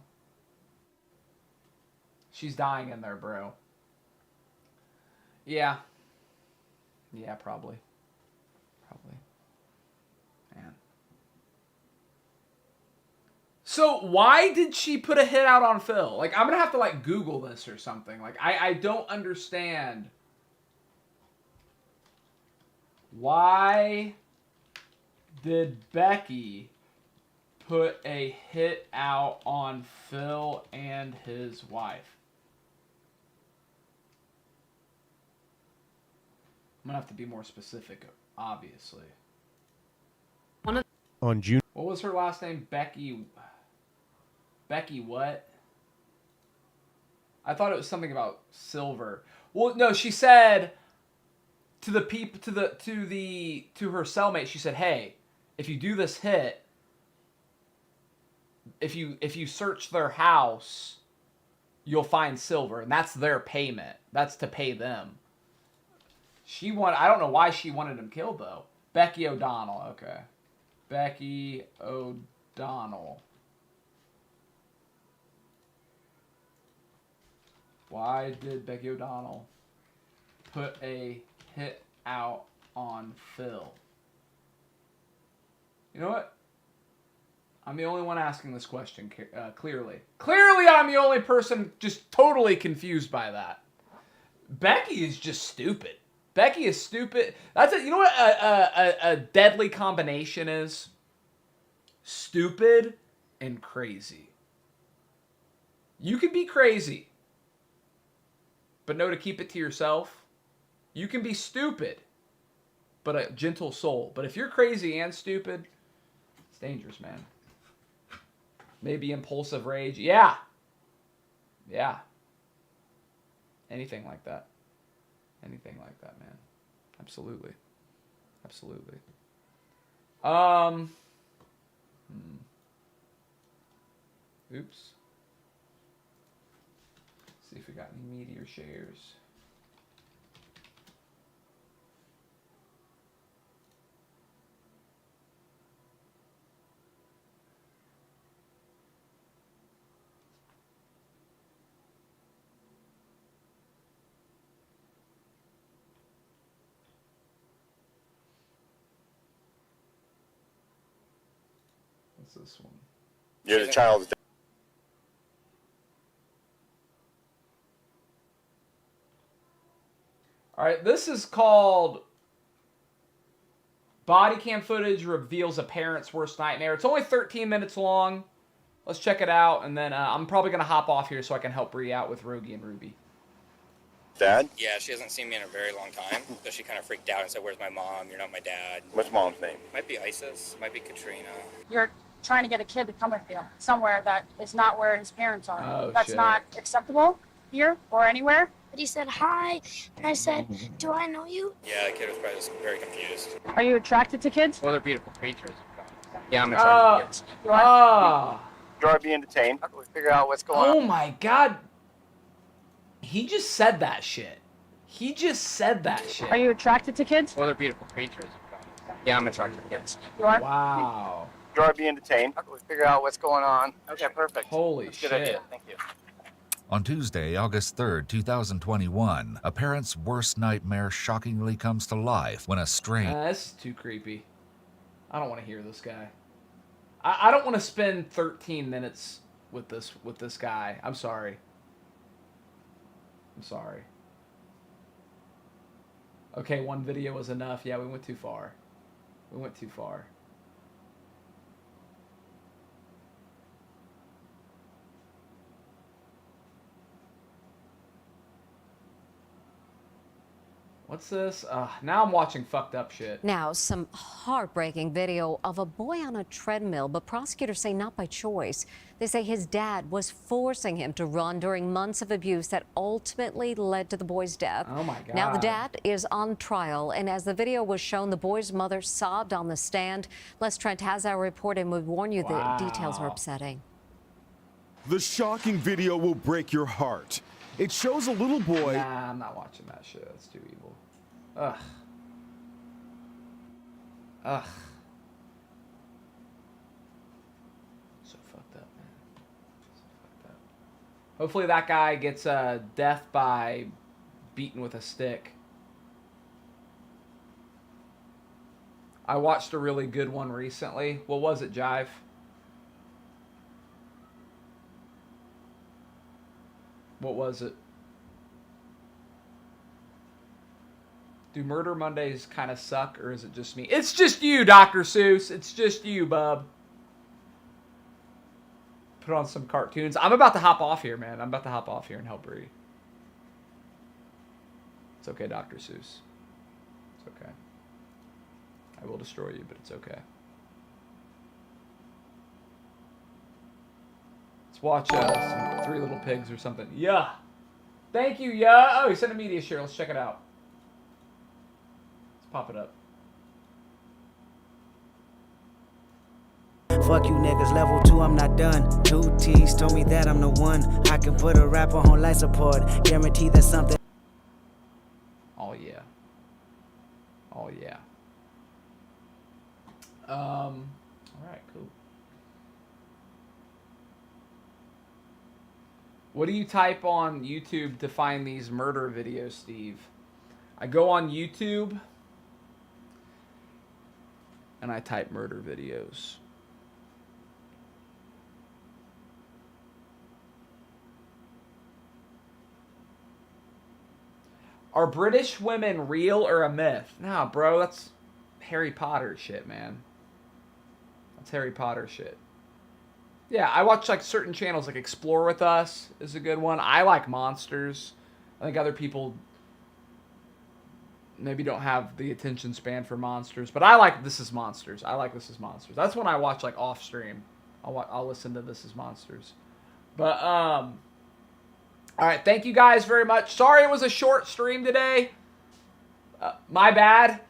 She's dying in there, bro. Yeah. Yeah, probably. Man. So why did she put a hit out on Phil? Like, I'm going to have to, like, Google this or something. Like, I don't understand. Why did Becky put a hit out on Phil and his wife? I'm going to have to be more specific, obviously. On June... What was her last name? Becky what? I thought it was something about silver. Well, no, she said to the people, to her cellmate, she said, "Hey, if you do this hit, if you search their house, you'll find silver, and that's their payment. That's to pay them." I don't know why she wanted him killed though. Becky O'Donnell, okay. Becky O'Donnell. Why did Becky O'Donnell put a hit out on Phil? You know what? I'm the only one asking this question clearly. Clearly, I'm the only person just totally confused by that. Becky is just stupid. Becky is stupid. That's it. You know what a deadly combination is? Stupid and crazy. You can be crazy, but know to keep it to yourself. You can be stupid, but a gentle soul. But if you're crazy and stupid, it's dangerous, man. Maybe impulsive rage. Yeah. Yeah. Anything like that. Anything like that, man. Absolutely. Absolutely. Oops. See if we got any meteor shares. What's this one? You're the child's. All right, this is called Body Cam Footage Reveals a Parent's Worst Nightmare. It's only 13 minutes long. Let's check it out, and then I'm probably going to hop off here so I can help Bree out with Rogie and Ruby. Dad? Yeah, she hasn't seen me in a very long time, so she kind of freaked out and said, "Where's my mom? You're not my dad." What's mom's name? Might be Isis, might be Katrina. You're trying to get a kid to come with you somewhere that is not where his parents are. Oh, That's shit. not acceptable here or anywhere. But he said hi, and I said, "Do I know you?" Yeah, the kid was probably just very confused. Are you attracted to kids? Well, they're beautiful creatures. Yeah, I'm attracted to kids. You are being detained. How can we figure out what's going on? Oh my god. He just said that shit. He just said that shit. Are you attracted to kids? Well, they're beautiful creatures. Yeah, I'm attracted to kids. You are? Wow. You are being detained. How can we figure out what's going on? Okay, perfect. Holy That's a shit. good idea. Thank you. On Tuesday, August 3rd, 2021, a parent's worst nightmare shockingly comes to life when a strange... This is too creepy. I don't want to hear this guy. I don't want to spend 13 minutes with this guy. I'm sorry. I'm sorry. Okay, one video was enough. Yeah, we went too far. We went too far. What's this? Now I'm watching fucked up shit. Now, some heartbreaking video of a boy on a treadmill, but prosecutors say not by choice. They say his dad was forcing him to run during months of abuse that ultimately led to the boy's death. Oh my God. Now the dad is on trial, and as the video was shown, the boy's mother sobbed on the stand. Les Trent has our report, and we warn you the details are upsetting. The shocking video will break your heart. It shows a little boy. Nah, I'm not watching that shit. That's too evil. Ugh. Ugh. So fucked up, man. So fucked up. Hopefully that guy gets death by beaten with a stick. I watched a really good one recently. What was it, Jive? What was it? Do Murder Mondays kind of suck, or is it just me? It's just you, Dr. Seuss. It's just you, bub. Put on some cartoons. I'm about to hop off here, man. I'm about to hop off here and help Bree. It's okay, Dr. Seuss. It's okay. I will destroy you, but it's okay. Let's watch some Three Little Pigs or something. Yeah. Thank you, yeah. Oh, he sent a media share. Let's check it out. Let's pop it up. Fuck you niggas, level 2, I'm not done. 2 T's told me that I'm the one. I can put a rapper on life support. Guarantee that something. Oh yeah. Oh yeah. Alright, cool. What do you type on YouTube to find these murder videos, Steve? I go on YouTube and I type murder videos. Are British women real or a myth? Nah, bro, that's Harry Potter shit, man. That's Harry Potter shit. Yeah, I watch like certain channels, like Explore With Us is a good one. I like monsters. I think other people maybe don't have the attention span for monsters, but I like This Is Monsters. I like This Is Monsters. That's when I watch like off stream. I'll listen to This Is Monsters. But all right, thank you guys very much. Sorry it was a short stream today. My bad.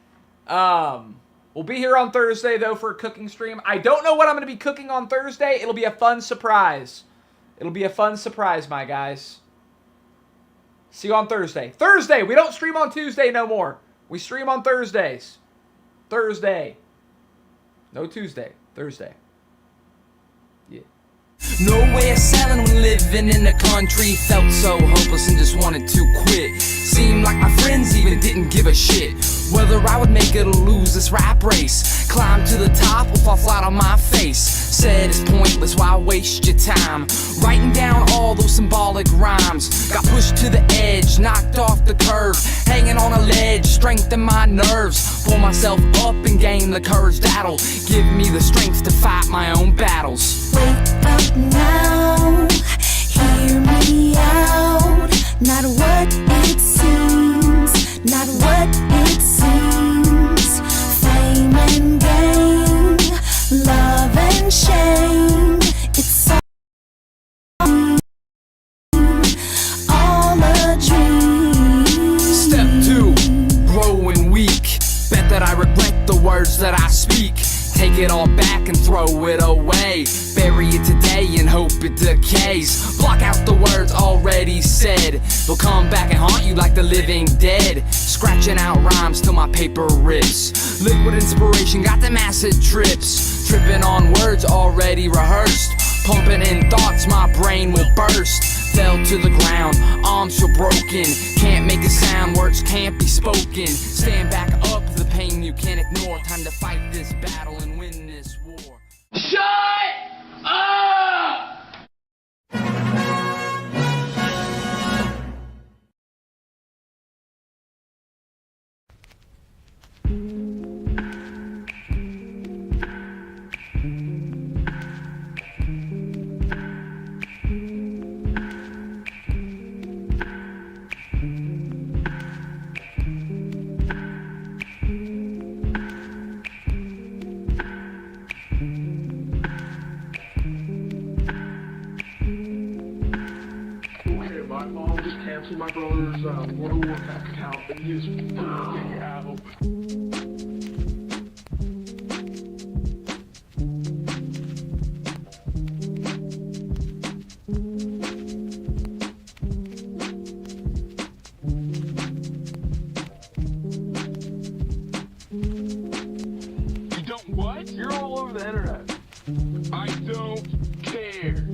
We'll be here on Thursday, though, for a cooking stream. I don't know what I'm going to be cooking on Thursday. It'll be a fun surprise. It'll be a fun surprise, my guys. See you on Thursday. Thursday! We don't stream on Tuesday no more. We stream on Thursdays. Thursday. No Tuesday. Thursday. Yeah. No way of selling when living in the country. Felt so hopeless and just wanted to quit. Seemed like my friends even didn't give a shit whether I would make it or lose this rap race. Climb to the top or fall flat on my face. Said it's pointless, why waste your time writing down all those symbolic rhymes. Got pushed to the edge, knocked off the curve, hanging on a ledge, strengthen my nerves. Pull myself up and gain the courage that'll give me the strength to fight my own battles. Wake up now, hear me out. Not what it seems, not what it seems. Fame and gain, love and shame. It's all a dream. Step 2, growing weak. Bet that I regret the words that I speak. Take it all back and throw it away. Bury it today and hope it decays. Block out the words already said. They'll come back and haunt you like the living dead. Scratching out rhymes till my paper rips. Liquid inspiration got them acid trips. Tripping on words already rehearsed. Pumping in thoughts my brain will burst. Fell to the ground, arms so broken. Can't make a sound, words can't be spoken. Stand back up, the pain you can't ignore. Time to fight this battle and win this war. Shut up! My brother's World of Warcraft account and he was freaking out. You don't what? You're all over the internet. I don't care.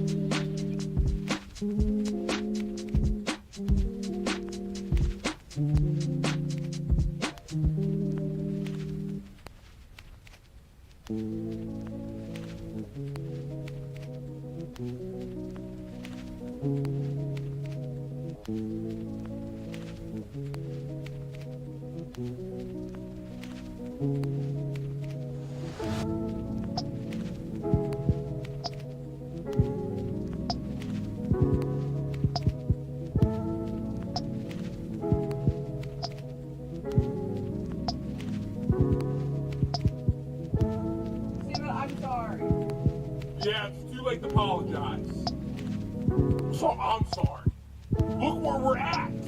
Yeah, it's too late to apologize. So I'm sorry. Look where we're at.